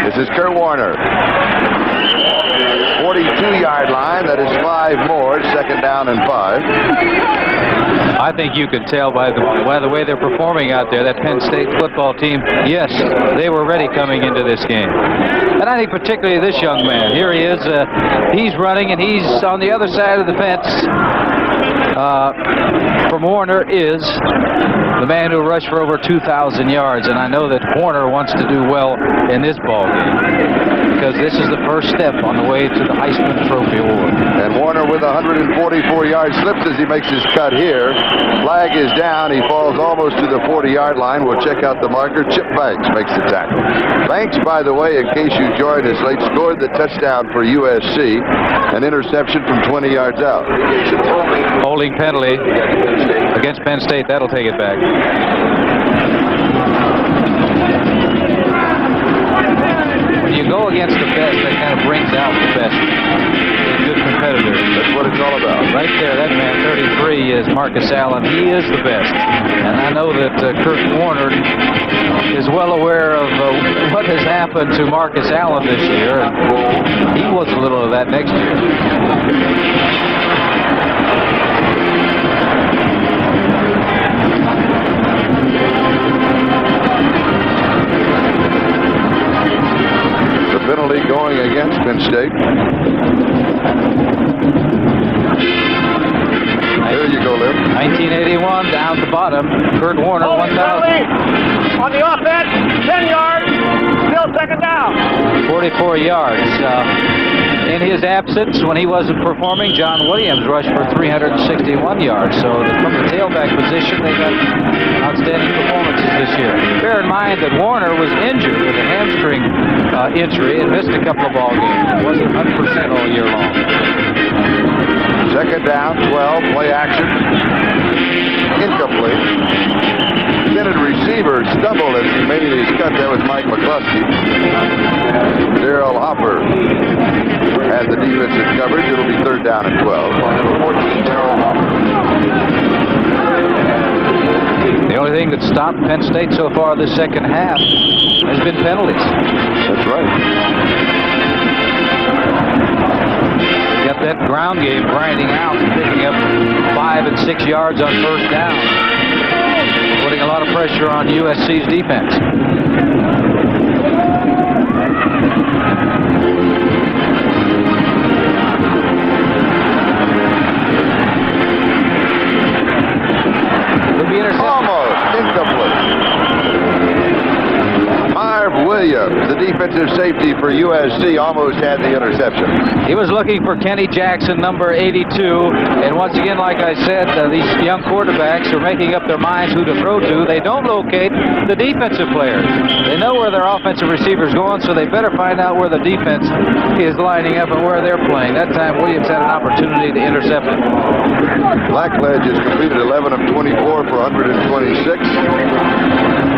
Speaker 2: This is Kurt Warner. 42-yard line. That is 5 more. 2nd down and 5.
Speaker 3: I think you can tell by the way they're performing out there, that Penn State football team, yes, they were ready coming into this game. And I think particularly this young man. Here he is. He's running, and he's on the other side of the fence. From Warner is the man who rushed for over 2,000 yards. And I know that Warner wants to do well in this ball game, because this is the first step on the way to the Heisman Trophy Award.
Speaker 2: And Warner with 144 yards slips as he makes his cut here. Flag is down. He falls almost to the 40-yard line. We'll check out the marker. Chip Banks makes the tackle. Banks, by the way, in case you joined us late, scored the touchdown for USC, an interception from 20 yards out.
Speaker 3: Holding penalty against Penn State. That'll take it back. Allen, he is the best. And I know that Kurt Warner is well aware of what has happened to Marcus Allen this year, and he wants a little of that next year.
Speaker 2: The penalty going against Penn State. There you go, Lip.
Speaker 3: 1981 down the bottom. Kurt Warner, 1,000.
Speaker 10: On the offense, 10 yards, still second down.
Speaker 3: 44 yards. In his absence, when he wasn't performing, John Williams rushed for 361 yards. So from the tailback position, they got outstanding performances this year. Bear in mind that Warner was injured with a hamstring injury and missed a couple of ball games. Wasn't 100% all year long.
Speaker 2: Second down, 12, play action. Incomplete. Intended receiver stumbled as he made his cut. That was Mike McCluskey. Darrell Hopper had the defensive coverage. It'll be third down and 12. Number 14, Darrell Hopper.
Speaker 3: The only thing that stopped Penn State so far this second half has been penalties.
Speaker 2: That's right.
Speaker 3: Got that ground game grinding out and picking up 5 and 6 yards on first down. Putting a lot of pressure on USC's defense. Could be intercepted.
Speaker 2: Almost incomplete. Marv Williams, the defensive safety for USC, almost had the interception.
Speaker 3: He was looking for Kenny Jackson, number 82. And once again, like I said, these young quarterbacks are making up their minds who to throw to. They don't locate the defensive players. They know where their offensive receiver's going, so they better find out where the defense is lining up and where they're playing. That time, Williams had an opportunity to intercept it.
Speaker 2: Blackledge has completed 11 of 24 for 126.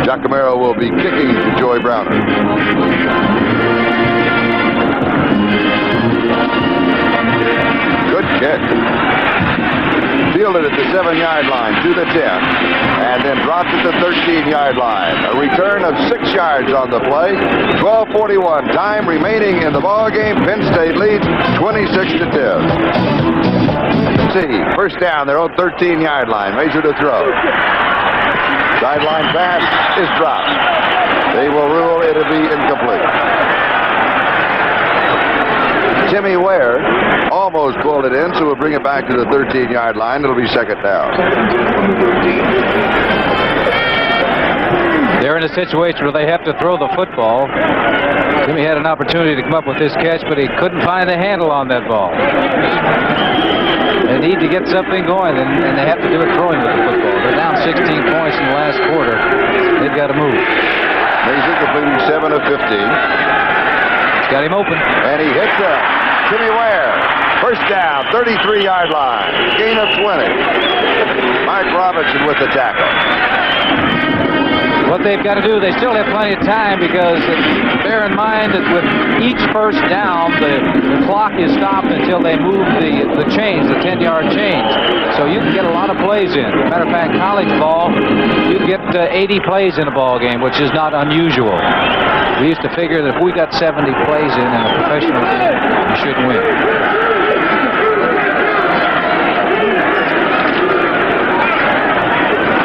Speaker 2: Giacomero will be kicking to Joy Browner. Good kick. Fielded at the 7-yard line to the 10, and then dropped at the 13-yard line. A return of 6 yards on the play. 12:41 time remaining in the ball game. Penn State leads 26-10. See, first down, their own 13-yard line. Major to throw. Sideline pass is dropped. They will rule it'll be incomplete. Timmy Ware almost pulled it in, so we'll bring it back to the 13-yard line. It'll be second down.
Speaker 3: They're in a situation where they have to throw the football. Timmy had an opportunity to come up with this catch, but he couldn't find the handle on that ball. They need to get something going, and they have to do it throwing with the football. They're down 16 points in the last quarter. They've got to move.
Speaker 2: Mason completing 7 of 15.
Speaker 3: It's got him open.
Speaker 2: And he hits him. Timmy Ware. First down, 33-yard line. Gain of 20. Mike Robinson with the tackle.
Speaker 3: What they've got to do, they still have plenty of time because bear in mind that with each first down, the clock is stopped until they move the chains, the 10-yard chains. So you can get a lot of plays in. Matter of fact, college ball, you get 80 plays in a ball game, which is not unusual. We used to figure that if we got 70 plays in a professional game, we should win.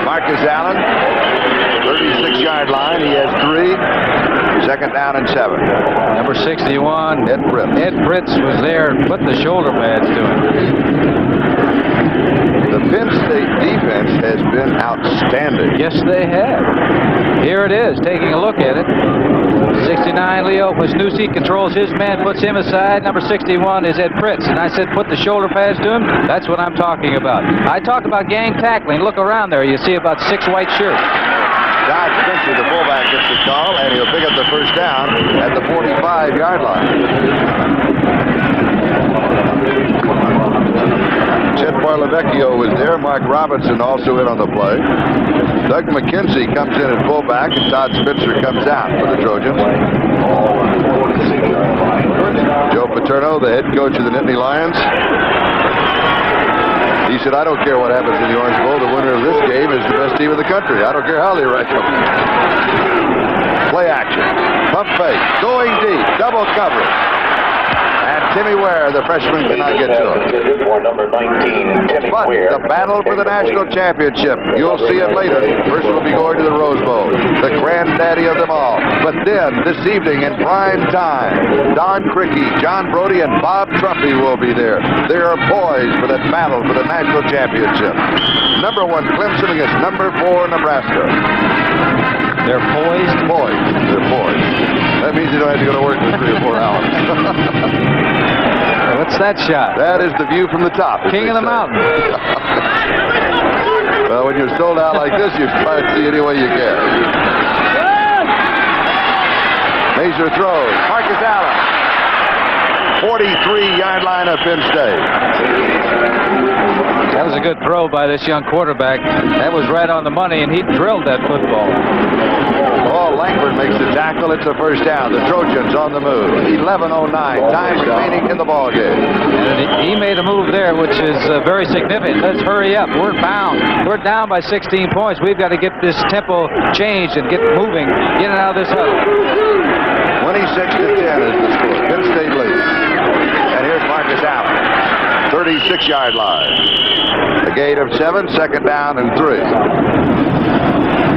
Speaker 2: Marcus Allen. 36-yard line. He has 3. Second down and 7.
Speaker 3: Number 61.
Speaker 2: Ed Fritz.
Speaker 3: Ed Fritz was there. What the shoulder pads doing?
Speaker 2: The Penn State defense has been outstanding.
Speaker 3: Yes, they have. Here it is, taking a look at it. 69, Leo Wisniewski controls his man, puts him aside. Number 61 is Ed Fritz. And I said, put the shoulder pads to him. That's what I'm talking about. I talk about gang tackling. Look around there. You see about 6 white shirts.
Speaker 2: Dodge Spencer, the fullback, gets the call, and he'll pick up the first down at the 45-yard line. Chet Parlavecchio was there. Mark Robinson also in on the play. Doug McKenzie comes in at fullback, and Todd Spencer comes out for the Trojans. Joe Paterno, the head coach of the Nittany Lions. He said, I don't care what happens in the Orange Bowl. The winner of this game is the best team in the country. I don't care how they rank them. Play action. Pump fake. Going deep. Double coverage. And Timmy Ware, the freshman, cannot get to it. But the battle for the national championship, you'll see it later. First will be going to the Rose Bowl, the granddaddy of them all. But then, this evening in prime time, Don Criqui, John Brody, and Bob Trumpy will be there. They are poised for that battle for the national championship. Number 1, Clemson against number 4, Nebraska.
Speaker 3: They're poised?
Speaker 2: Poised. They're poised. That means you don't have to go to work for 3 or 4 hours.
Speaker 3: What's that shot?
Speaker 2: That is the view from the top.
Speaker 3: King of the mountain.
Speaker 2: Well, when you're sold out like this, you try to see any way you can. Major throws. Marcus Allen. 43-yard line of Penn State.
Speaker 3: That was a good throw by this young quarterback. That was right on the money, and he drilled that football.
Speaker 2: Oh, Langford makes the tackle. It's a first down. The Trojans on the move. 11:09. Time remaining in the ball game.
Speaker 3: And he made a move there, which is very significant. Let's hurry up. We're bound. We're down by 16 points. We've got to get this tempo changed and get moving. Get it out of this huddle.
Speaker 2: 26-10 is the score. Penn State leads. And here's Marcus Allen. 36-yard line. A gain of 7, second down and 3.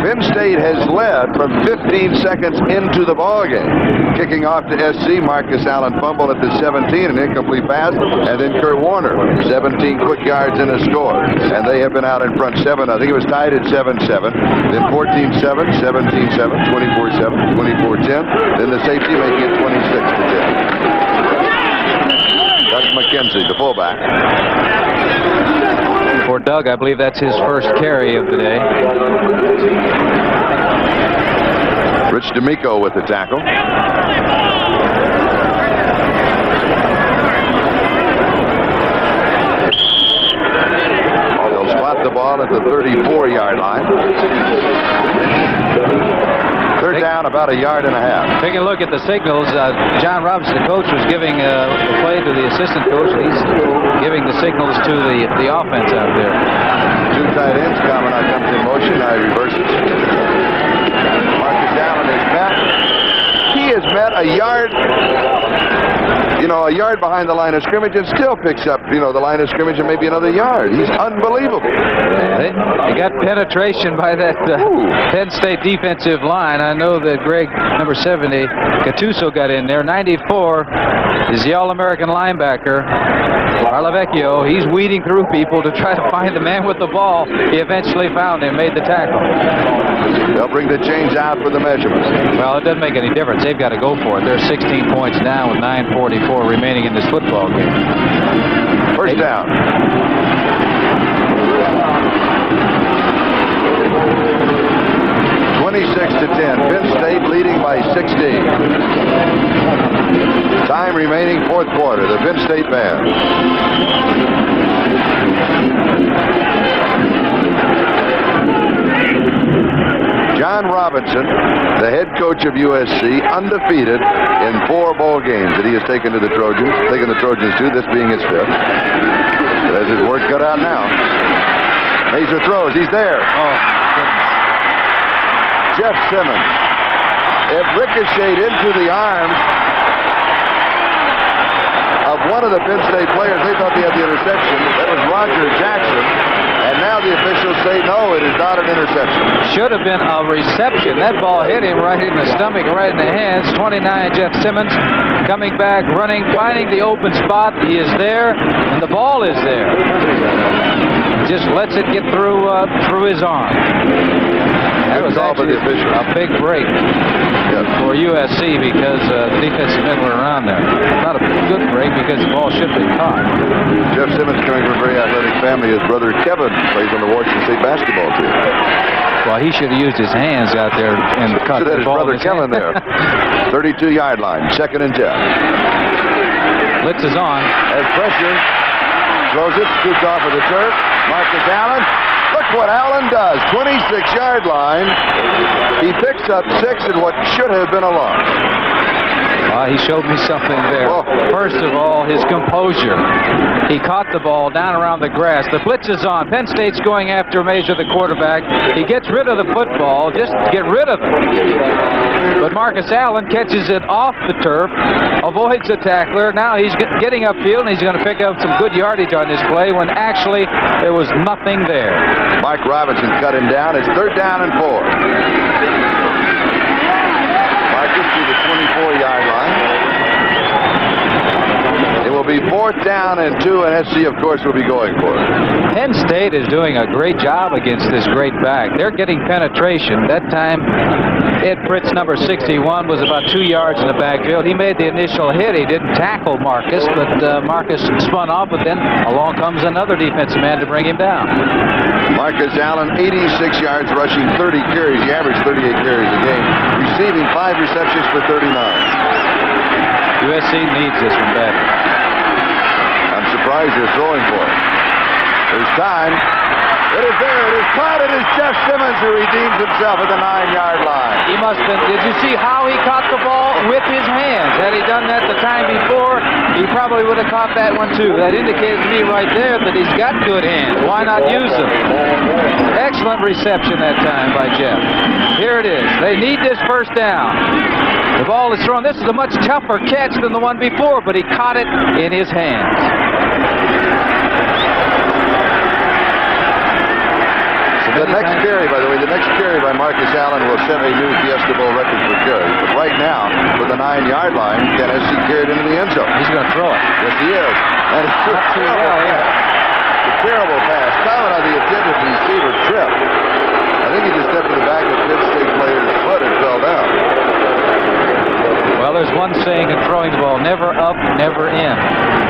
Speaker 2: Penn State has led from 15 seconds into the ball game. Kicking off to SC, Marcus Allen fumbled at the 17, an incomplete pass, and then Kurt Warner, 17 quick yards in a score. And they have been out in front 7. I think it was tied at 7-7. Then 14-7, 17-7, 24-7, 24-10. Then the safety making it 26-10. Doug McKenzie, the fullback.
Speaker 3: For Doug, I believe that's his first carry of the day.
Speaker 2: Rich D'Amico with the tackle. They'll spot the ball at the 34-yard line. Third down, about a yard and a half.
Speaker 3: Taking a look at the signals, John Robinson, the coach, was giving the play to the assistant coach. He's giving the signals to the offense out there.
Speaker 2: 2 tight ends. Kavanagh comes in motion. Now he reverses. Marcus Allen is met. He has met a yard behind the line of scrimmage and still picks up, the line of scrimmage and maybe another yard. He's unbelievable.
Speaker 3: They got penetration by that Penn State defensive line. I know that Greg, number 70, Gattuso got in there. 94 is the All-American linebacker, Arlavecchio. He's weeding through people to try to find the man with the ball. He eventually found him, made the tackle.
Speaker 2: They'll bring the chains out for the measurements.
Speaker 3: Well, it doesn't make any difference. They've got to go for it. They're 16 points down with 9:44 remaining in this football game.
Speaker 2: First down. (26-10). Penn State leading by 16. Time remaining, fourth quarter. The Penn State band. John Robinson, the head coach of USC, undefeated in 4 bowl games that he has taken the Trojans to, this being his 5th. But has his work cut out now. Major throws, he's there.
Speaker 3: Oh,
Speaker 2: Jeff Simmons. It ricocheted into the arms of one of the Penn State players. They thought they had the interception. That was Roger Jackson. And now the officials say, no, it is not an interception.
Speaker 3: Should have been a reception. That ball hit him right in the stomach, right in the hands. 29, Jeff Simmons, coming back, running, finding the open spot. He is there, and the ball is there. Just lets it get through his arm. That was actually a big break for USC because the defensive men were around there. Not a good break because the ball should have been caught.
Speaker 2: Jeff Simmons coming from a very athletic family. His brother Kevin plays on the Washington State basketball team.
Speaker 3: Well, he should have used his hands out there and cut the ball.
Speaker 2: His brother Kevin there. 32-yard line, 2nd and 10.
Speaker 3: Blitz is on.
Speaker 2: As pressure, throws it, scoops off of the turf. Marcus Allen. Look what Allen does. 26-yard line. He picks up 6 in what should have been a loss.
Speaker 3: He showed me something there. First of all, his composure. He caught the ball down around the grass. The blitz is on. Penn State's going after Major, the quarterback. He gets rid of the football, just get rid of it. But Marcus Allen catches it off the turf, avoids the tackler. Now he's getting upfield, and he's going to pick up some good yardage on this play when actually there was nothing there.
Speaker 2: Mike Robinson cut him down. It's 3rd down and 4. Marcus to the 24-yard line. It will be 4th down and 2, and SC, of course, will be going for it.
Speaker 3: Penn State is doing a great job against this great back. They're getting penetration. That time, Ed Fritz, number 61, was about 2 yards in the backfield. He made the initial hit. He didn't tackle Marcus, but Marcus spun off, but then along comes another defensive man to bring him down.
Speaker 2: Marcus Allen, 86 yards rushing, 30 carries. He averaged 38 carries a game. Receiving 5 receptions for 39.
Speaker 3: USC needs this one badly.
Speaker 2: I'm surprised they're throwing for it. There's time. It is there. It is caught. It is Jeff Simmons who redeems himself at the 9-yard line.
Speaker 3: He must have been. Did you see how he caught the ball? With his hands. Had he done that the time before, he probably would have caught that one too. That indicates to me right there that he's got good hands. Why not use them? Excellent reception that time by Jeff. Here it is. They need this 1st down. The ball is thrown. This is a much tougher catch than the one before, but he caught it in his hands.
Speaker 2: The next carry, by the way, by Marcus Allen will set a new Fiesta Bowl record for carries. But right now, with the 9-yard line, can SC carry it into the end zone?
Speaker 3: He's going to throw it.
Speaker 2: Yes, he is. And it's a terrible pass. Comment on the intended receiver trip. I think he just stepped to the back of the Penn State player's foot and fell down.
Speaker 3: Well, there's one saying in throwing the ball, never up, never in.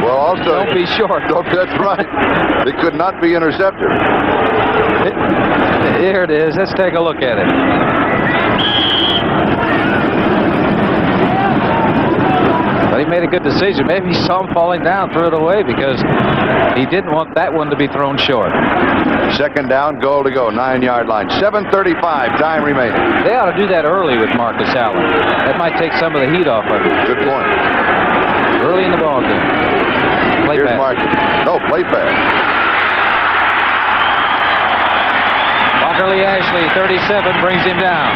Speaker 2: Well, also,
Speaker 3: don't be short.
Speaker 2: That's right. It could not be intercepted.
Speaker 3: Here it is. Let's take a look at it. But he made a good decision. Maybe he saw him falling down, threw it away because he didn't want that one to be thrown short.
Speaker 2: 2nd down, goal to go, 9-yard line. 7:35, time remaining.
Speaker 3: They ought to do that early with Marcus Allen. That might take some of the heat off of him.
Speaker 2: Good point.
Speaker 3: Early in the ball game. Play
Speaker 2: Here's
Speaker 3: pass.
Speaker 2: Marcus. No, play pass.
Speaker 3: Walker Lee Ashley, 37, brings him down.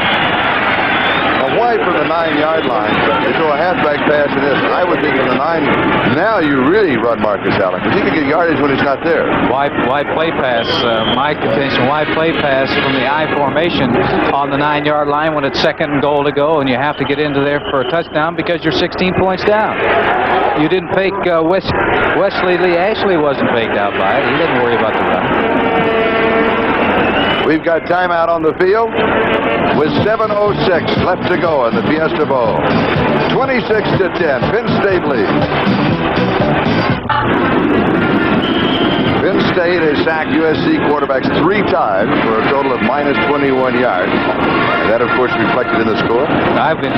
Speaker 2: Away from the 9-yard line. You throw a halfback pass in this. I would think from the 9. Now you really run Marcus Allen because he can get yardage when he's not there.
Speaker 3: Why play pass? My contention, why play pass from the I formation on the 9-yard line when it's 2nd and goal to go and you have to get into there for a touchdown because you're 16 points down? You didn't fake Wesley Lee Ashley wasn't faked out by it. He didn't worry about the run.
Speaker 2: We've got timeout on the field with 7:06 left to go in the Fiesta Bowl. 26-10, Penn State leads. Penn State has sacked USC quarterbacks 3 times for a total of minus 21 yards. And that, of course, reflected in the score.
Speaker 3: I've been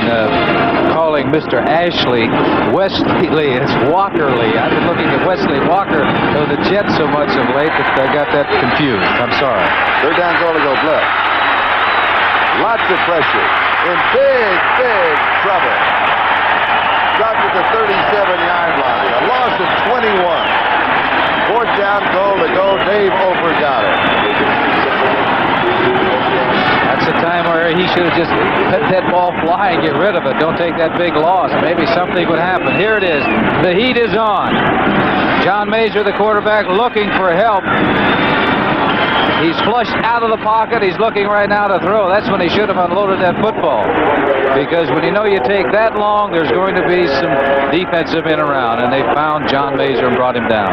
Speaker 3: calling Mr. Ashley Wesley Lee. It's Walker Lee. I've been looking at Wesley Walker of the Jets so much of late that I got that confused. I'm sorry.
Speaker 2: 3rd down, goal to go, blitz. Lots of pressure. In big trouble. Dropped at the 37-yard line. A loss of 21. 4th down, goal to go. Dave Ofer got it.
Speaker 3: That's the time where he should have just let that ball fly and get rid of it. Don't take that big loss. Maybe something would happen. Here it is. The heat is on. John Major, the quarterback, looking for help. He's flushed out of the pocket. He's looking right now to throw. That's when he should have unloaded that football. Because when you know you take that long, there's going to be some defensive in around. And they found John Major and brought him down.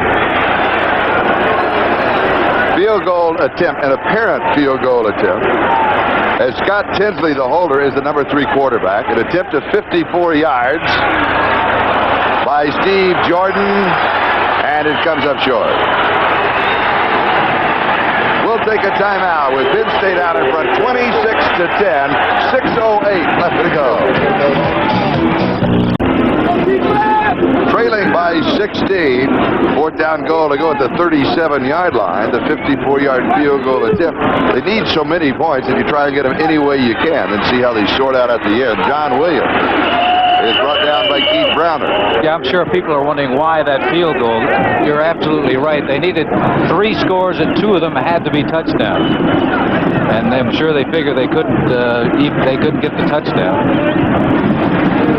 Speaker 2: Field goal attempt, an apparent field goal attempt. As Scott Tinsley, the holder, is the number 3 quarterback. An attempt of 54 yards by Steve Jordan. And it comes up short. We'll take a timeout with Penn State out in front, 26-10, 6:08 left to go. Trailing by 16, 4th down goal to go at the 37-yard line, the 54-yard field goal attempt. They need so many points that you try and get them any way you can and see how they short out at the end. John Williams is brought down by Keith Browner.
Speaker 3: Yeah, I'm sure people are wondering why that field goal. You're absolutely right. They needed 3 scores, and 2 of them had to be touchdowns. And I'm sure they figured they couldn't get the touchdown.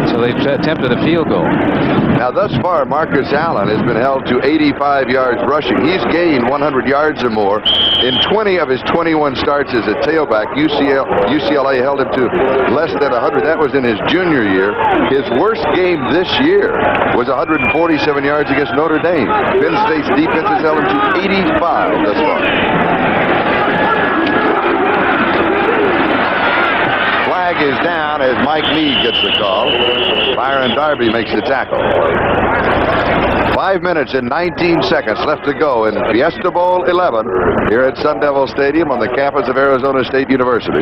Speaker 3: So they attempted a field goal.
Speaker 2: Now, thus far, Marcus Allen has been held to 85 yards rushing. He's gained 100 yards or more in 20 of his 21 starts as a tailback. UCLA held him to less than 100. That was in his junior year. His worst game this year was 147 yards against Notre Dame. Penn State's defense has held him to 85 thus far. Flag is down as Mike Meade gets the call. Byron Darby makes the tackle. 5 minutes and 19 seconds left to go in Fiesta Bowl 11 here at Sun Devil Stadium on the campus of Arizona State University.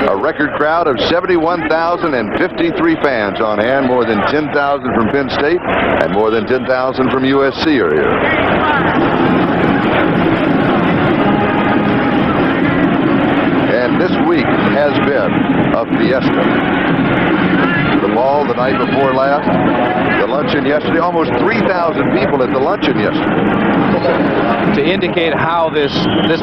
Speaker 2: A record crowd of 71,053 fans on hand, more than 10,000 from Penn State and more than 10,000 from USC are here. And this week has been a fiesta. The ball the night before last, the luncheon yesterday, almost 3,000 people at the luncheon yesterday.
Speaker 3: To indicate how this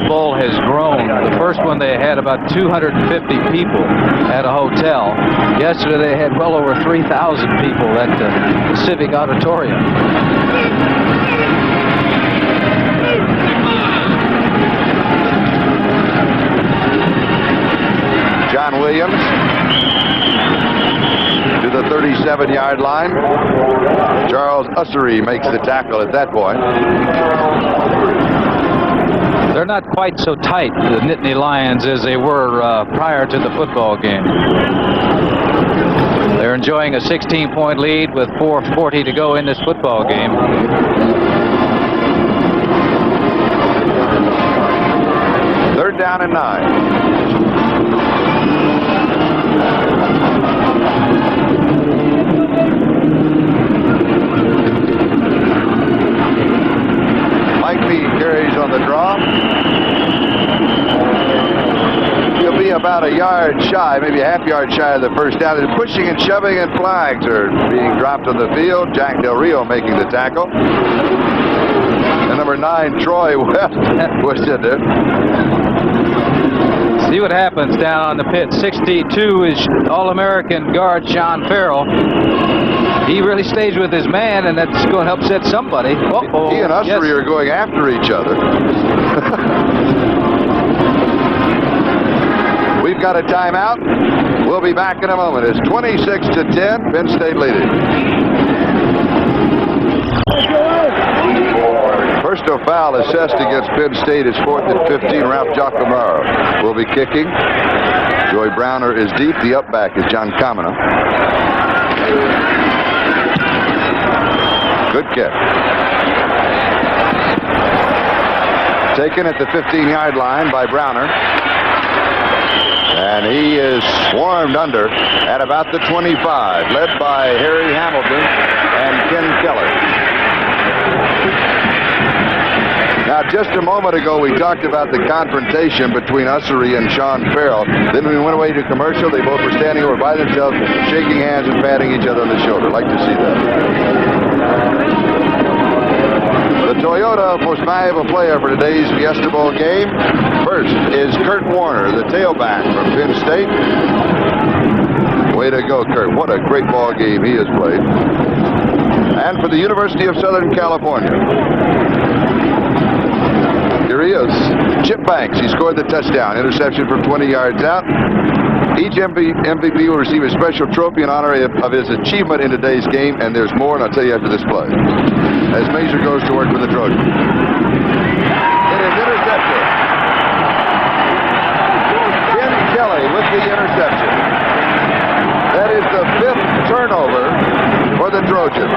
Speaker 3: bowl has grown, the first one they had about 250 people at a hotel. Yesterday they had well over 3,000 people at the Civic Auditorium.
Speaker 2: John Williams to the 37-yard line. Charles Ussery makes the tackle at that point.
Speaker 3: They're not quite so tight, the Nittany Lions, as they were prior to the football game. They're enjoying a 16-point lead with 4:40 to go in this football game.
Speaker 2: Third down and 9. Mike Meade carries on the draw. He'll be about a yard shy, maybe a half yard shy of the first down. They're pushing and shoving, and flags are being dropped on the field. Jack Del Rio making the tackle. And number 9, Troy West was in there.
Speaker 3: See what happens down on the pit. 62 is All-American guard Sean Farrell. He really stays with his man, and that's going to help set somebody. Uh-oh.
Speaker 2: He and Ussery are going after each other. We've got a timeout. We'll be back in a moment. It's 26-10, Penn State leading. Personal foul assessed against Penn State is 4th and 15. Ralph Giacomo will be kicking. Joy Browner is deep. The up back is John Kamina. Good kick. Taken at the 15-yard line by Browner. And he is swarmed under at about the 25, led by Harry Hamilton and Ken Keller. Now, just a moment ago, we talked about the confrontation between Ussery and Sean Farrell. Then we went away to commercial. They both were standing over by themselves, shaking hands and patting each other on the shoulder. Like to see that. The Toyota most valuable player for today's Fiesta Bowl game. First is Kurt Warner, the tailback from Penn State. Way to go, Kurt. What a great ball game he has played. And for the University of Southern California, here he is, Chip Banks. He scored the touchdown. Interception from 20 yards out. Each MVP will receive a special trophy in honor of his achievement in today's game, and there's more, and I'll tell you after this play. As Mazur goes to work with the Trojans. It is intercepted. Ken Kelly with the interception. That is the 5th turnover for the Trojans.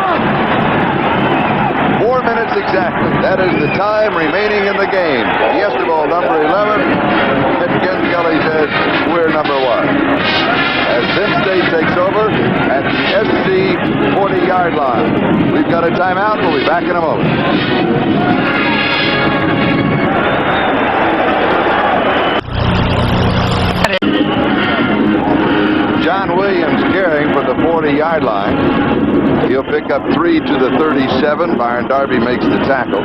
Speaker 2: 4 minutes exactly. That is the time remaining in the game. Fiesta Bowl number 11. Ken Kelly says we're number 1. As Penn State takes over at the SC 40-yard line. We've got a timeout. We'll be back in a moment. John Williams 43-yard line. He'll pick up 3 to the 37. Byron Darby makes the tackle.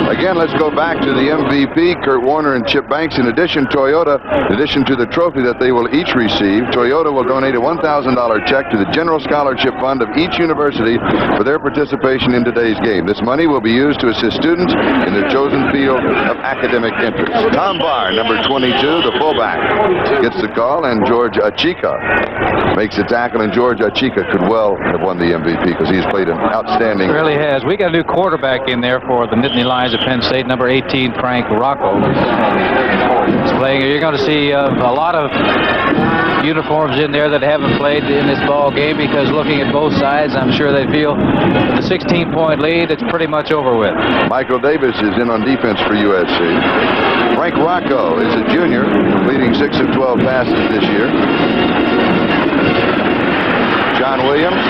Speaker 2: Again, let's go back to the MVP, Kurt Warner and Chip Banks. In addition, Toyota, in addition to the trophy that they will each receive, Toyota will donate a $1,000 check to the General Scholarship Fund of each university for their participation in today's game. This money will be used to assist students in their chosen field of academic interest. Tom Barr, number 22, the fullback, gets the call, and George Achika makes the tackle, and George Achika could well have won the MVP because he's played an outstanding.
Speaker 3: Really has. We got a new quarterback in there for the Nittany Lions of Penn State, number 18, Frank Rocco. He's playing. You're going to see a lot of uniforms in there that haven't played in this ball game because looking at both sides, I'm sure they feel the 16-point lead, it's pretty much over with.
Speaker 2: Michael Davis is in on defense for USC. Frank Rocco is a junior, completing 6 of 12 passes this year. John Williams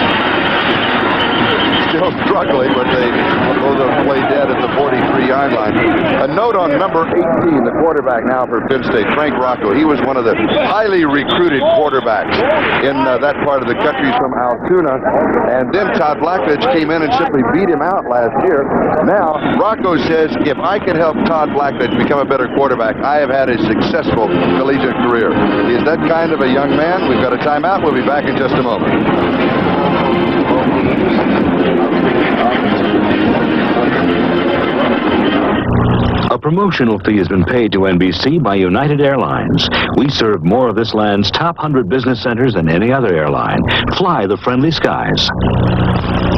Speaker 2: still struggling, but they both play dead at the 43-yard line. A note on number 18, the quarterback now for Penn State, Frank Rocco. He was one of the highly recruited quarterbacks in that part of the country from Altoona, and then Todd Blackledge came in and simply beat him out last year. Now, Rocco says, if I can help Todd Blackledge become a better quarterback, I have had a successful collegiate career. He is that kind of a young man. We've got a timeout. We'll be back in just a moment.
Speaker 12: A promotional fee has been paid to NBC by United Airlines. We serve more of this land's top 100 business centers than any other airline. Fly the friendly skies.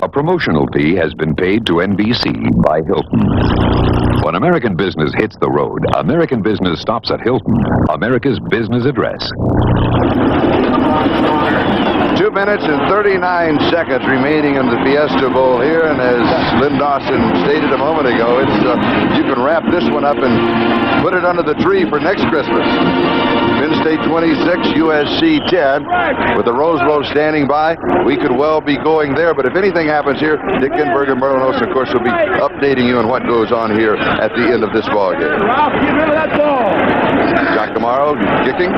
Speaker 13: A promotional fee has been paid to NBC by Hilton. When American business hits the road, American business stops at Hilton, America's business address.
Speaker 2: 2 minutes and 39 seconds remaining in the Fiesta Bowl here, and as Lynn Dawson stated a moment ago, it's you can wrap this one up and put it under the tree for next Christmas. Penn State 26, USC 10. With the Rose Bowl standing by, we could well be going there, but if anything happens here, Dick Enberg and Merlin Olsen, of course, will be updating you on what goes on here at the end of this ball game.
Speaker 10: Ralph, get rid of that ball.
Speaker 2: Giacomo kicking.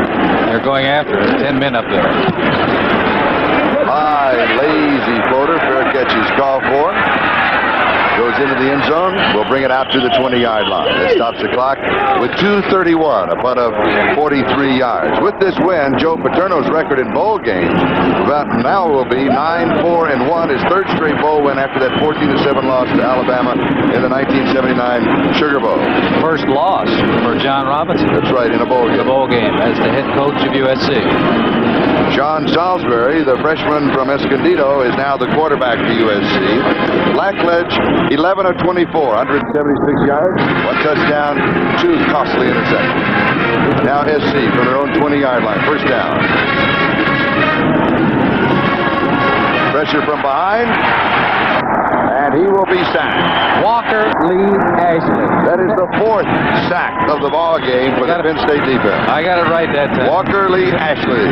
Speaker 3: They're going after it. 10 men up there.
Speaker 2: High, lazy floater. Fair catch is called for. Goes into the end zone. We'll bring it out to the 20-yard line. That stops the clock with 2:31, a putt of 43 yards. With this win, Joe Paterno's record in bowl games about now will be 9-4-1, his third straight bowl win after that 14-7 loss to Alabama in the 1979 Sugar Bowl.
Speaker 3: First loss for John Robinson.
Speaker 2: That's right, in a bowl game.
Speaker 3: The bowl game as the head coach of USC.
Speaker 2: Sean Salisbury, the freshman from Escondido, is now the quarterback for USC. Blackledge, 11 of 24, 176 yards, 1 touchdown, 2 costly interceptions. Now SC from their own 20-yard line, first down. Pressure from behind, and he will be sacked.
Speaker 3: Walker Lee Ashley.
Speaker 2: That is the 4th sack of the ball game for the Penn State defense.
Speaker 3: I got it right that time.
Speaker 2: Walker Lee Ashley.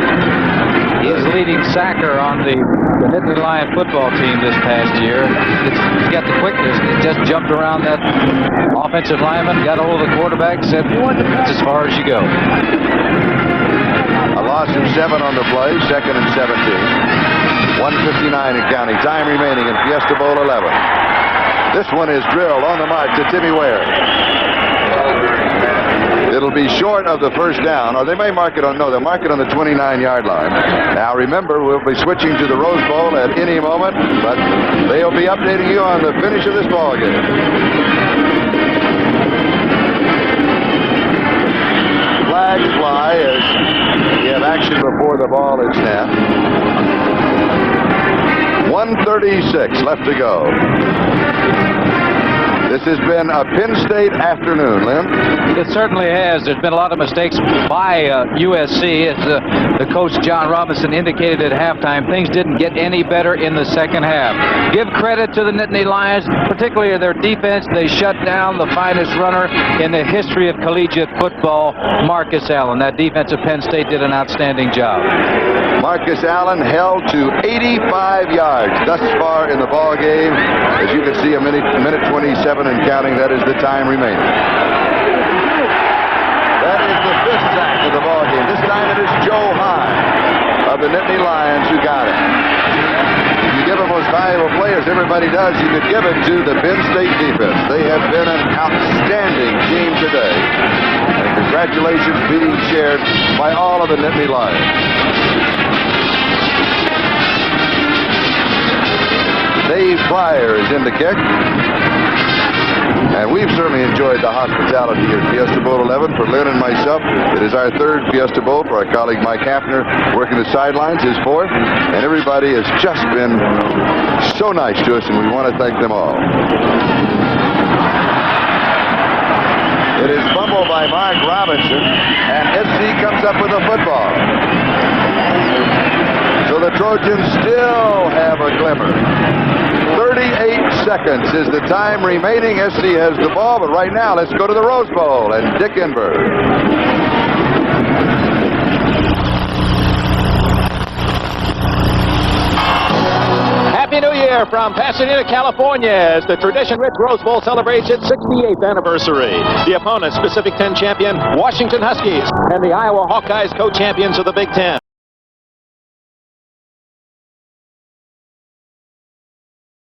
Speaker 3: He's leading sacker on the Nittany Lion football team this past year. He's got the quickness. He just jumped around that offensive lineman, got a hold of the quarterback, said, that's as far as you go.
Speaker 2: A loss of 7 on the play, 2nd and 17. 1:59 and counting. Time remaining in Fiesta Bowl 11. This one is drilled on the mark to Timmy Ware. It'll be short of the first down, or they may mark it on, no, they'll mark it on the 29-yard line. Now remember, we'll be switching to the Rose Bowl at any moment, but they'll be updating you on the finish of this ball game. Flags fly as we have action before the ball is snapped. 1:36 left to go. This has been a Penn State afternoon, Lynn.
Speaker 3: It certainly has. There's been a lot of mistakes by USC. As the coach, John Robinson, indicated at halftime, things didn't get any better in the second half. Give credit to the Nittany Lions, particularly their defense. They shut down the finest runner in the history of collegiate football, Marcus Allen. That defense of Penn State did an outstanding job.
Speaker 2: Marcus Allen held to 85 yards thus far in the ball game. As you can see, a minute 27 and counting. That is the time remaining. That is the 5th sack of the ball game. This time it is Joe Hine of the Nittany Lions who got it. everybody does, you could give it to the Penn State defense. They have been an outstanding team today. And congratulations being shared by all of the Nittany Lions. Dave Pryor is in the kick. And we've certainly enjoyed the hospitality at Fiesta Bowl 11 for Lynn and myself. It is our third Fiesta Bowl for our colleague Mike Hafner working the sidelines, his fourth. And everybody has just been so nice to us, and we want to thank them all. It is fumbled by Mark Robinson, and SC comes up with a football. So the Trojans still have a glimmer. 38 seconds is the time remaining. SC has the ball, but right now, let's go to the Rose Bowl and Dick Enberg.
Speaker 14: Happy New Year from Pasadena, California, as the tradition-rich Rose Bowl celebrates its 68th anniversary. The opponents, Pacific 10 champion Washington Huskies, and the Iowa Hawkeyes co-champions of the Big Ten.